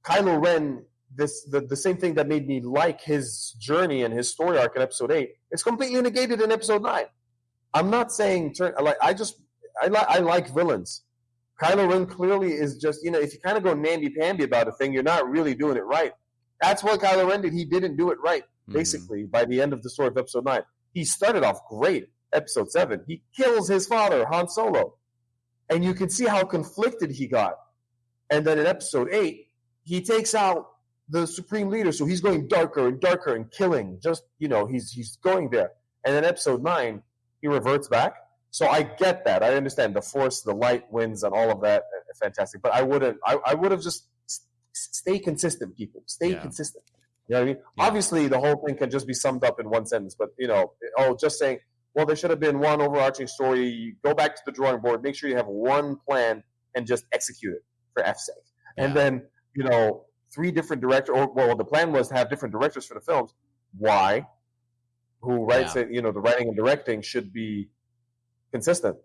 Kylo Ren, the same thing that made me like his journey and his story arc in episode 8, it's completely negated in episode 9. I'm not saying I like villains. Kylo Ren clearly is just, if you kind of go namby-pamby about a thing, you're not really doing it right. That's what Kylo Ren did. He didn't do it right, basically, by the end of the story of episode 9. He started off great, episode 7. He kills his father, Han Solo. And you can see how conflicted he got. And then in episode 8, he takes out the supreme leader, so he's going darker and darker and killing. Just, he's going there. And in episode 9, he reverts back. So I get that. I understand the force, the light wins, and all of that. Fantastic. But I would have just stay consistent, people. Stay consistent. You know what I mean? Yeah. Obviously, the whole thing can just be summed up in one sentence. But, just saying, well, there should have been one overarching story. You go back to the drawing board. Make sure you have one plan and just execute it for F's sake. Yeah. And then, 3 different directors. The plan was to have different directors for the films. Why? Who writes it? The writing and directing should be consistent,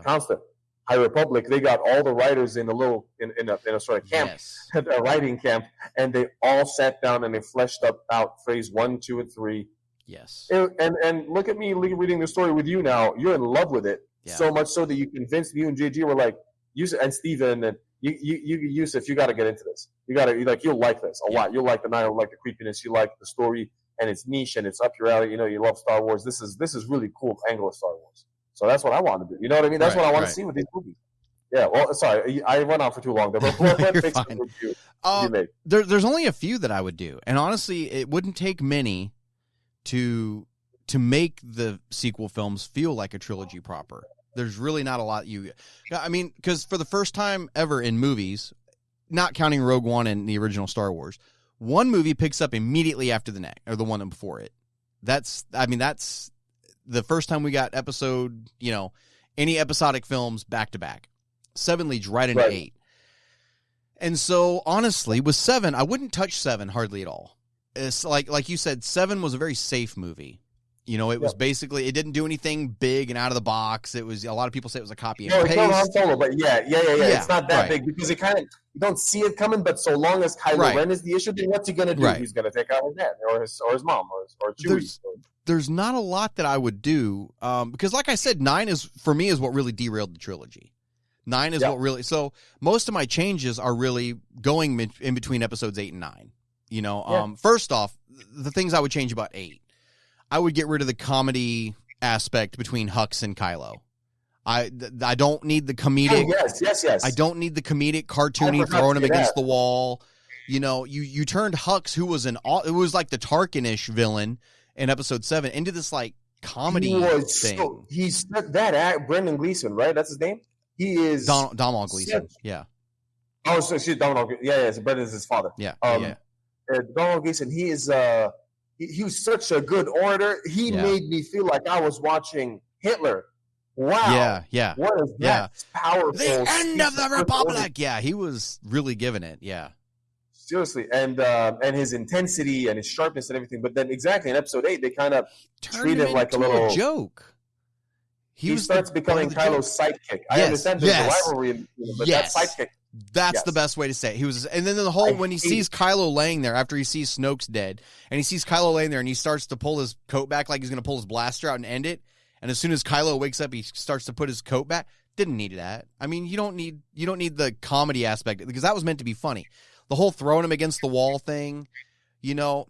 constant. High Republic, they got all the writers in a sort of camp, a writing camp, and they all sat down and they fleshed out phase 1, 2, and 3. Yes. And look at me reading the story with you now. You're in love with it so much so that you convinced me and JG were like, Usef and Steven and Usef, you got to get into this. you'll like this a lot. You'll like the night, you'll like the creepiness, you like the story, and it's niche and it's up your alley. You love Star Wars. This is really cool angle of Star Wars. So that's what I want to do. You know what I mean? That's what I want to see with these movies. Yeah. Well, sorry, I went on for too long there. But what You're fixes fine. would you make? There's only a few that I would do, and honestly, it wouldn't take many to make the sequel films feel like a trilogy proper. There's really not a lot because for the first time ever in movies, not counting Rogue One and the original Star Wars, one movie picks up immediately after the next, or the one before it. That's the first time we got any episodic films back to back. 7 leads right into 8. And so, honestly, with 7, I wouldn't touch 7 hardly at all. It's like you said, 7 was a very safe movie. It was basically, it didn't do anything big and out of the box. It was, a lot of people say it was a copy and paste. It's Han Solo, but yeah. It's not that big because you don't see it coming. But so long as Kylo Ren is the issue, then what's he gonna do? He's gonna take out his dad or his mom or Chewie. There's not a lot that I would do because, like I said, 9 is what really derailed the trilogy. 9 is what really. So most of my changes are really going in between episodes 8 and 9. First off, the things I would change about 8. I would get rid of the comedy aspect between Hux and Kylo. I don't need the comedic. Oh, yes. I don't need the comedic cartoony throwing him against the wall. You turned Hux, who was it was like the Tarkin-ish villain in episode 7, into this like comedy thing. He's that Brendan Gleeson, right? That's his name. He is Domhnall Gleeson. Yeah. Oh, so she's Domhnall. Yeah. So Brendan's his father. Yeah. Domhnall Gleeson. He is. He was such a good orator. He made me feel like I was watching Hitler. Wow. Yeah. What is that powerful? The end of the Republic. Yeah, he was really giving it. Yeah. Seriously. And his intensity and his sharpness and everything. But then exactly in episode 8, they kind of treat him like a little joke. He starts becoming Kylo's sidekick. I understand there's a rivalry, but that's sidekick. That's the best way to say it. He was, and then the whole when he sees Kylo laying there after he sees Snoke's dead, and he sees Kylo laying there, and he starts to pull his coat back like he's going to pull his blaster out and end it. And as soon as Kylo wakes up, he starts to put his coat back. Didn't need that. I mean, you don't need the comedy aspect because that was meant to be funny. The whole throwing him against the wall thing, Now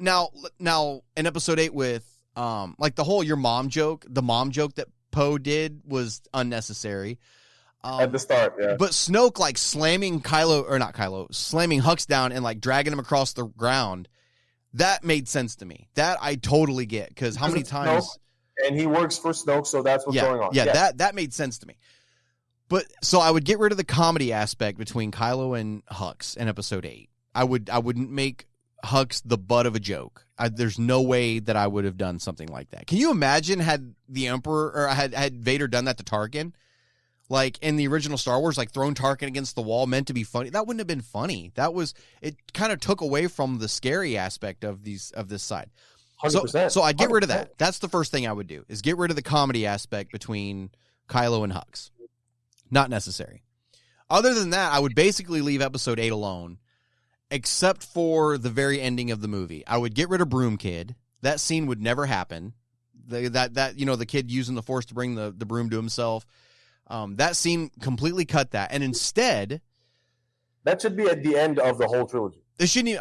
in episode 8 with like the whole the mom joke that Poe did was unnecessary. At the start, yeah. But Snoke like slamming slamming Hux down and like dragging him across the ground, that made sense to me. That I totally get because how many times? Snoke, and he works for Snoke, so that's what's going on. Yeah, that made sense to me. But so I would get rid of the comedy aspect between Kylo and Hux in episode 8. I wouldn't make Hux the butt of a joke. There's no way that I would have done something like that. Can you imagine had the Emperor or had Vader done that to Tarkin? Like in the original Star Wars, like thrown Tarkin against the wall meant to be funny. That wouldn't have been funny. It kind of took away from the scary aspect of this side. 100%. So I'd get rid of that. That's the first thing I would do is get rid of the comedy aspect between Kylo and Hux. Not necessary. Other than that, I would basically leave episode 8 alone, except for the very ending of the movie. I would get rid of Broom Kid. That scene would never happen. The kid using the Force to bring the broom to himself. That scene completely cut that, and instead, that should be at the end of the whole trilogy. It shouldn't.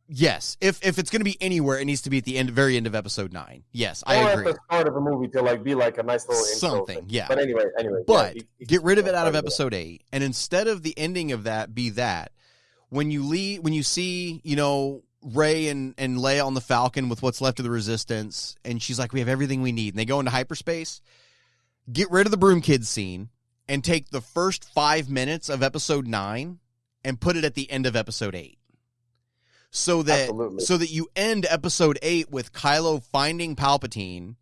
Yes, if it's going to be anywhere, it needs to be at the very end of episode 9. Yes, I agree. Or at the start of a movie to be like a nice little something. Intro. Yeah, but anyway. But get rid of it out of episode 8, and instead of the ending of that be that when you see Rey and Leia on the Falcon with what's left of the Resistance, and she's like, we have everything we need, and they go into hyperspace. Get rid of the Broom Kid scene and take the first 5 minutes of episode 9 and put it at the end of episode 8. So that you end episode 8 with Kylo finding Palpatine.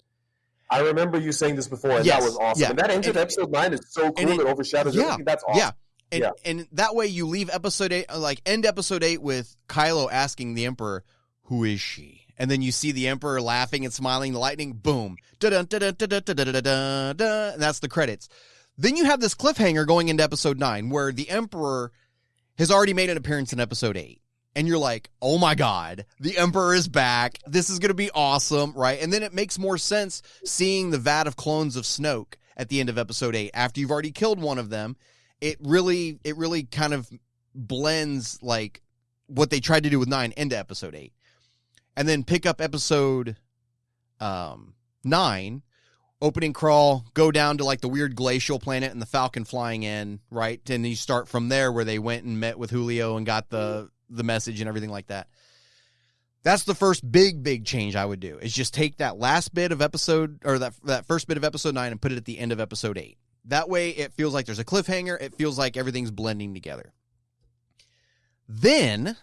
I remember you saying this before, and that was awesome. Yeah. And that ends of episode 9 is so cool. It overshadows everything. That's awesome. Yeah. And that way you leave episode 8, end episode 8 with Kylo asking the Emperor, who is she? And then you see the Emperor laughing and smiling, the lightning, boom. And that's the credits. Then you have this cliffhanger going into episode 9 where the Emperor has already made an appearance in episode 8. And you're like, oh my God, the Emperor is back. This is going to be awesome, right? And then it makes more sense seeing the vat of clones of Snoke at the end of episode 8. After you've already killed one of them, it really kind of blends like what they tried to do with 9 into episode 8. And then pick up episode 9, opening crawl, go down to like the weird glacial planet and the Falcon flying in, right? And you start from there where they went and met with Julio and got the message and everything like that. That's the first big change I would do, is just take that last bit of episode, or that first bit of episode 9 and put it at the end of episode 8. That way it feels like there's a cliffhanger. It feels like everything's blending together. Then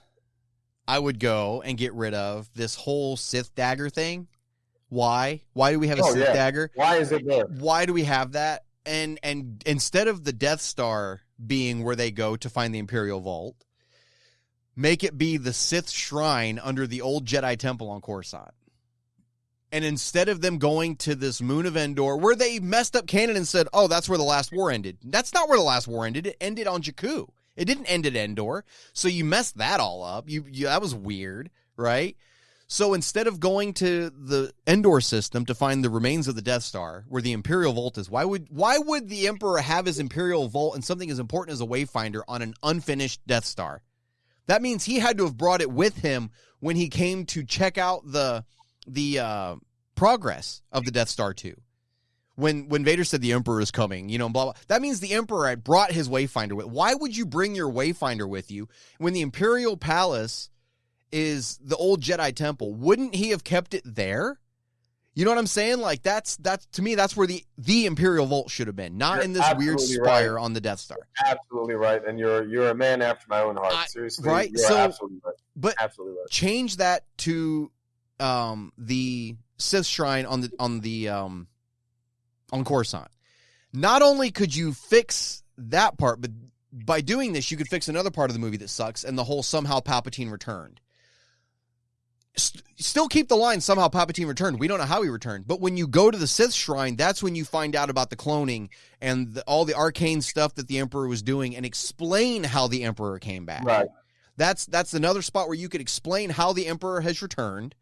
I would go and get rid of this whole Sith dagger thing. Why? Why do we have a Sith dagger? Why is it there? Why do we have that? And instead of the Death Star being where they go to find the Imperial Vault, make it be the Sith shrine under the old Jedi Temple on Coruscant. And instead of them going to this moon of Endor, where they messed up canon and said, oh, that's where the last war ended. That's not where the last war ended. It ended on Jakku. It didn't end at Endor. So you messed that all up. That was weird, right? So instead of going to the Endor system to find the remains of the Death Star, where the Imperial Vault is, why would the Emperor have his Imperial Vault and something as important as a Wayfinder on an unfinished Death Star? That means he had to have brought it with him when he came to check out the progress of the Death Star 2. When Vader said the Emperor is coming, blah, blah. That means the Emperor had brought his Wayfinder with. Why would you bring your Wayfinder with you when the Imperial Palace is the old Jedi Temple? Wouldn't he have kept it there? You know what I'm saying? Like, that's to me, that's where the Imperial Vault should have been, not in this weird spire on the Death Star. Absolutely right, and you're a man after my own heart. Seriously, right? You're so, absolutely right. But absolutely right. Change that to the Sith shrine on Coruscant. Not only could you fix that part, but by doing this, you could fix another part of the movie that sucks, and the whole somehow Palpatine returned. Still keep the line, somehow Palpatine returned. We don't know how he returned. But when you go to the Sith shrine, that's when you find out about the cloning and all the arcane stuff that the Emperor was doing, and explain how the Emperor came back. Right. That's another spot where you could explain how the Emperor has returned.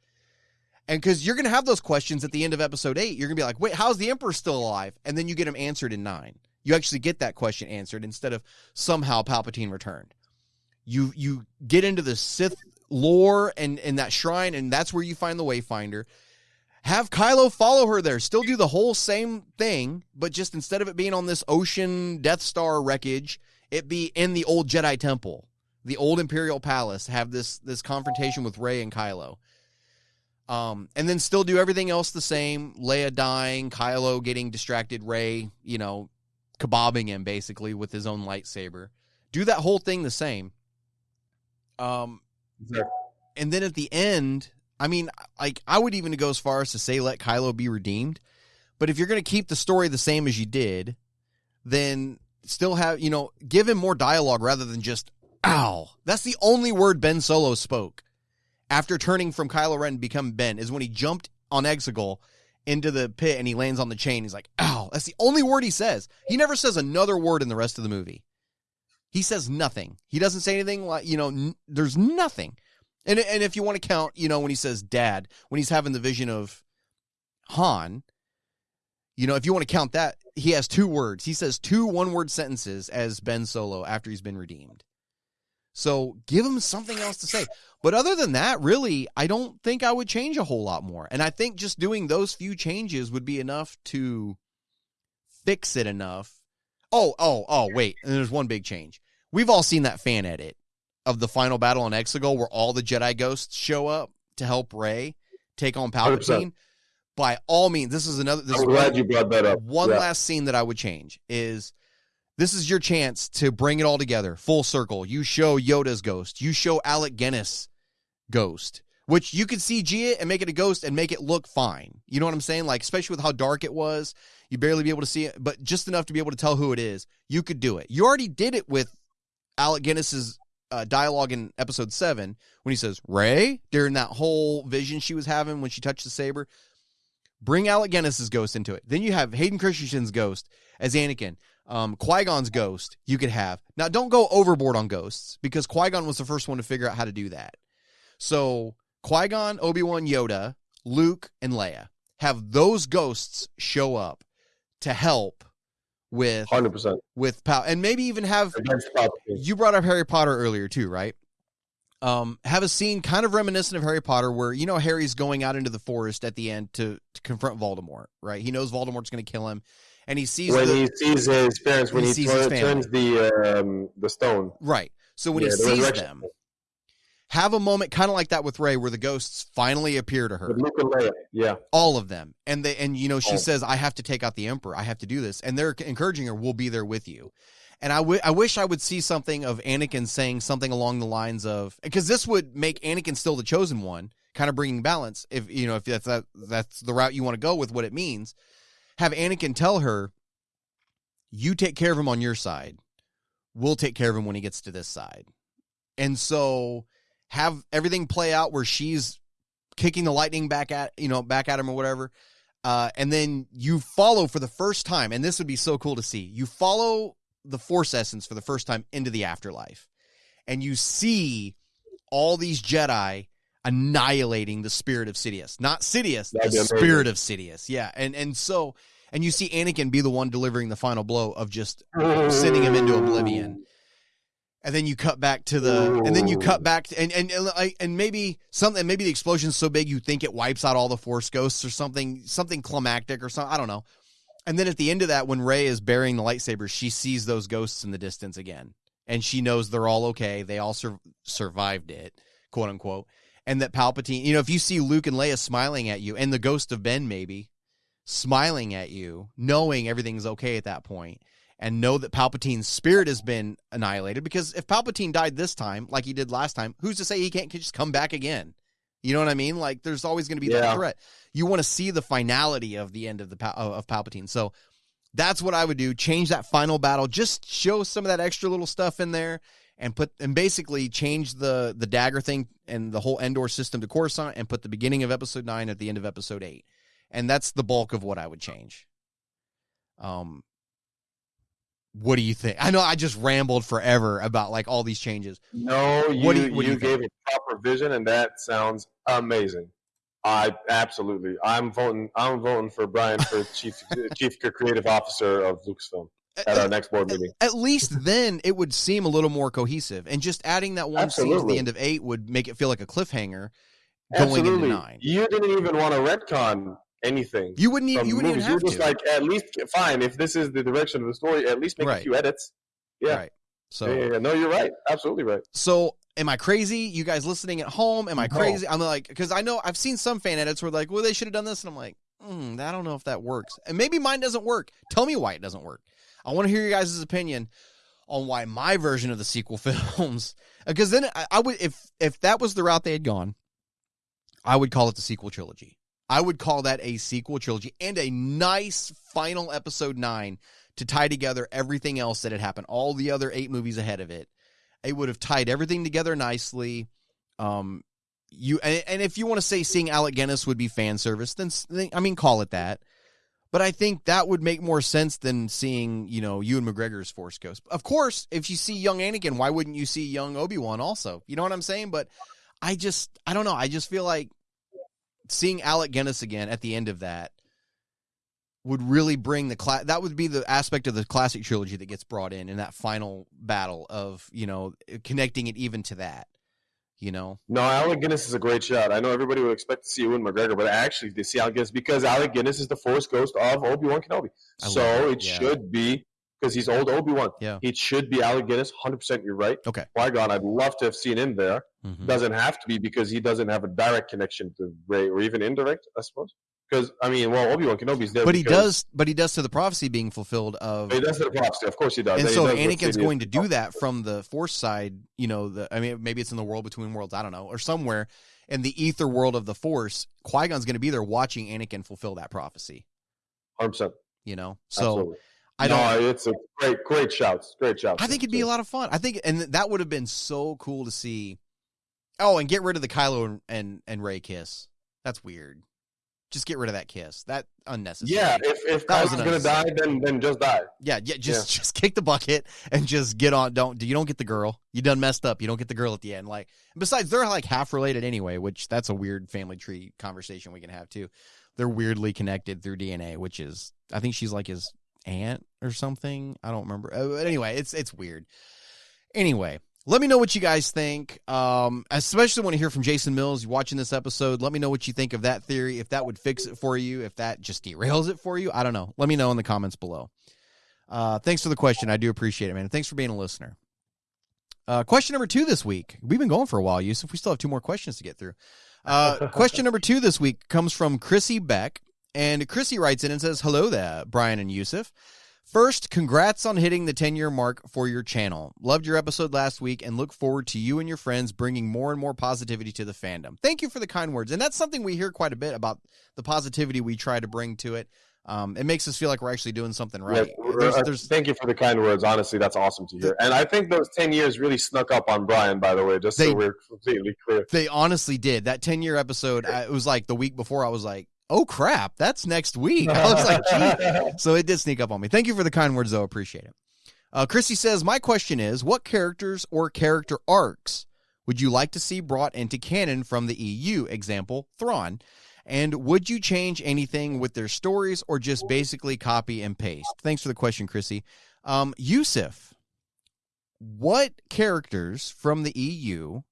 And because you're going to have those questions at the end of episode 8. You're going to be like, wait, how's the Emperor still alive? And then you get them answered in 9. You actually get that question answered instead of somehow Palpatine returned. You get into the Sith lore and that shrine, and that's where you find the Wayfinder. Have Kylo follow her there. Still do the whole same thing, but just instead of it being on this ocean Death Star wreckage, it be in the old Jedi Temple, the old Imperial Palace. Have this confrontation with Rey and Kylo. And then still do everything else the same. Leia dying, Kylo getting distracted, Rey, kebabbing him basically with his own lightsaber. Do that whole thing the same. And then at the end, I mean, like, I would even go as far as to say let Kylo be redeemed. But if you're going to keep the story the same as you did, then still have, give him more dialogue rather than just, ow. That's the only word Ben Solo spoke after turning from Kylo Ren to become Ben, is when he jumped on Exegol into the pit and he lands on the chain. He's like, ow. That's the only word he says. He never says another word in the rest of the movie. He says nothing. He doesn't say anything like, there's nothing. And if you want to count, when he says dad, when he's having the vision of Han, if you want to count that, he has 2 words. He says 2 one-word sentences as Ben Solo after he's been redeemed. So give him something else to say. But other than that, really, I don't think I would change a whole lot more. And I think just doing those few changes would be enough to fix it enough. Oh, wait. And there's one big change. We've all seen that fan edit of the final battle on Exegol where all the Jedi ghosts show up to help Rey take on Palpatine. 100%. By all means, I'm glad you brought that up. One last scene that I would change is, this is your chance to bring it all together, full circle. You show Yoda's ghost. You show Alec Guinness' ghost, which you could CG it and make it a ghost and make it look fine. You know what I'm saying? Like, especially with how dark it was, you barely be able to see it, but just enough to be able to tell who it is. You could do it. You already did it with Alec Guinness's dialogue in episode 7 when he says, Rey, during that whole vision she was having when she touched the saber. Bring Alec Guinness's ghost into it. Then you have Hayden Christensen's ghost as Anakin. Qui-Gon's ghost you could have. Now, don't go overboard on ghosts, because Qui-Gon was the first one to figure out how to do that. So Qui-Gon, Obi-Wan, Yoda, Luke, and Leia. Have those ghosts show up to help with 100%. And maybe even have, you brought up Harry Potter earlier too, right? have a scene kind of reminiscent of Harry Potter where, you know, Harry's going out into the forest at the end to confront Voldemort, right? He knows Voldemort's going to kill him, and he sees he sees his parents, when he turns the stone. Right. So when he sees them, have a moment kind of like that with Rey, where the ghosts finally appear to her. With Luke and Leia, yeah. All of them. And you know, she says, I have to take out the Emperor. I have to do this. And they're encouraging her, we'll be there with you. And I wish I would see something of Anakin saying something along the lines of, because this would make Anakin still the chosen one, kind of bringing balance. If you know, if that's the route you want to go with what it means, have Anakin tell her, you take care of him on your side. We'll take care of him when he gets to this side. And so have everything play out where she's kicking the lightning back at him or whatever. And then you follow for the first time, and this would be so cool to see. You follow the Force essence for the first time into the afterlife, and you see all these Jedi annihilating the spirit of Sidious. Not Sidious, the spirit of Sidious. Yeah. And you see Anakin be the one delivering the final blow of just sending him into oblivion. And then you cut back to and maybe the explosion's so big you think it wipes out all the Force ghosts or something climactic or something. I don't know. And then at the end of that, when Rey is burying the lightsabers, she sees those ghosts in the distance again, and she knows they're all okay. They all survived it, quote unquote. And that Palpatine, you know, if you see Luke and Leia smiling at you, and the ghost of Ben maybe smiling at you, knowing everything's okay at that point, and know that Palpatine's spirit has been annihilated, because if Palpatine died this time, like he did last time, who's to say he can't just come back again? You know what I mean? Like, there's always going to be that threat. You want to see the finality of the end of of Palpatine. So that's what I would do. Change that final battle. Just show some of that extra little stuff in there, and basically change the dagger thing and the whole Endor system to Coruscant, and put the beginning of Episode 9 at the end of Episode 8. And that's the bulk of what I would change. What do you think? I know I just rambled forever about like all these changes. No, you gave a proper vision, and that sounds amazing. I'm voting for Brian for chief creative officer of Lucasfilm at our next board meeting. At least then it would seem a little more cohesive, and just adding that one scene at the end of 8 would make it feel like a cliffhanger going into 9. You didn't even want to retcon anything. You wouldn't even have to. You're just like, at least fine, if this is the direction of the story, at least make a few edits. Yeah. Right. So no, you're right. Absolutely right. So am I crazy? You guys listening at home, am I crazy? I'm like, because I know I've seen some fan edits where like, well, they should have done this, and I'm like, I don't know if that works. And maybe mine doesn't work. Tell me why it doesn't work. I want to hear your guys' opinion on why my version of the sequel films, because then I would, if that was the route they had gone, I would call it the sequel trilogy. I would call that a sequel trilogy, and a nice final Episode 9 to tie together everything else that had happened, all the other 8 movies ahead of it. It would have tied everything together nicely. And if you want to say seeing Alec Guinness would be fan service, then I mean, call it that. But I think that would make more sense than seeing, you know, Ewan McGregor's Force Ghost. Of course, if you see young Anakin, why wouldn't you see young Obi-Wan also? You know what I'm saying? But I don't know. I just feel like seeing Alec Guinness again at the end of that would really bring that would be the aspect of the classic trilogy that gets brought in that final battle of, you know, connecting it even to that, you know? No, Alec Guinness is a great shot. I know everybody would expect to see Ewan McGregor, but actually they see Alec Guinness because Alec Guinness is the Force Ghost of Obi-Wan Kenobi. Should be, because he's old Obi-Wan. Yeah. It should be Alec Guinness. 100% you're right. Okay. Qui-Gon, I'd love to have seen him there. Mm-hmm. Doesn't have to be, because he doesn't have a direct connection to Rey, or even indirect, I suppose. Because, I mean, well, Obi-Wan Kenobi's there. But he does to the prophecy being fulfilled of. He does to the prophecy, of course he does. And so Anakin's going to do that from the Force side, you know, maybe it's in the world between worlds, I don't know, or somewhere in the ether world of the Force, Qui-Gon's going to be there watching Anakin fulfill that prophecy. 100%. You know? So absolutely. It's a great shouts. Great shouts. I think it'd be a lot of fun. I think, and that would have been so cool to see. Oh, and get rid of the Kylo and Rey kiss. That's weird. Just get rid of that kiss. That unnecessary. Yeah, if Kylo's gonna die, then just die. Yeah, just kick the bucket and just get on. You don't get the girl. You done messed up. You don't get the girl at the end. Like, besides, they're like half related anyway, which that's a weird family tree conversation we can have too. They're weirdly connected through DNA, which is, I think she's like his aunt or something. I don't remember. But anyway, it's weird. Anyway, Let me know what you guys think. Especially want to hear from Jason Mills. You're watching this episode. Let me know what you think of that theory. If that would fix it for you, if that just derails it for you, I don't know. Let me know in the comments below. Thanks for the question. I do appreciate it, man. Thanks for being a listener. Question number 2 this week. We've been going for a while, Usef. We still have 2 more questions to get through. Question number 2 this week comes from Chrissy Beck. And Chrissy writes in and says, hello there, Brian and Usef. First, congrats on hitting the 10-year mark for your channel. Loved your episode last week and look forward to you and your friends bringing more and more positivity to the fandom. Thank you for the kind words. And that's something we hear quite a bit about, the positivity we try to bring to it. It makes us feel like we're actually doing something right. Thank you for the kind words. Honestly, that's awesome to hear. And I think those 10 years really snuck up on Brian, by the way, just so we're completely clear. They honestly did. That 10-year episode, it was like the week before I was like, oh, crap, that's next week. I was like, gee. So it did sneak up on me. Thank you for the kind words, though. Appreciate it. Chrissy says, my question is, what characters or character arcs would you like to see brought into canon from the EU? Example, Thrawn. And would you change anything with their stories or just basically copy and paste? Thanks for the question, Chrissy. Usef, what characters from the EU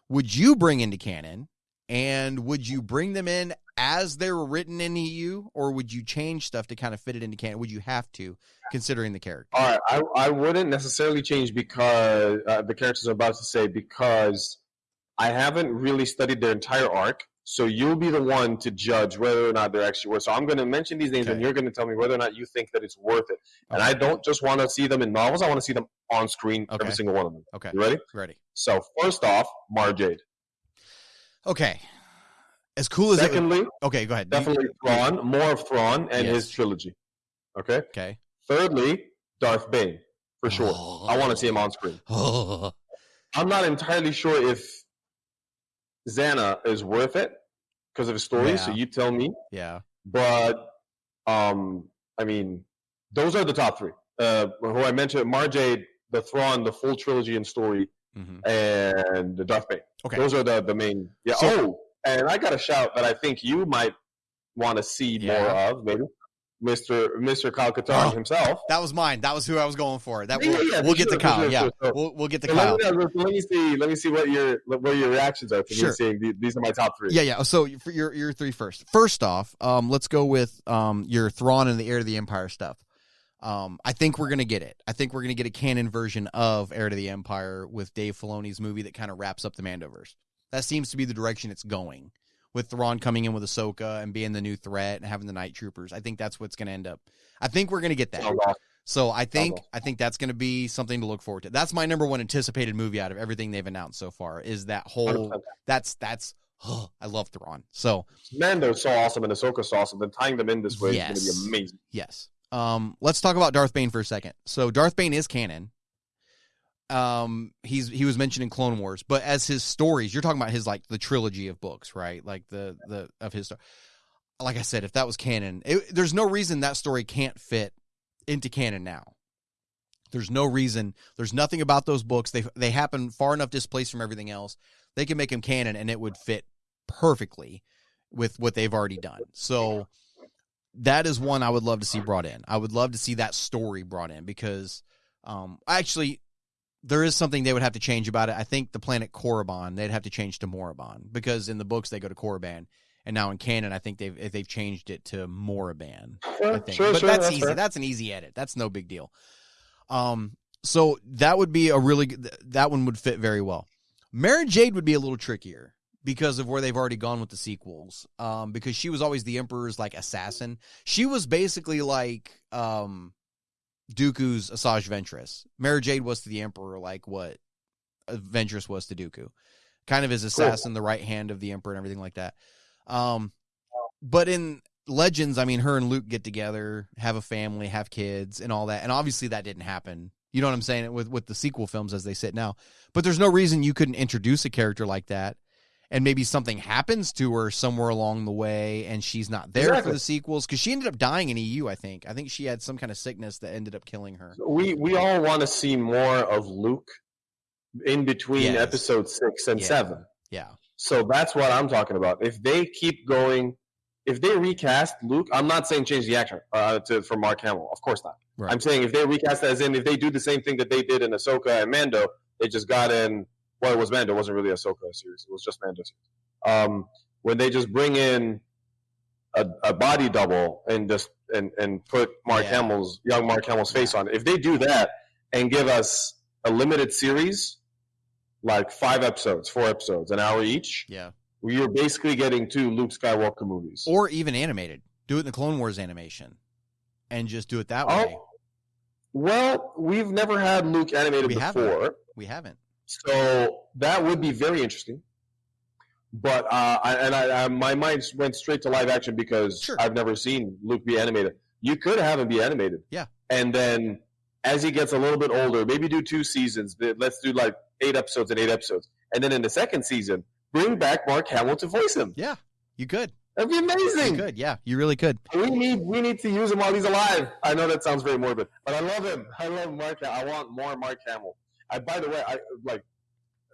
would you bring into canon? And would you bring them in as they were written in EU, or would you change stuff to kind of fit it into canon? Would you have to, considering the character? All right, I wouldn't necessarily change because the characters I'm about to say, because I haven't really studied their entire arc. So you'll be the one to judge whether or not they're actually worth. So I'm going to mention these names, and you're going to tell me whether or not you think that it's worth it. And I don't just want to see them in novels; I want to see them on screen, every single one of them. Okay, you ready? Ready. So first off, Mara Jade. Okay. As cool as Secondly, okay, go ahead. Definitely Thrawn, more of Thrawn and his trilogy. Okay. Okay. Thirdly, Darth Bane, for sure. I want to see him on screen. I'm not entirely sure if Xana is worth it because of his story, so you tell me. Yeah. But I mean, those are the top 3. Who I mentioned, Mara Jade, the Thrawn, the full trilogy and story, and the Darth Bane. Okay. Those are the main. Yeah. So, and I got a shout that I think you might want to see more of, maybe. Mr. Kyle Katarn himself. That was mine. That was who I was going for. We'll get to Kyle. We'll get to Kyle. Let me see what your reactions are to me saying these are my top 3. Yeah. So for your 3 first. First off, let's go with your Thrawn and the Heir to the Empire stuff. I think we're gonna get it. I think we're gonna get a canon version of Heir to the Empire with Dave Filoni's movie that kind of wraps up the Mandoverse. That seems to be the direction it's going, with Thrawn coming in with Ahsoka and being the new threat and having the Night Troopers. I think that's what's going to end up. I think we're going to get that. So I think that's going to be something to look forward to. That's my number 1 anticipated movie out of everything they've announced so far. Is that whole 100%. I love Thrawn. So Mando's so awesome and Ahsoka's so awesome. Then tying them in this way is going to be amazing. Yes. Let's talk about Darth Bane for a second. So Darth Bane is canon. He was mentioned in Clone Wars, but as his stories, you're talking about his, like, the trilogy of books, right? Like the of his story. Like I said, if that was canon, there's no reason that story can't fit into canon now. There's no reason. There's nothing about those books. They happen far enough displaced from everything else. They can make them canon and it would fit perfectly with what they've already done. So that is one I would love to see brought in. I would love to see that story brought in because actually there is something they would have to change about it. I think the planet Korriban, they'd have to change to Morriban because in the books they go to Korriban, and now in canon I think they've changed it to Morriban. Sure, that's easy. Fair. That's an easy edit. That's no big deal. So that would be that one would fit very well. Mara Jade would be a little trickier because of where they've already gone with the sequels. Because she was always the Emperor's, like, assassin. She was basically like Dooku's Asajj Ventress. Mara Jade was to the Emperor like what Ventress was to Dooku. Kind of his assassin, the right hand of the Emperor and everything like that. But in Legends, I mean, her and Luke get together, have a family, have kids, and all that. And obviously that didn't happen. You know what I'm saying? With the sequel films as they sit now. But there's no reason you couldn't introduce a character like that, and maybe something happens to her somewhere along the way, and she's not there for the sequels, because she ended up dying in EU, I think. I think she had some kind of sickness that ended up killing her. We all want to see more of Luke in between episode 6 and 7. Yeah. So that's what I'm talking about. If they keep going, if they recast Luke, I'm not saying change the actor for Mark Hamill. Of course not. Right. I'm saying if they recast as in, if they do the same thing that they did in Ahsoka and Mando, It just got in. Well, it was Mando. It wasn't really Ahsoka series. It was just Mando series. When they just bring in a body double and put young Mark Hamill's face on it. If they do that and give us a limited series, like 5 episodes, 4 episodes, an hour each, we are basically getting 2 Luke Skywalker movies. Or even animated. Do it in the Clone Wars animation and just do it that way. Well, we've never had Luke animated before. We haven't. So that would be very interesting. But my mind went straight to live action because I've never seen Luke be animated. You could have him be animated. Yeah. And then as he gets a little bit older, maybe do 2 seasons. Let's do like 8 episodes and 8 episodes. And then in the second season, bring back Mark Hamill to voice him. Yeah, you could. That'd be amazing. You could, yeah. You really could. We need to use him while he's alive. I know that sounds very morbid, but I love him. I love Mark Hamill. I want more Mark Hamill. By the way, I like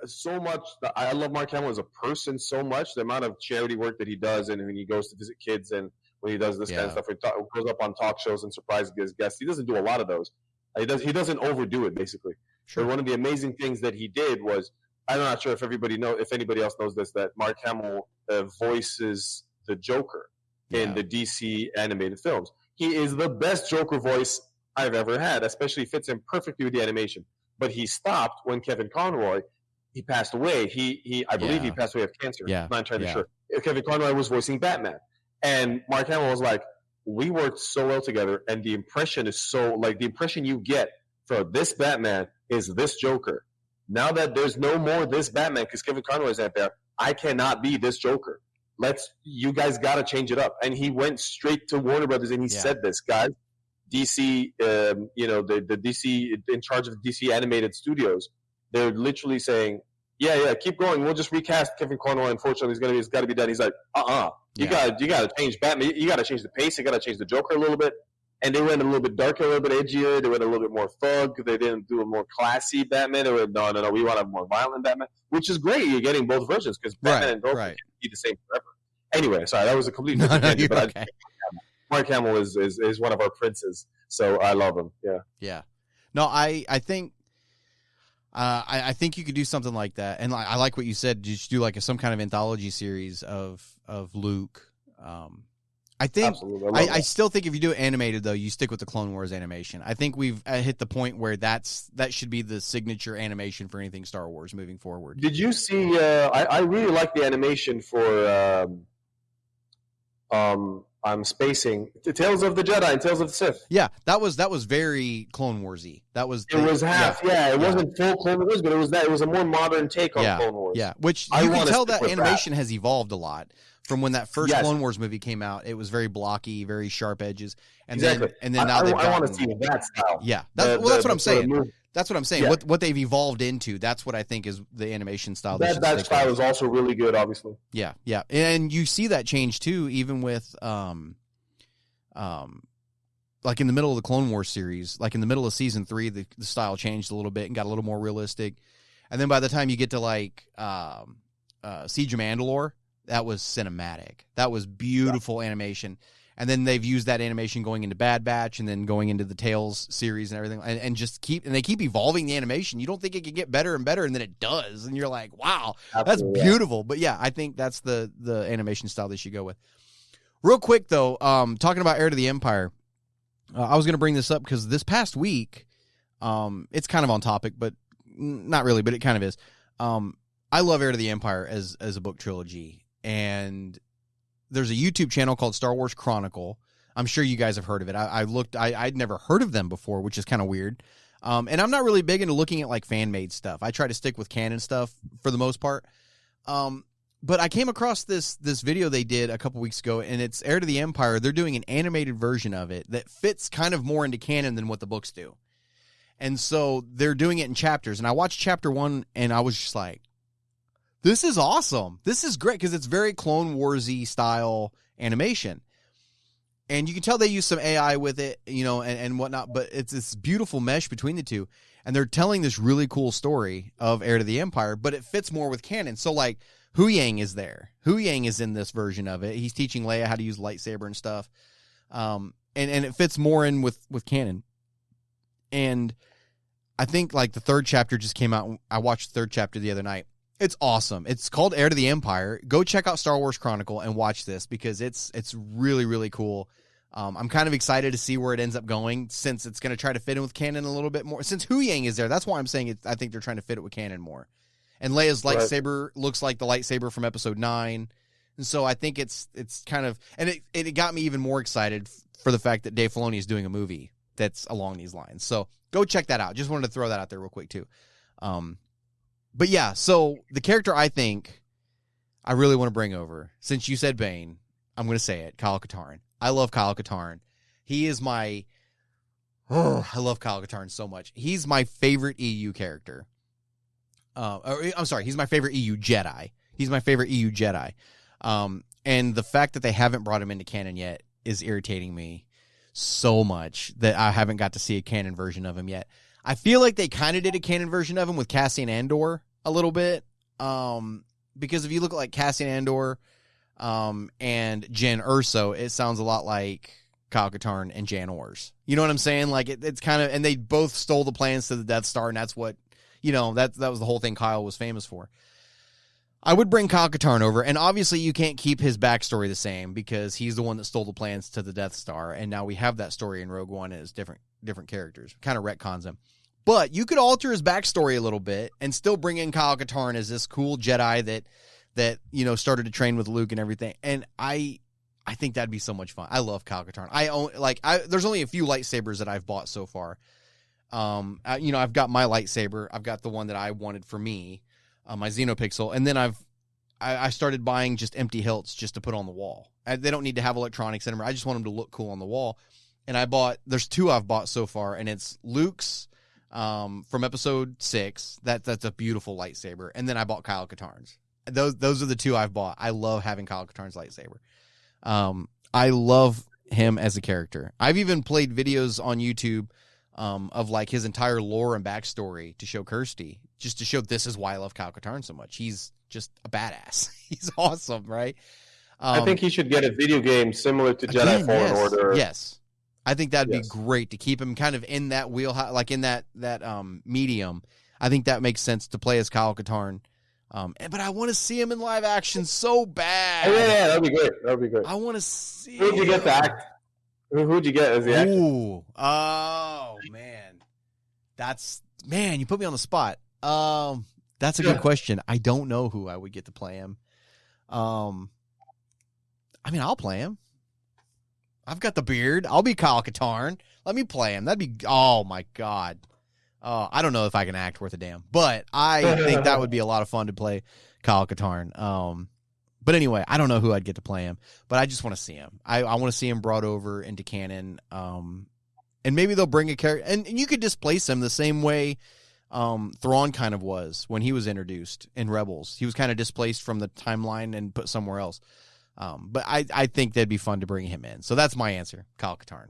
so much. I love Mark Hamill as a person so much. The amount of charity work that he does, and when he goes to visit kids, and when he does this kind of stuff, he goes up on talk shows and surprises his guests. He doesn't do a lot of those. He doesn't overdo it, basically. Sure. But one of the amazing things that he did was, I'm not sure if anybody else knows this, that Mark Hamill voices the Joker in the DC animated films. He is the best Joker voice I've ever had, especially fits in perfectly with the animation. But he stopped when Kevin Conroy, he passed away. I believe he passed away of cancer. Yeah. I'm not entirely sure. Kevin Conroy was voicing Batman. And Mark Hamill was like, we worked so well together, and the impression is the impression you get for this Batman is this Joker. Now that there's no more this Batman because Kevin Conroy's out there, I cannot be this Joker. You guys got to change it up. And he went straight to Warner Brothers and he said this, guys, DC, the DC in charge of the DC animated studios, they're literally saying, yeah, keep going. We'll just recast Kevin Conroy. Unfortunately, it's got to be done. He's like, you got to change Batman. You got to change the pace. You got to change the Joker a little bit. And they went a little bit darker, a little bit edgier. They went a little bit more thug. They didn't do a more classy Batman. They went, no, we want a more violent Batman, which is great. You're getting both versions because Batman and Joker can't be the same forever. Anyway, sorry, that was a complete tangent. But okay. Mark Hamill is one of our princes, so I love him. Yeah. No, I think I think you could do something like that, and I like what you said. Just do like some kind of anthology series of Luke. I think I still think if you do it animated though, you stick with the Clone Wars animation. I think we've hit the point where that should be the signature animation for anything Star Wars moving forward. Did you see? I really like the animation for. I'm spacing Tales of the Jedi and Tales of the Sith. Yeah, that was very Clone Warsy. It was half. It wasn't full Clone Wars, but it was a more modern take on Clone Wars. Yeah, which you can tell that animation has evolved a lot. From when that first Clone Wars movie came out, it was very blocky, very sharp edges, and then now I want to see that style. Yeah, that's what I'm saying. That's what I'm saying. Yeah. What they've evolved into, that's what I think is the animation style. That style is also really good, obviously. Yeah, and you see that change too, even with like in the middle of the Clone Wars series, like in the middle of season 3, the style changed a little bit and got a little more realistic, and then by the time you get to like Siege of Mandalore. That was cinematic. That was beautiful animation. And then they've used that animation going into Bad Batch and then going into the Tales series and everything. And they keep evolving the animation. You don't think it could get better and better, and then it does. And you're like, wow, that's beautiful. But yeah, I think that's the animation style they should go with. Real quick, though, talking about Heir to the Empire, I was going to bring this up because this past week, it's kind of on topic, but not really, but it kind of is. I love Heir to the Empire as a book trilogy. And there's a YouTube channel called Star Wars Chronicle. I'm sure you guys have heard of it. I'd never heard of them before, which is kind of weird. And I'm not really big into looking at like fan-made stuff. I try to stick with canon stuff for the most part. But I came across this video they did a couple weeks ago, and it's Heir to the Empire. They're doing an animated version of it that fits kind of more into canon than what the books do. And so they're doing it in chapters. And I watched chapter 1, and I was just like, this is awesome. This is great because it's very Clone Wars-y style animation. And you can tell they use some AI with it, and whatnot, but it's this beautiful mesh between the two. And they're telling this really cool story of Heir to the Empire, but it fits more with canon. So, like, Hu Yang is there. Hu Yang is in this version of it. He's teaching Leia how to use lightsaber and stuff. And it fits more in with canon. And I think like the third chapter just came out. I watched the third chapter the other night. It's awesome. It's called Heir to the Empire. Go check out Star Wars Chronicle and watch this because it's really, really cool. I'm kind of excited to see where it ends up going since it's going to try to fit in with canon a little bit more. Since Hu Yang is there, that's why I'm saying I think they're trying to fit it with canon more. And Leia's lightsaber looks like the lightsaber from Episode 9. And so I think it's kind of... And it got me even more excited for the fact that Dave Filoni is doing a movie that's along these lines. So go check that out. Just wanted to throw that out there real quick, too. But yeah, so the character I think I really want to bring over, since you said Bane, I'm going to say it, Kyle Katarn. I love Kyle Katarn. He is my... Oh, I love Kyle Katarn so much. He's my favorite EU character. I'm sorry, he's my favorite EU Jedi. He's my favorite EU Jedi. And the fact that they haven't brought him into canon yet is irritating me so much that I haven't got to see a canon version of him yet. I feel like they kind of did a canon version of him with Cassian Andor a little bit. Because if you look at like Cassian Andor and Jyn Erso, it sounds a lot like Kyle Katarn and Jan Ors. You know what I'm saying? Like it's kind of, and they both stole the plans to the Death Star, and that's what, you know, that was the whole thing Kyle was famous for. I would bring Kyle Katarn over, and obviously you can't keep his backstory the same because he's the one that stole the plans to the Death Star, and now we have that story in Rogue One as different characters. Kind of retcons him. But you could alter his backstory a little bit and still bring in Kyle Katarn as this cool Jedi that you know started to train with Luke and everything. And I think that'd be so much fun. I love Kyle Katarn. There's only a few lightsabers that I've bought so far. I've got my lightsaber. I've got the one that I wanted for me, my Xenopixel, and then I started buying just empty hilts just to put on the wall. They don't need to have electronics anymore. I just want them to look cool on the wall. And there's two I've bought so far, and it's Luke's from Episode 6. That's a beautiful lightsaber. And then I bought Kyle Katarn's. Those are the two I've bought. I love having Kyle Katarn's lightsaber. I love him as a character. I've even played videos on YouTube of like his entire lore and backstory to show Kirsty, just to show this is why I love Kyle Katarn so much. He's just a badass. He's awesome, right? I think he should get a video game similar to Jedi Fallen Order. Yes. I think that'd be great to keep him kind of in that wheelhouse, like in that medium. I think that makes sense to play as Kyle Katarn. But I want to see him in live action so bad. Oh, yeah, that'd be great. I want to see. Who'd you get to act? Who'd you get as the actor? Ooh, oh man, you put me on the spot. That's a good question. I don't know who I would get to play him. I mean, I'll play him. I've got the beard. I'll be Kyle Katarn. Let me play him. That'd be, oh my God. I don't know if I can act worth a damn, but I think that would be a lot of fun to play Kyle Katarn. But anyway, I don't know who I'd get to play him, but I just want to see him. I want to see him brought over into canon. And maybe they'll bring a character, and you could displace him the same way Thrawn kind of was when he was introduced in Rebels. He was kind of displaced from the timeline and put somewhere else. But I think that'd be fun to bring him in. So that's my answer, Kyle Katarn.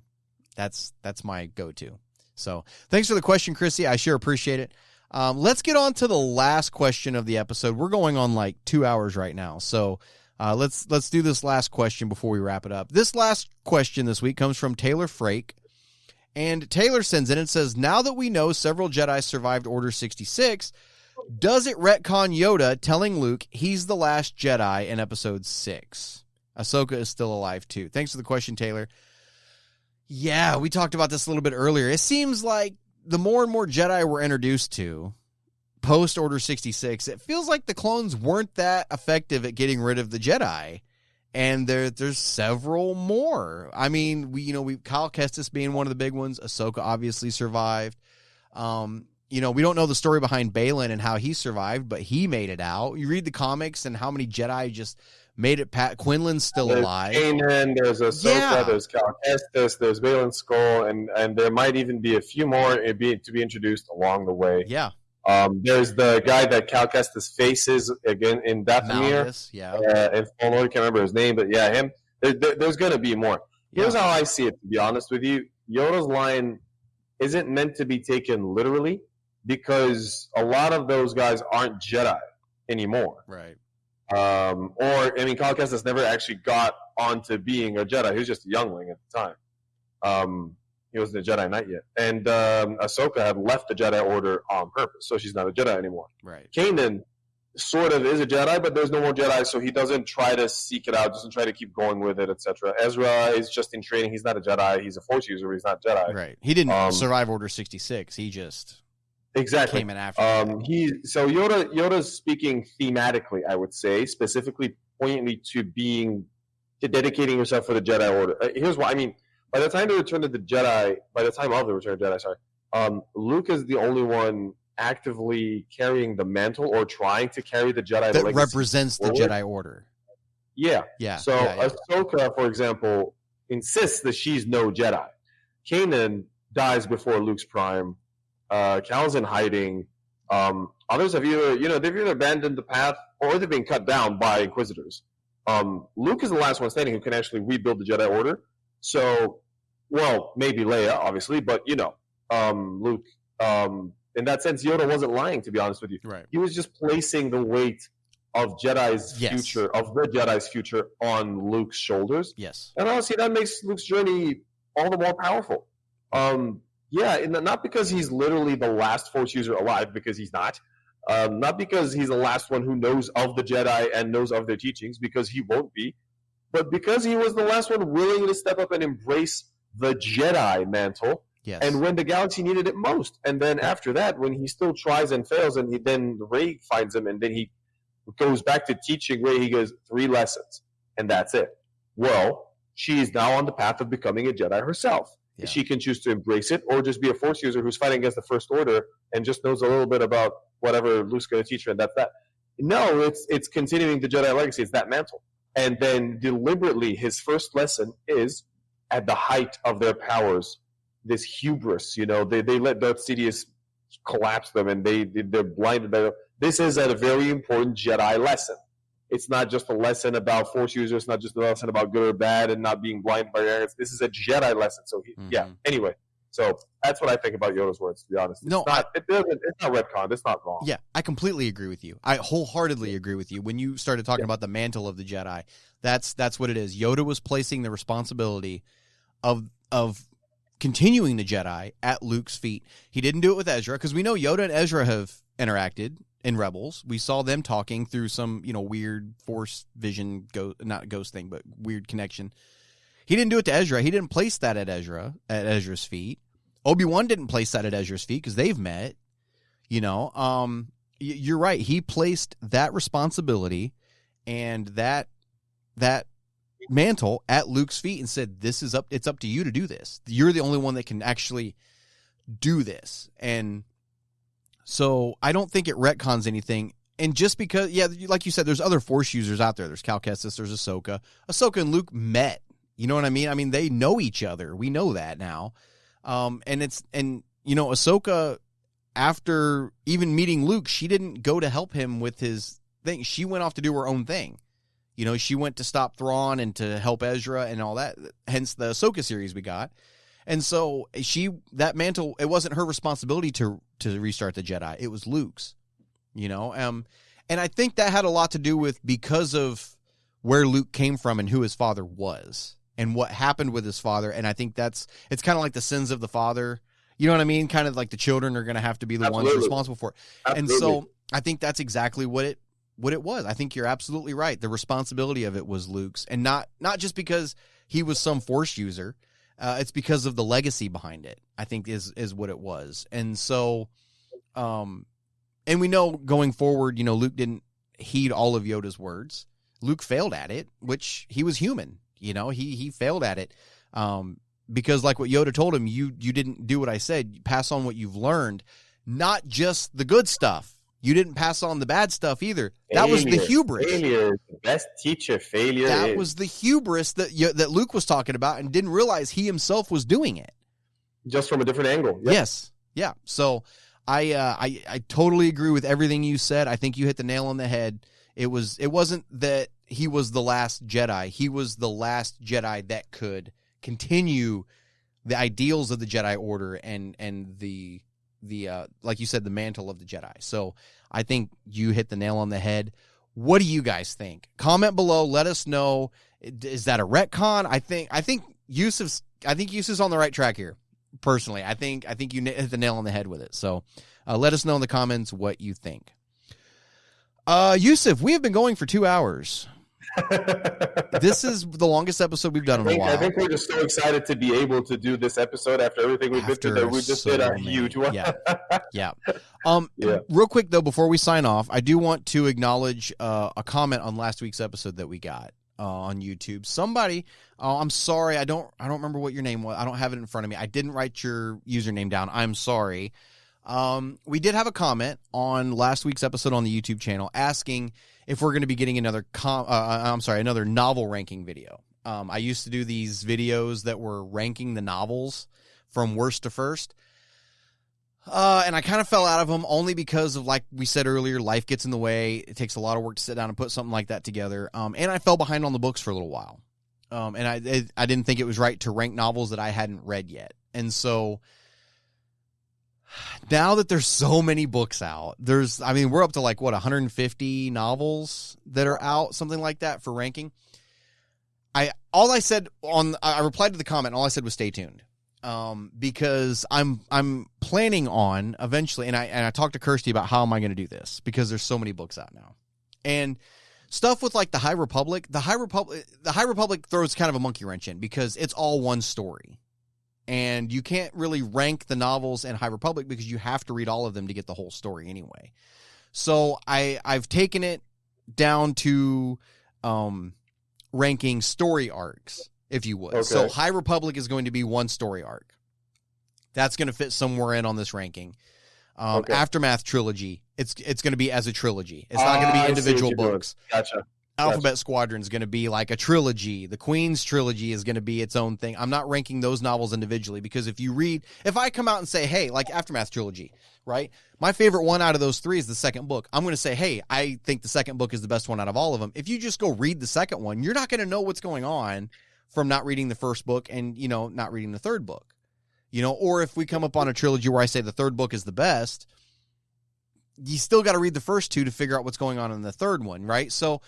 That's my go-to. So thanks for the question, Chrissy. I sure appreciate it. Let's get on to the last question of the episode. We're going on like 2 hours right now. So let's do this last question before we wrap it up. This last question this week comes from Taylor Frake. And Taylor sends in and says, now that we know several Jedi survived Order 66, does it retcon Yoda telling Luke he's the last Jedi in Episode 6? Ahsoka is still alive too. Thanks for the question, Taylor. Yeah, we talked about this a little bit earlier. It seems like the more and more Jedi we're introduced to post Order 66, it feels like the clones weren't that effective at getting rid of the Jedi. And there's several more. I mean, Kyle Kestis being one of the big ones. Ahsoka obviously survived. We don't know the story behind Baylan and how he survived, but he made it out. You read the comics and how many Jedi just made it. Quinlan's still alive. Kanan, there's Ahsoka, there's Cal Kestis, there's Baylan Skoll, and there might even be a few more to be introduced along the way. Yeah. There's the guy that Cal Kestis faces again in Dathomir. In Fallen Order, can't remember his name, but yeah, him. There's going to be more. Here's how I see it, to be honest with you. Yoda's line isn't meant to be taken literally because a lot of those guys aren't Jedi anymore. Right. Kyle Kestis never actually got onto being a Jedi. He was just a youngling at the time. He wasn't a Jedi Knight yet. And Ahsoka had left the Jedi Order on purpose, so she's not a Jedi anymore. Right. Kanan sort of is a Jedi, but there's no more Jedi, so he doesn't try to seek it out, doesn't try to keep going with it, etc. Ezra is just in training. He's not a Jedi. He's a Force user, but he's not Jedi. Right. He didn't survive Order 66. He just exactly came in after. So Yoda's speaking thematically, I would say, specifically poignantly to dedicating yourself for the Jedi Order. Here's what I mean. By the time of the Return of the Jedi, Luke is the only one actively carrying the mantle or trying to carry the Jedi that legacy represents forward. the Jedi Order. Yeah. So yeah. Ahsoka, for example, insists that she's no Jedi. Kanan dies before Luke's prime. Cal's in hiding. Others have they've either abandoned the path or they've been cut down by Inquisitors. Luke is the last one standing who can actually rebuild the Jedi Order. So, well, maybe Leia, obviously, but Luke. In that sense, Yoda wasn't lying, to be honest with you. Right. He was just placing the weight of the Jedi's future on Luke's shoulders. Yes. And honestly, that makes Luke's journey all the more powerful. Not because he's literally the last Force user alive, because he's not. Not because he's the last one who knows of the Jedi and knows of their teachings, because he won't be. But because he was the last one willing to step up and embrace the Jedi mantle. Yes. And when the galaxy needed it most. And then after that, when he still tries and fails, and then Rey finds him, and then he goes back to teaching Rey, he goes 3 lessons, and that's it. Well, she is now on the path of becoming a Jedi herself. Yeah. She can choose to embrace it, or just be a Force user who's fighting against the First Order and just knows a little bit about whatever Luke's going to teach her, and that's that. No, it's continuing the Jedi legacy. It's that mantle. And then deliberately, his first lesson is, at the height of their powers, this hubris, they let Darth Sidious collapse them, and they're blinded by them. This is a very important Jedi lesson. It's not just a lesson about Force users. It's not just a lesson about good or bad and not being blinded by arrogance. This is a Jedi lesson. So anyway, so that's what I think about Yoda's words, to be honest. It's not retcon. It's not wrong. Yeah, I completely agree with you. I wholeheartedly agree with you. When you started talking about the mantle of the Jedi, that's what it is. Yoda was placing the responsibility of continuing the Jedi at Luke's feet. He didn't do it with Ezra, because we know Yoda and Ezra have interacted in Rebels. We saw them talking through some, weird Force vision, not ghost thing, but weird connection. He didn't do it to Ezra. He didn't place that at Ezra's feet. Obi-Wan didn't place that at Ezra's feet, because they've met. You're right. He placed that responsibility and that mantle at Luke's feet and said, it's up to you to do this. You're the only one that can actually do this. And so I don't think it retcons anything. And just because, like you said, there's other Force users out there. There's Cal Kestis, there's Ahsoka. Ahsoka and Luke met. You know what I mean? I mean, they know each other. We know that now. Ahsoka, after even meeting Luke, she didn't go to help him with his thing. She went off to do her own thing. She went to stop Thrawn and to help Ezra and all that. Hence the Ahsoka series we got. And so that mantle, it wasn't her responsibility to restart the Jedi. It was Luke's, and I think that had a lot to do with, because of where Luke came from and who his father was and what happened with his father. And I think it's kind of like the sins of the father. You know what I mean? Kind of like the children are going to have to be the ones responsible for it. Absolutely. And so I think that's exactly what it was. I think you're absolutely right. The responsibility of it was Luke's, and not just because he was some Force user. It's because of the legacy behind it, I think is what it was. And so, and we know going forward, Luke didn't heed all of Yoda's words. Luke failed at it, which he was human. He failed at it. Because like what Yoda told him, you didn't do what I said. You pass on what you've learned, not just the good stuff. You didn't pass on the bad stuff either. That was the hubris. Failure is the best teacher. Failure. That was the hubris that Luke was talking about, and didn't realize he himself was doing it. Just from a different angle. Yep. Yes. Yeah. So I totally agree with everything you said. I think you hit the nail on the head. It wasn't that he was the last Jedi. He was the last Jedi that could continue the ideals of the Jedi Order and the like you said, the mantle of the Jedi. So I think you hit the nail on the head. What do you guys think? Comment below. Let us know. Is that a retcon? I think Usef's on the right track here. personally. I think you hit the nail on the head with it. So let us know in the comments what you think. Usef, we have been going for 2 hours. This is the longest episode we've done in a while. I think we're just so excited to be able to do this episode after everything we've been through. That we just did a huge one. Yeah. Real quick though, before we sign off, I do want to acknowledge a comment on last week's episode that we got on YouTube. Somebody, I'm sorry, I don't remember what your name was. I don't have it in front of me. I didn't write your username down. I'm sorry. We did have a comment on last week's episode on the YouTube channel asking if we're going to be getting another novel ranking video. I used to do these videos that were ranking the novels from worst to first. And I kind of fell out of them only because of, like we said earlier, life gets in the way. It takes a lot of work to sit down and put something like that together. And I fell behind on the books for a little while. And I didn't think it was right to rank novels that I hadn't read yet. And so now that there's so many books out, we're up to 150 novels that are out, something like that for ranking. I replied to the comment. All I said was stay tuned. Because I'm planning on eventually, and I talked to Kirsty about how am I going to do this, because there's so many books out now, and stuff with the High Republic. The High Republic throws kind of a monkey wrench in because it's all one story, and you can't really rank the novels in High Republic because you have to read all of them to get the whole story anyway. So I've taken it down to ranking story arcs, if you would. Okay. So High Republic is going to be one story arc. That's going to fit somewhere in on this ranking. Aftermath trilogy, it's going to be as a trilogy. It's not going to be individual books. Gotcha. Alphabet Squadron is going to be like a trilogy. The Queen's trilogy is going to be its own thing. I'm not ranking those novels individually because if I come out and say, hey, like Aftermath trilogy, right? My favorite one out of those three is the second book. I'm going to say, hey, I think the second book is the best one out of all of them. If you just go read the second one, you're not going to know what's going on from not reading the first book and, not reading the third book, or if we come up on a trilogy where I say the third book is the best, you still got to read the first two to figure out what's going on in the third one. Right. So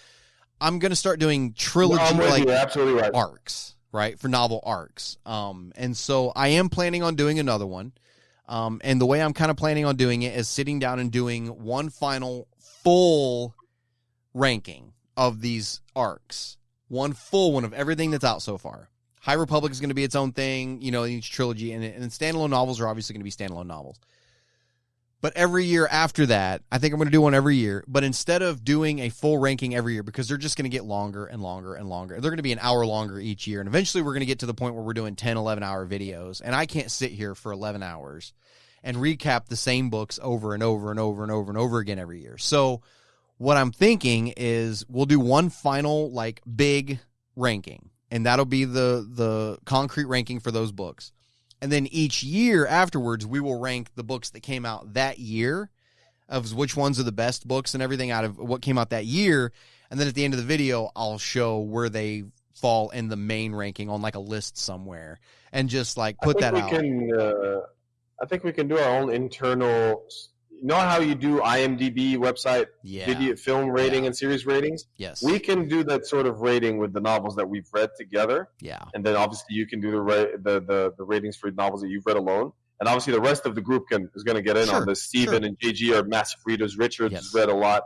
I'm going to start doing trilogy absolutely right. arcs, right? For novel arcs. And so I am planning on doing another one. And the way I'm kind of planning on doing it is sitting down and doing one final full ranking of these arcs. One full one of everything that's out so far. High Republic is going to be its own thing, each trilogy, and standalone novels are obviously going to be standalone novels. But every year after that, I think I'm going to do one every year. But instead of doing a full ranking every year, because they're just going to get longer and longer and longer, they're going to be an hour longer each year. And eventually we're going to get to the point where we're doing 10, 11-hour videos. And I can't sit here for 11 hours and recap the same books over and over and over and over and over again every year. So what I'm thinking is we'll do one final big ranking, and that'll be the concrete ranking for those books. And then each year afterwards, we will rank the books that came out that year of which ones are the best books and everything out of what came out that year. And then at the end of the video, I'll show where they fall in the main ranking on a list somewhere and just put that out. I think we can do our own internal. You know how you do IMDb website video, film rating and series ratings? Yes. We can do that sort of rating with the novels that we've read together. Yeah. And then obviously you can do the ratings for novels that you've read alone. And obviously the rest of the group is going to get in on this. Steven and JG are massive readers. Richard has read a lot.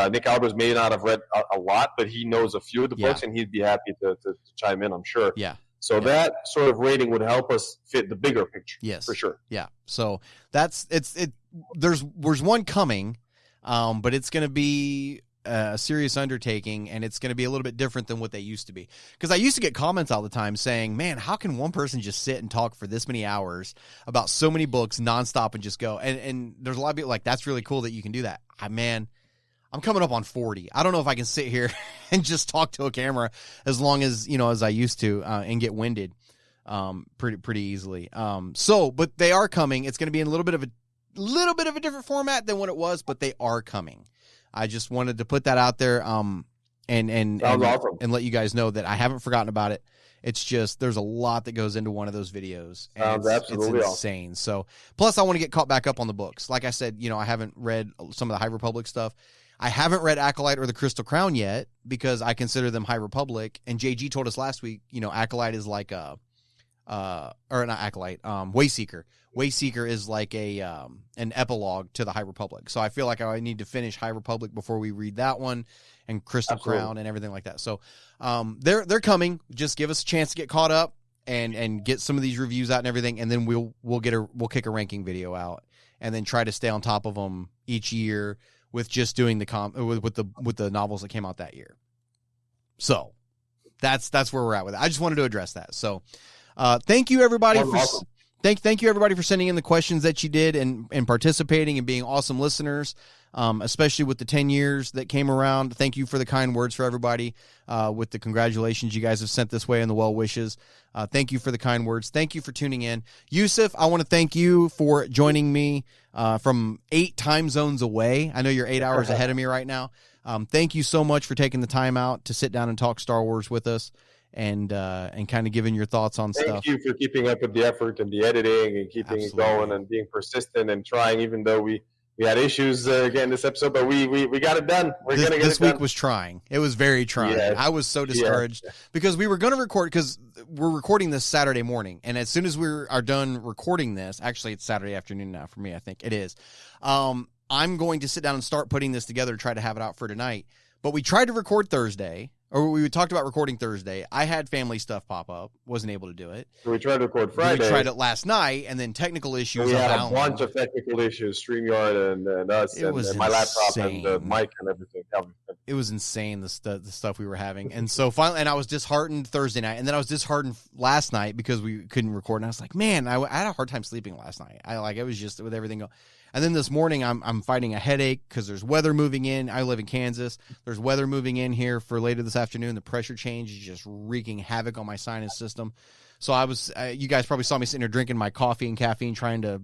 Nick Albers may not have read a lot, but he knows a few of the books, and he'd be happy to chime in, I'm sure. Yeah. So that sort of rating would help us fit the bigger picture. Yes. For sure. Yeah. So there's one coming, but it's going to be a serious undertaking, and it's going to be a little bit different than what they used to be. Because I used to get comments all the time saying, man, how can one person just sit and talk for this many hours about so many books nonstop and just go? And there's a lot of people that's really cool that you can do that. I'm coming up on 40. I don't know if I can sit here and just talk to a camera as long as, as I used to, and get winded, pretty easily. But they are coming. It's going to be in a little bit of a different format than what it was, but they are coming. I just wanted to put that out there, and awesome. And let you guys know that I haven't forgotten about it. It's just, there's a lot that goes into one of those videos. Sounds absolutely insane. Awesome. So, plus I want to get caught back up on the books. Like I said, I haven't read some of the High Republic stuff. I haven't read Acolyte or the Crystal Crown yet because I consider them High Republic. And JG told us last week, Acolyte is like a or not Acolyte, Wayseeker. Wayseeker is like an epilogue to the High Republic. So I feel like I need to finish High Republic before we read that one, and Crystal Crown and everything like that. So they're coming. Just give us a chance to get caught up and get some of these reviews out and everything, and then we'll kick a ranking video out, and then try to stay on top of them each year with just doing with the novels that came out that year. So that's where we're at with it. I just wanted to address that. So thank you everybody thank you everybody for sending in the questions that you did and participating and being awesome listeners. Especially with the 10 years that came around. Thank you for the kind words for everybody, with the congratulations you guys have sent this way and the well wishes. Thank you for the kind words. Thank you for tuning in. Usef, I want to thank you for joining me from 8 time zones away. I know you're 8 hours ahead of me right now. Thank you so much for taking the time out to sit down and talk Star Wars with us and kind of giving your thoughts on stuff. Thank you for keeping up with the effort and the editing and keeping it going and being persistent and trying, even though we had issues getting this episode, but we got it done. We're going to get it done. This week was trying. It was very trying. Yes. I was so discouraged because we were going to record, because we're recording this Saturday morning. And as soon as we are done recording this, actually it's Saturday afternoon now for me, I think it is. I'm going to sit down and start putting this together to try to have it out for tonight. But we tried to record Thursday, or we talked about recording Thursday. I had family stuff pop up, wasn't able to do it. So we tried to record Friday. We tried it last night, and then technical issues. We had a bunch of technical issues, StreamYard and us, and my laptop and the mic and everything. It was insane, the stuff we were having. And so finally, and I was disheartened Thursday night, and then I was disheartened last night because we couldn't record. And I was like, man, I had a hard time sleeping last night. It was just with everything going. And then this morning, I'm fighting a headache because there's weather moving in. I live in Kansas. There's weather moving in here for later this afternoon. The pressure change is just wreaking havoc on my sinus system. So I was, you guys probably saw me sitting there drinking my coffee and caffeine, trying to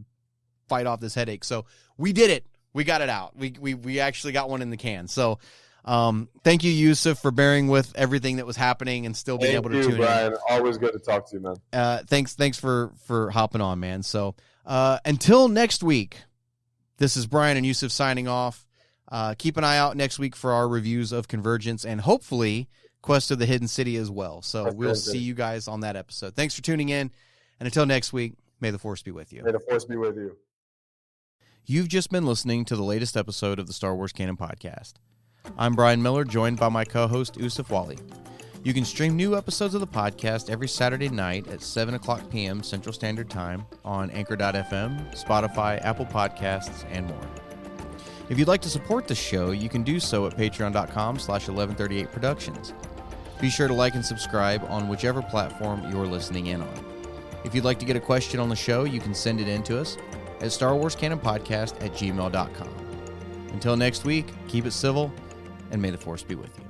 fight off this headache. So we did it. We got it out. We actually got one in the can. So thank you, Usef, for bearing with everything that was happening and still being able to tune Brian. In. Always good to talk to you, man. Thanks for hopping on, man. So until next week. This is Brian and Usef signing off. Keep an eye out next week for our reviews of Convergence and hopefully Quest of the Hidden City as well. So we'll see you guys on that episode. Thanks for tuning in. And until next week, may the Force be with you. May the Force be with you. You've just been listening to the latest episode of the Star Wars Canon Podcast. I'm Brian Miller, joined by my co-host, Usef Wally. You can stream new episodes of the podcast every Saturday night at 7 o'clock p.m. Central Standard Time on Anchor.fm, Spotify, Apple Podcasts, and more. If you'd like to support the show, you can do so at patreon.com/1138productions. Be sure to like and subscribe on whichever platform you're listening in on. If you'd like to get a question on the show, you can send it in to us at starwarscanonpodcast@gmail.com. Until next week, keep it civil, and may the Force be with you.